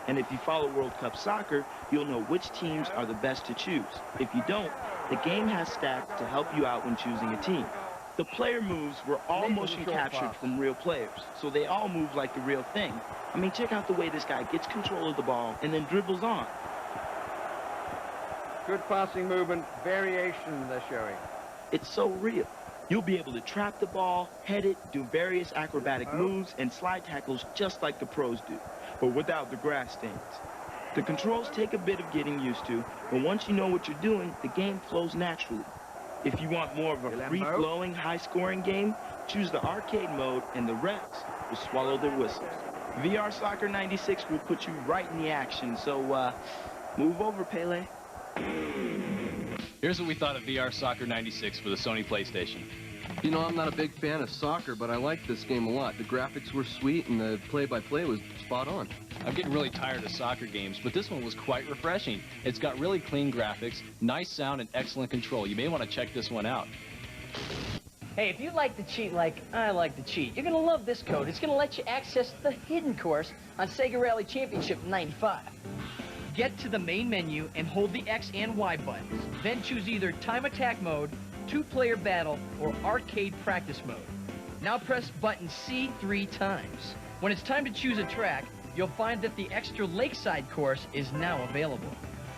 And if you follow World Cup soccer, you'll know which teams are the best to choose. If you don't, the game has stats to help you out when choosing a team. The player moves were all motion captured from real players, so they all move like the real thing. I mean, check out the way this guy gets control of the ball and then dribbles on. Good passing movement, variation they're showing. It's so real. You'll be able to trap the ball, head it, do various acrobatic moves, and slide tackles just like the pros do, but without the grass stains. The controls take a bit of getting used to, but once you know what you're doing, the game flows naturally. If you want more of a free-flowing, high-scoring game, choose the arcade mode, and the refs will swallow their whistles. VR Soccer 96 will put you right in the action, so move over, Pele. Here's what we thought of VR Soccer 96 for the Sony PlayStation. You know, I'm not a big fan of soccer, but I like this game a lot. The graphics were sweet, and the play-by-play was spot on. I'm getting really tired of soccer games, but this one was quite refreshing. It's got really clean graphics, nice sound, and excellent control. You may want to check this one out. Hey, if you like to cheat like I like to cheat, you're going to love this code. It's going to let you access the hidden course on Sega Rally Championship 95. Get to the main menu and hold the X and Y buttons. Then choose either Time Attack Mode, Two-Player Battle, or Arcade Practice Mode. Now press button C 3 times. When it's time to choose a track, you'll find that the extra Lakeside course is now available.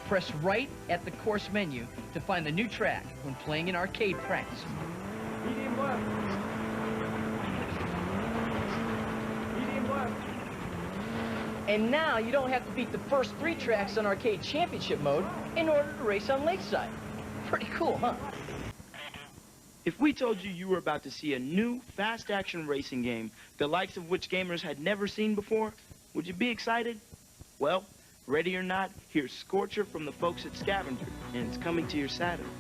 Press right at the course menu to find the new track when playing in Arcade Practice Mode. Medium left. Medium left. And now you don't have to beat the first 3 tracks on Arcade Championship Mode in order to race on Lakeside. Pretty cool, huh? If we told you you were about to see a new, fast-action racing game, the likes of which gamers had never seen before, would you be excited? Well, ready or not, here's Scorcher from the folks at Scavenger, and it's coming to your Saturn.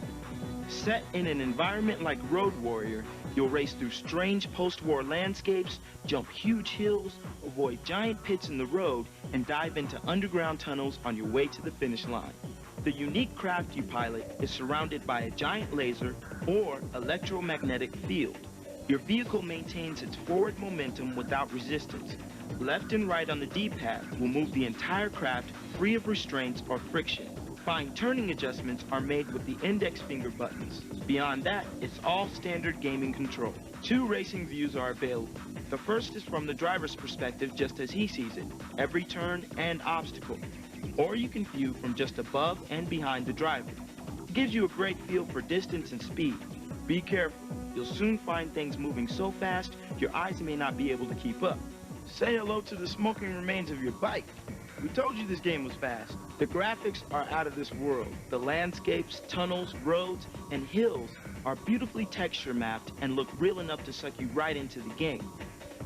Set in an environment like Road Warrior, you'll race through strange post-war landscapes, jump huge hills, avoid giant pits in the road, and dive into underground tunnels on your way to the finish line. The unique craft you pilot is surrounded by a giant laser or electromagnetic field. Your vehicle maintains its forward momentum without resistance. Left and right on the D-pad will move the entire craft free of restraints or friction. Fine turning adjustments are made with the index finger buttons. Beyond that, it's all standard gaming control. 2 racing views are available. The first is from the driver's perspective just as he sees it, every turn and obstacle. Or you can view from just above and behind the driver. It gives you a great feel for distance and speed. Be careful. You'll soon find things moving so fast, your eyes may not be able to keep up. Say hello to the smoking remains of your bike. We told you this game was fast. The graphics are out of this world. The landscapes, tunnels, roads, and hills are beautifully texture mapped and look real enough to suck you right into the game.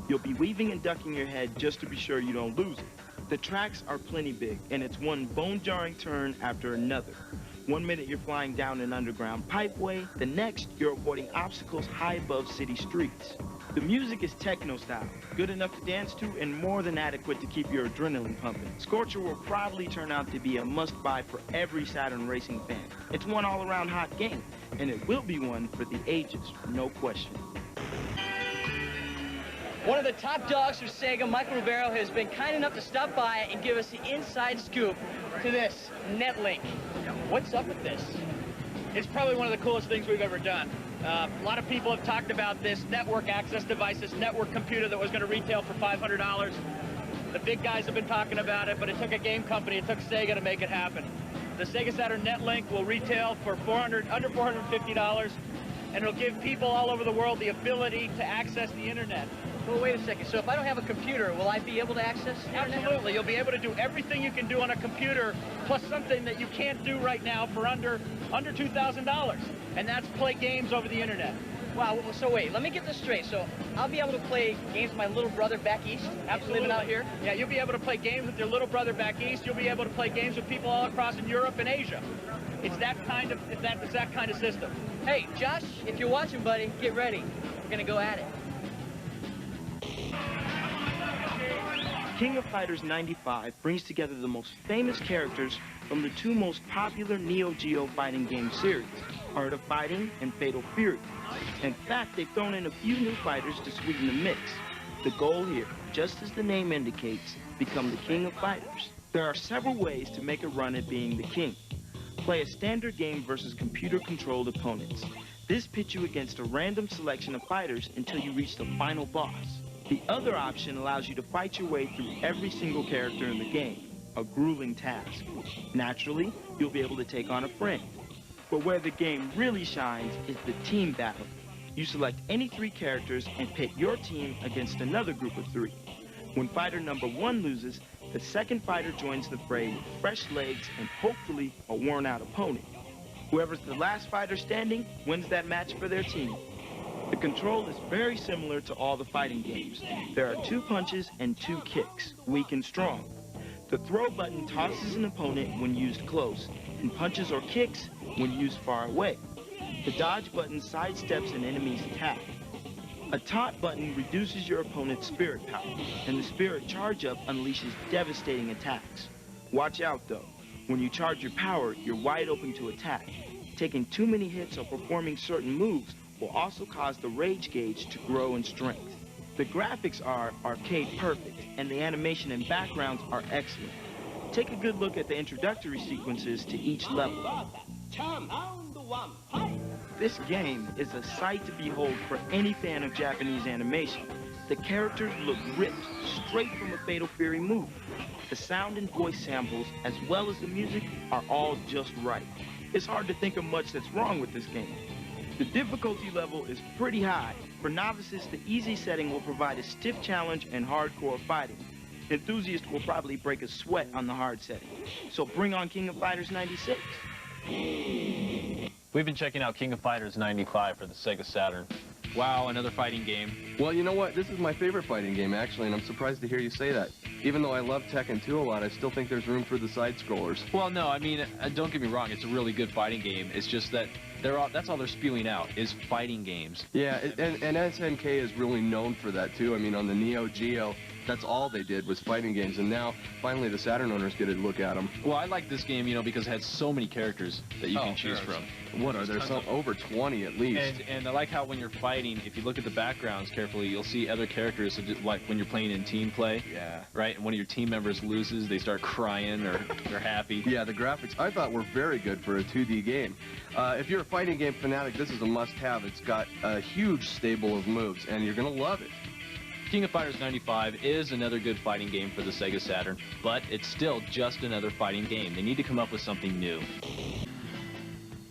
You'll be weaving and ducking your head just to be sure you don't lose it. The tracks are plenty big, and it's one bone-jarring turn after another. One minute you're flying down an underground pipeway, the next you're avoiding obstacles high above city streets. The music is techno-style, good enough to dance to and more than adequate to keep your adrenaline pumping. Scorcher will probably turn out to be a must-buy for every Saturn racing fan. It's one all-around hot game, and it will be one for the ages, no question. One of the top dogs for Sega, Michael Rivero, has been kind enough to stop by and give us the inside scoop to this Netlink. What's up with this? It's probably one of the coolest things we've ever done. A lot of people have talked about this network access device, this network computer that was going to retail for $500. The big guys have been talking about it, but it took a game company, it took Sega to make it happen. The Sega Saturn Netlink will retail for under $450, and it'll give people all over the world the ability to access the internet. Well, wait a second. So if I don't have a computer, will I be able to access the internet? Absolutely. You'll be able to do everything you can do on a computer, plus something that you can't do right now for under $2,000, and that's play games over the internet. Wow, so wait, let me get this straight. So I'll be able to play games with my little brother back east? Absolutely. Living out here? Yeah, you'll be able to play games with your little brother back east. You'll be able to play games with people all across in Europe and Asia. It's that kind of system. Hey, Josh, if you're watching, buddy, get ready. We're gonna go at it. King of Fighters 95 brings together the most famous characters from the 2 most popular Neo Geo fighting game series, Art of Fighting and Fatal Fury. In fact, they've thrown in a few new fighters to sweeten the mix. The goal here, just as the name indicates, become the King of Fighters. There are several ways to make a run at being the king. Play a standard game versus computer-controlled opponents. This pits you against a random selection of fighters until you reach the final boss. The other option allows you to fight your way through every single character in the game, a grueling task. Naturally, you'll be able to take on a friend. But where the game really shines is the team battle. You select any 3 characters and pit your team against another group of 3. When fighter number 1 loses, The second fighter joins the fray with fresh legs and hopefully a worn-out opponent. Whoever's the last fighter standing wins that match for their team. The control is very similar to all the fighting games. There are 2 punches and 2 kicks, weak and strong. The throw button tosses an opponent when used close, and punches or kicks when used far away. The dodge button sidesteps an enemy's attack. A taunt button reduces your opponent's spirit power, and the spirit charge up unleashes devastating attacks. Watch out though. When you charge your power, you're wide open to attack. Taking too many hits or performing certain moves will also cause the rage gauge to grow in strength. The graphics are arcade perfect, and the animation and backgrounds are excellent. Take a good look at the introductory sequences to each level. This game is a sight to behold for any fan of Japanese animation. The characters look ripped straight from a Fatal Fury movie. The sound and voice samples, as well as the music, are all just right. It's hard to think of much that's wrong with this game. The difficulty level is pretty high. For novices, the easy setting will provide a stiff challenge and hardcore fighting. Enthusiasts will probably break a sweat on the hard setting. So bring on King of Fighters 96. We've been checking out King of Fighters 95 for the Sega Saturn. Wow, another fighting game. Well, you know what? This is my favorite fighting game, actually, and I'm surprised to hear you say that. Even though I love Tekken 2 a lot, I still think there's room for the side-scrollers. Well, no, I mean, don't get me wrong, it's a really good fighting game. It's just that that's all they're spewing out, is fighting games. Yeah, and SNK is really known for that, too. I mean, on the Neo Geo, that's all they did was fighting games, and now, finally, the Saturn owners get a look at them. Well, I like this game, you know, because it has so many characters that you can choose from. What are there? Some over 20 at least. And I like how when you're fighting, if you look at the backgrounds carefully, you'll see other characters, like when you're playing in team play. Yeah. Right? And one of your team members loses, they start crying or they're happy. Yeah, the graphics I thought were very good for a 2D game. If you're a fighting game fanatic, this is a must-have. It's got a huge stable of moves, and you're going to love it. King of Fighters 95 is another good fighting game for the Sega Saturn, but it's still just another fighting game. They need to come up with something new.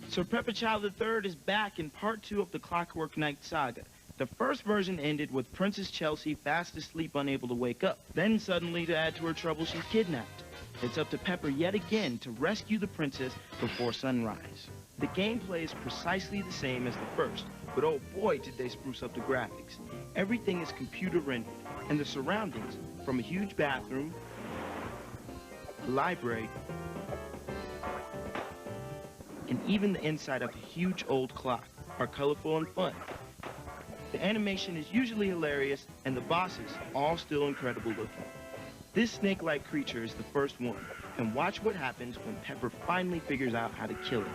Sir Pepper Child III is back in part 2 of the Clockwork Knight saga. The first version ended with Princess Chelsea fast asleep, unable to wake up. Then suddenly, to add to her trouble, she's kidnapped. It's up to Pepper yet again to rescue the princess before sunrise. The gameplay is precisely the same as the first, but oh boy did they spruce up the graphics. Everything is computer rendered, and the surroundings, from a huge bathroom, library, and even the inside of a huge old clock, are colorful and fun. The animation is usually hilarious, and the bosses all still incredible looking. This snake-like creature is the first one, and watch what happens when Pepper finally figures out how to kill it.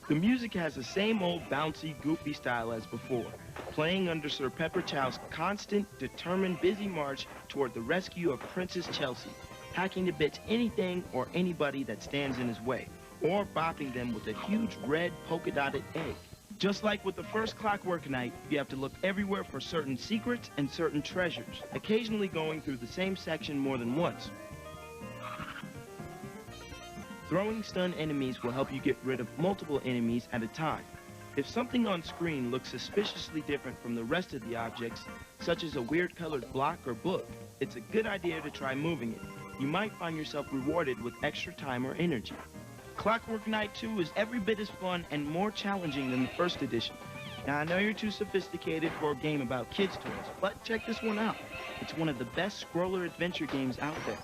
The music has the same old bouncy, goofy style as before, playing under Sir Pepper Chow's constant, determined, busy march toward the rescue of Princess Chelsea, hacking to bits anything or anybody that stands in his way, or bopping them with a huge red polka-dotted egg. Just like with the first Clockwork Knight, you have to look everywhere for certain secrets and certain treasures, occasionally going through the same section more than once. Throwing stun enemies will help you get rid of multiple enemies at a time. If something on screen looks suspiciously different from the rest of the objects, such as a weird colored block or book, it's a good idea to try moving it. You might find yourself rewarded with extra time or energy. Clockwork Knight 2 is every bit as fun and more challenging than the first edition. Now, I know you're too sophisticated for a game about kids' toys, but check this one out. It's one of the best scroller adventure games out there.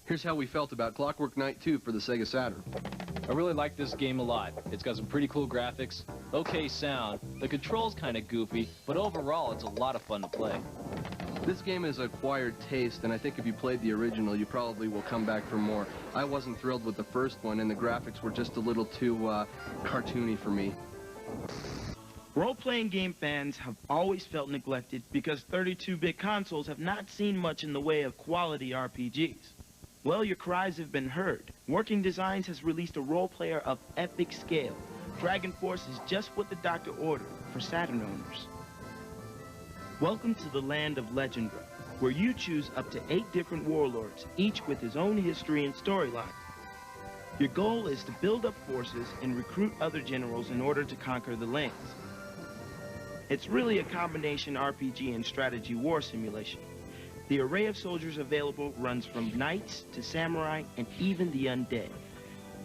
Here's how we felt about Clockwork Knight 2 for the Sega Saturn. I really like this game a lot. It's got some pretty cool graphics, okay sound, the control's kind of goofy, but overall it's a lot of fun to play. This game is acquired taste, and I think if you played the original, you probably will come back for more. I wasn't thrilled with the first one, and the graphics were just a little too cartoony for me. Role-playing game fans have always felt neglected because 32-bit consoles have not seen much in the way of quality RPGs. Well, your cries have been heard. Working Designs has released a role player of epic scale. Dragon Force is just what the doctor ordered for Saturn owners. Welcome to the land of Legendra, where you choose up to 8 different warlords, each with his own history and storyline. Your goal is to build up forces and recruit other generals in order to conquer the lands. It's really a combination RPG and strategy war simulation. The array of soldiers available runs from knights to samurai and even the undead.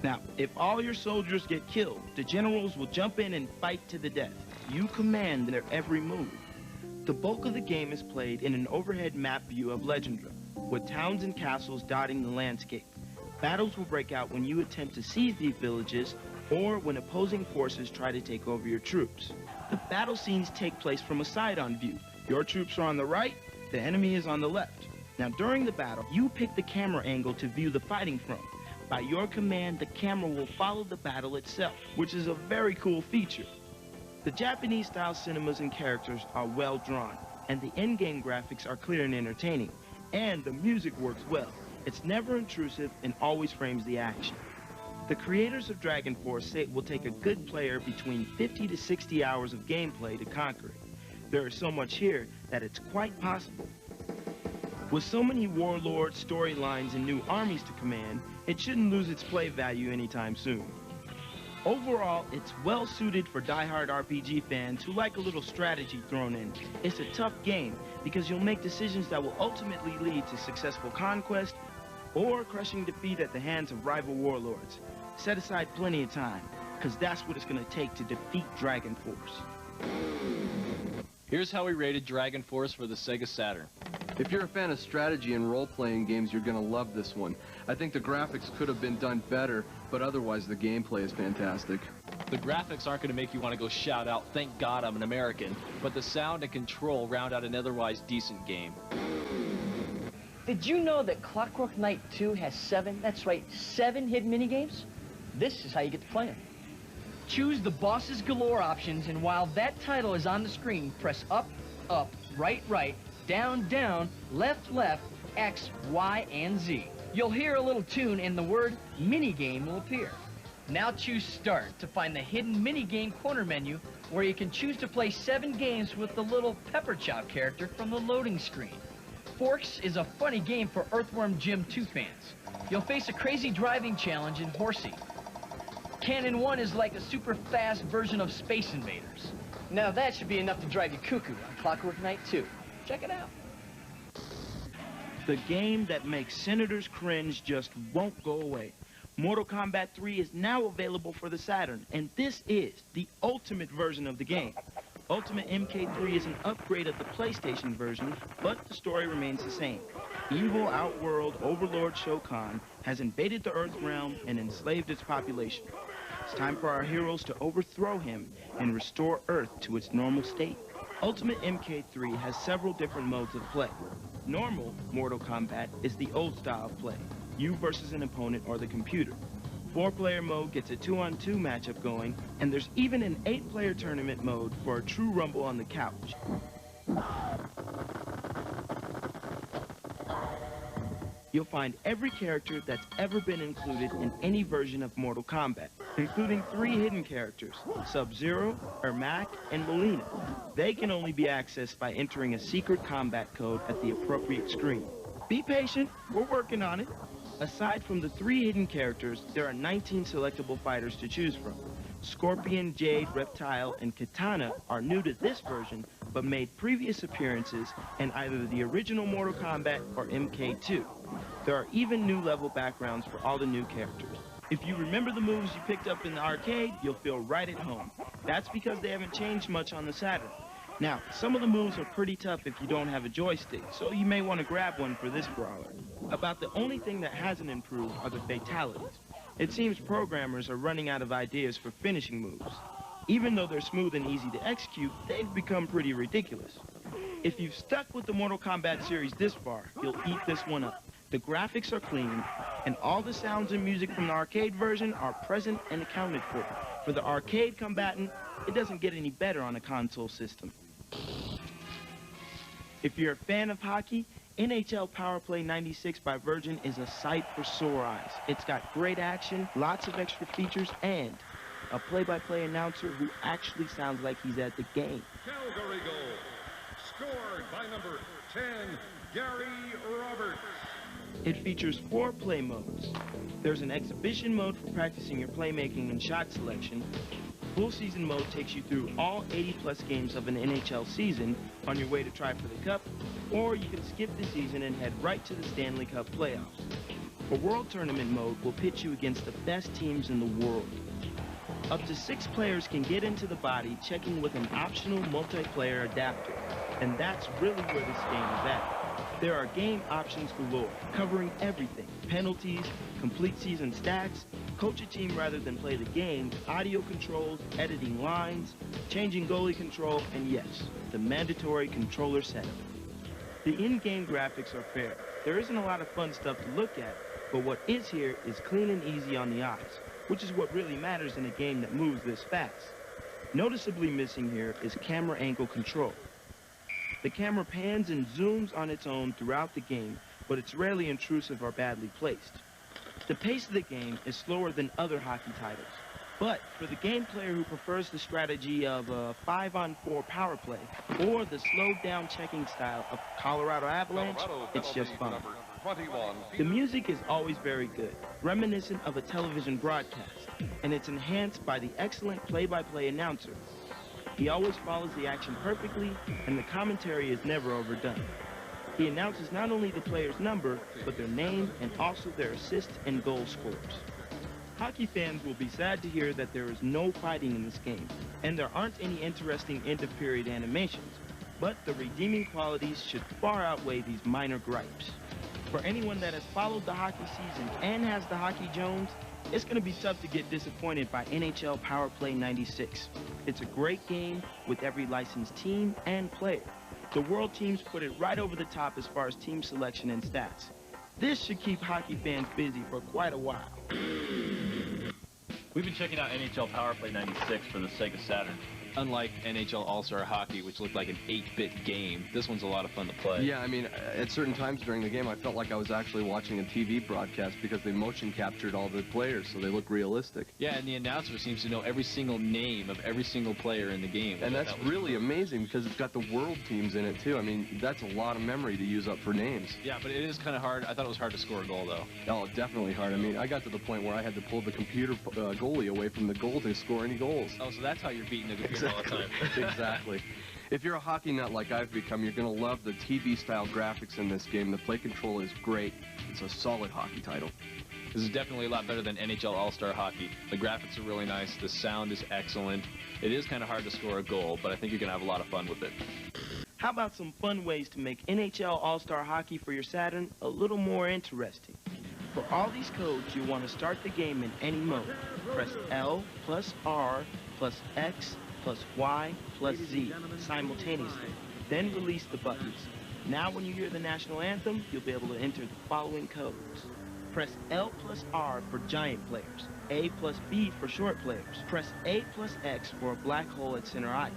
Now, if all your soldiers get killed, the generals will jump in and fight to the death. You command their every move. The bulk of the game is played in an overhead map view of Legendra, with towns and castles dotting the landscape. Battles will break out when you attempt to seize these villages or when opposing forces try to take over your troops. The battle scenes take place from a side-on view. Your troops are on the right, the enemy is on the left. Now, during the battle, you pick the camera angle to view the fighting from. By your command, the camera will follow the battle itself, which is a very cool feature. The Japanese-style cinemas and characters are well drawn, and the in-game graphics are clear and entertaining, and the music works well. It's never intrusive and always frames the action. The creators of Dragon Force say it will take a good player between 50 to 60 hours of gameplay to conquer it. There is so much here that it's quite possible. With so many warlords, storylines, and new armies to command, it shouldn't lose its play value anytime soon. Overall, it's well suited for die-hard RPG fans who like a little strategy thrown in. It's a tough game because you'll make decisions that will ultimately lead to successful conquest or crushing defeat at the hands of rival warlords. Set aside plenty of time, because that's what it's going to take to defeat Dragon Force. Here's how we rated Dragon Force for the Sega Saturn. If you're a fan of strategy and role-playing games, you're going to love this one. I think the graphics could have been done better, but otherwise the gameplay is fantastic. The graphics aren't going to make you want to go shout out, "Thank God I'm an American," but the sound and control round out an otherwise decent game. Did you know that Clockwork Knight 2 has 7, that's right, 7 hidden minigames? This is how you get to play them. Choose the Bosses Galore options, and while that title is on the screen, press up, up, right, right, down, down, left, left, X, Y, and Z. You'll hear a little tune and the word minigame will appear. Now choose Start to find the hidden minigame corner menu where you can choose to play 7 games with the little Pepper Chow character from the loading screen. Forks is a funny game for Earthworm Jim 2 fans. You'll face a crazy driving challenge in Horsey. Cannon 1 is like a super fast version of Space Invaders. Now that should be enough to drive you cuckoo on Clockwork Knight 2. Check it out. The game that makes senators cringe just won't go away. Mortal Kombat 3 is now available for the Saturn, and this is the ultimate version of the game. Ultimate MK3 is an upgrade of the PlayStation version, but the story remains the same. Evil outworld overlord Shao Kahn has invaded the Earth realm and enslaved its population. It's time for our heroes to overthrow him and restore Earth to its normal state. Ultimate MK3 has several different modes of play. Normal Mortal Kombat is the old style of play, you versus an opponent or the computer. 4-player mode gets a 2-on-2 matchup going, and there's even an 8-player tournament mode for a true rumble on the couch. You'll find every character that's ever been included in any version of Mortal Kombat, including 3 hidden characters, Sub-Zero, Ermac, and Molina. They can only be accessed by entering a secret combat code at the appropriate screen. Be patient, we're working on it. Aside from the 3 hidden characters, there are 19 selectable fighters to choose from. Scorpion, Jade, Reptile, and Katana are new to this version, but made previous appearances in either the original Mortal Kombat or MK2. There are even new level backgrounds for all the new characters. If you remember the moves you picked up in the arcade, you'll feel right at home. That's because they haven't changed much on the Saturn. Now, some of the moves are pretty tough if you don't have a joystick, so you may want to grab one for this brawler. About the only thing that hasn't improved are the fatalities. It seems programmers are running out of ideas for finishing moves. Even though they're smooth and easy to execute, they've become pretty ridiculous. If you've stuck with the Mortal Kombat series this far, you'll eat this one up. The graphics are clean, and all the sounds and music from the arcade version are present and accounted for. For the arcade combatant, it doesn't get any better on a console system. If you're a fan of hockey, NHL Powerplay 96 by Virgin is a sight for sore eyes. It's got great action, lots of extra features, and a play-by-play announcer who actually sounds like he's at the game. Calgary goal, scored by number 10, Gary Roberts. It features 4 play modes. There's an exhibition mode for practicing your playmaking and shot selection, Full season mode takes you through all 80-plus games of an NHL season on your way to try for the Cup, or you can skip the season and head right to the Stanley Cup playoffs. For World Tournament mode will pit you against the best teams in the world. Up to 6 players can get into the body, checking with an optional multiplayer adapter. And that's really where this game is at. There are game options galore, covering everything. Penalties, complete season stats, coach a team rather than play the game, audio controls, editing lines, changing goalie control, and yes, the mandatory controller setup. The in-game graphics are fair. There isn't a lot of fun stuff to look at, but what is here is clean and easy on the eyes, which is what really matters in a game that moves this fast. Noticeably missing here is camera angle control. The camera pans and zooms on its own throughout the game, but it's rarely intrusive or badly placed. The pace of the game is slower than other hockey titles, but for the game player who prefers the strategy of a 5-on-4 power play or the slowed-down checking style of Colorado Avalanche, it's just fun. The music is always very good, reminiscent of a television broadcast, and it's enhanced by the excellent play-by-play announcer. He always follows the action perfectly, and the commentary is never overdone. He announces not only the player's number, but their name and also their assist and goal scores. Hockey fans will be sad to hear that there is no fighting in this game, and there aren't any interesting end-of-period animations, but the redeeming qualities should far outweigh these minor gripes. For anyone that has followed the hockey season and has the Hockey Jones, it's going to be tough to get disappointed by NHL Powerplay 96. It's a great game with every licensed team and player. The world teams put it right over the top as far as team selection and stats. This should keep hockey fans busy for quite a while. We've been checking out NHL Powerplay 96 for the Sega Saturn. Unlike NHL All-Star Hockey, which looked like an 8-bit game, this one's a lot of fun to play. Yeah, I mean, at certain times during the game, I felt like I was actually watching a TV broadcast because they motion captured all the players, so they look realistic. Yeah, and the announcer seems to know every single name of every single player in the game. And that's really amazing because it's got the world teams in it, too. I mean, that's a lot of memory to use up for names. Yeah, but it is kind of hard. I thought it was hard to score a goal, though. Oh, definitely hard. I mean, I got to the point where I had to pull the computer goalie away from the goal to score any goals. Oh, so that's how you're beating the computer all the time. Exactly. If you're a hockey nut like I've become, you're going to love the TV-style graphics in this game. The play control is great. It's a solid hockey title. This is definitely a lot better than NHL All-Star Hockey. The graphics are really nice. The sound is excellent. It is kind of hard to score a goal, but I think you're going to have a lot of fun with it. How about some fun ways to make NHL All-Star Hockey for your Saturn a little more interesting? For all these codes, you want to start the game in any mode. Press L plus R plus X plus Y plus Z simultaneously. Then release the buttons. Now when you hear the national anthem, you'll be able to enter the following codes. Press L plus R for giant players. A plus B for short players. Press A plus X for a black hole at center ice.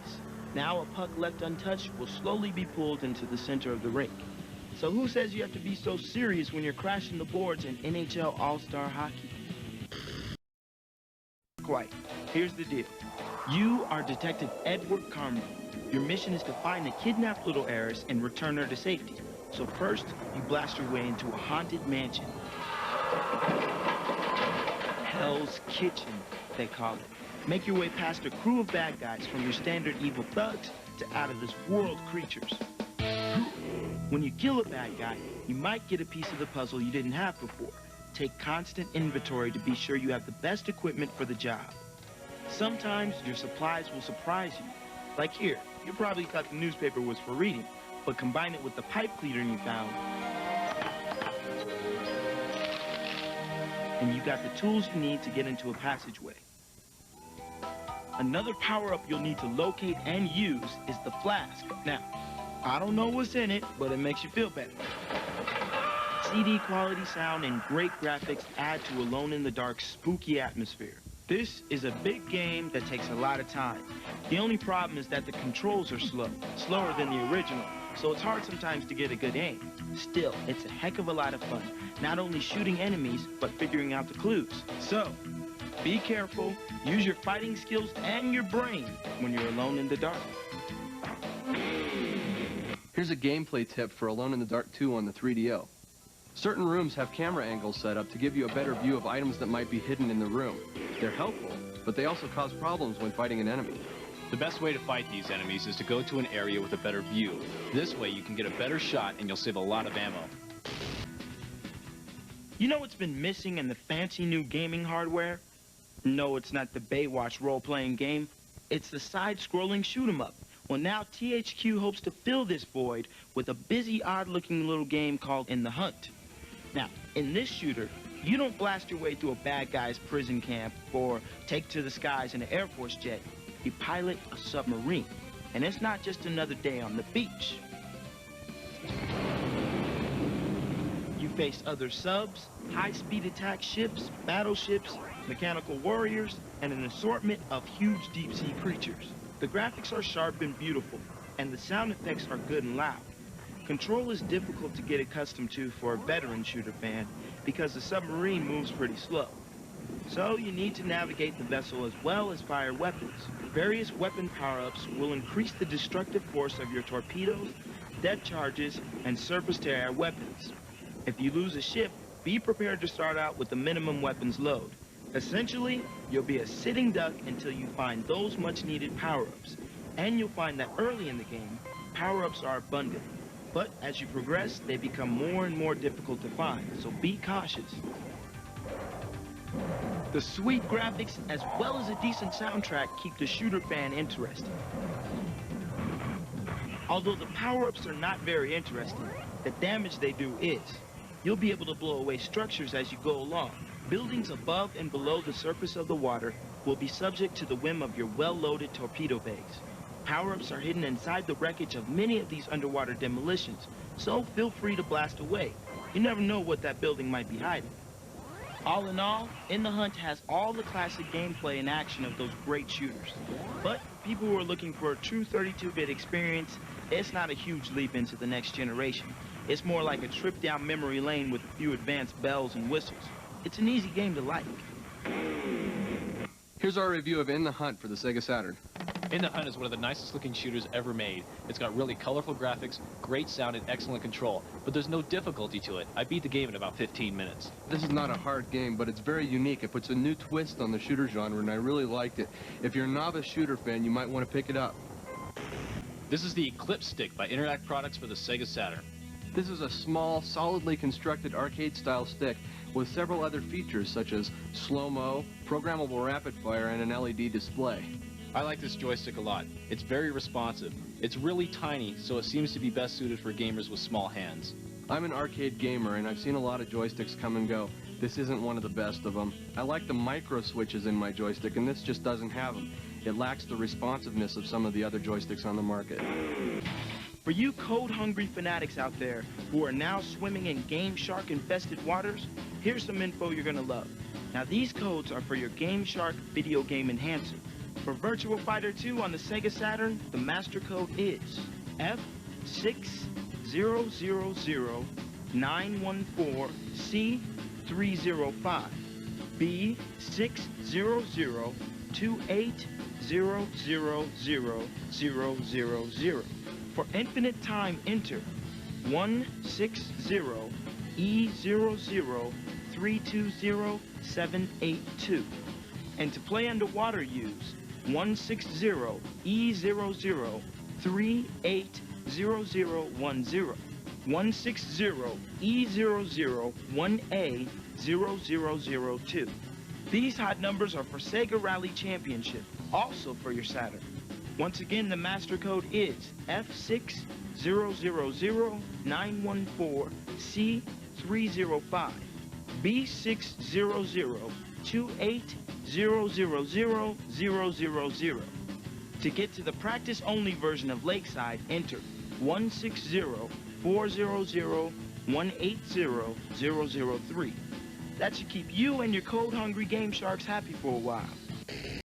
Now a puck left untouched will slowly be pulled into the center of the rink. So who says you have to be so serious when you're crashing the boards in NHL All-Star Hockey? Quite. Here's the deal. You are Detective Edward Carmody. Your mission is to find the kidnapped little heiress and return her to safety. So first, you blast your way into a haunted mansion. Hell's Kitchen, they call it. Make your way past a crew of bad guys from your standard evil thugs to out-of-this-world creatures. When you kill a bad guy, you might get a piece of the puzzle you didn't have before. Take constant inventory to be sure you have the best equipment for the job. Sometimes your supplies will surprise you. Like here, you probably thought the newspaper was for reading, but combine it with the pipe cleaner you found, and you got the tools you need to get into a passageway. Another power-up you'll need to locate and use is the flask. Now, I don't know what's in it, but it makes you feel better. CD quality sound and great graphics add to Alone in the Dark's spooky atmosphere. This is a big game that takes a lot of time. The only problem is that the controls are slow, slower than the original, so it's hard sometimes to get a good aim. Still, it's a heck of a lot of fun, not only shooting enemies, but figuring out the clues. So, be careful, use your fighting skills and your brain when you're alone in the dark. Here's a gameplay tip for Alone in the Dark 2 on the 3DO. Certain rooms have camera angles set up to give you a better view of items that might be hidden in the room. They're helpful, but they also cause problems when fighting an enemy. The best way to fight these enemies is to go to an area with a better view. This way you can get a better shot and you'll save a lot of ammo. You know what's been missing in the fancy new gaming hardware? No, it's not the Baywatch role-playing game. It's the side-scrolling shoot-'em-up. Well, now THQ hopes to fill this void with a busy, odd-looking little game called In the Hunt. Now, in this shooter, you don't blast your way through a bad guy's prison camp or take to the skies in an Air Force jet. You pilot a submarine, and it's not just another day on the beach. You face other subs, high-speed attack ships, battleships, mechanical warriors, and an assortment of huge deep-sea creatures. The graphics are sharp and beautiful, and the sound effects are good and loud. Control is difficult to get accustomed to for a veteran shooter fan because the submarine moves pretty slow. So you need to navigate the vessel as well as fire weapons. Various weapon power-ups will increase the destructive force of your torpedoes, dead charges, and surface-to-air weapons. If you lose a ship, be prepared to start out with the minimum weapons load. Essentially, you'll be a sitting duck until you find those much-needed power-ups. And you'll find that early in the game, power-ups are abundant. But as you progress, they become more and more difficult to find, so be cautious. The sweet graphics, as well as a decent soundtrack, keep the shooter fan interested. Although the power-ups are not very interesting, the damage they do is. You'll be able to blow away structures as you go along. Buildings above and below the surface of the water will be subject to the whim of your well-loaded torpedo bays. Power-ups are hidden inside the wreckage of many of these underwater demolitions, so feel free to blast away. You never know what that building might be hiding. All in all, In the Hunt has all the classic gameplay and action of those great shooters. But people who are looking for a true 32-bit experience, it's not a huge leap into the next generation. It's more like a trip down memory lane with a few advanced bells and whistles. It's an easy game to like. Here's our review of In the Hunt for the Sega Saturn. In the Hunt is one of the nicest looking shooters ever made. It's got really colorful graphics, great sound, and excellent control, but there's no difficulty to it. I beat the game in about 15 minutes. This is not a hard game, but it's very unique. It puts a new twist on the shooter genre, and I really liked it. If you're a novice shooter fan, you might want to pick it up. This is the Eclipse Stick by Interact Products for the Sega Saturn. This is a small, solidly constructed arcade-style stick with several other features such as slow-mo, programmable rapid-fire, and an LED display. I like this joystick a lot. It's very responsive. It's really tiny, so it seems to be best suited for gamers with small hands. I'm an arcade gamer, and I've seen a lot of joysticks come and go. This isn't one of the best of them. I like the micro switches in my joystick, and this just doesn't have them. It lacks the responsiveness of some of the other joysticks on the market. For you code-hungry fanatics out there who are now swimming in GameShark-infested waters, here's some info you're gonna love. Now, these codes are for your GameShark video game enhancer. For Virtua Fighter 2 on the Sega Saturn, the master code is F60009114C305, B60028000000. For infinite time, enter 160E003207882. And to play underwater, use 160E003800010. 160E001A0002. These hot numbers are for Sega Rally Championship, also for your Saturn. Once again, the master code is F60009114C305, B60028000000. To get to the practice-only version of Lakeside, enter 1604001800003. That should keep you and your code-hungry game sharks happy for a while.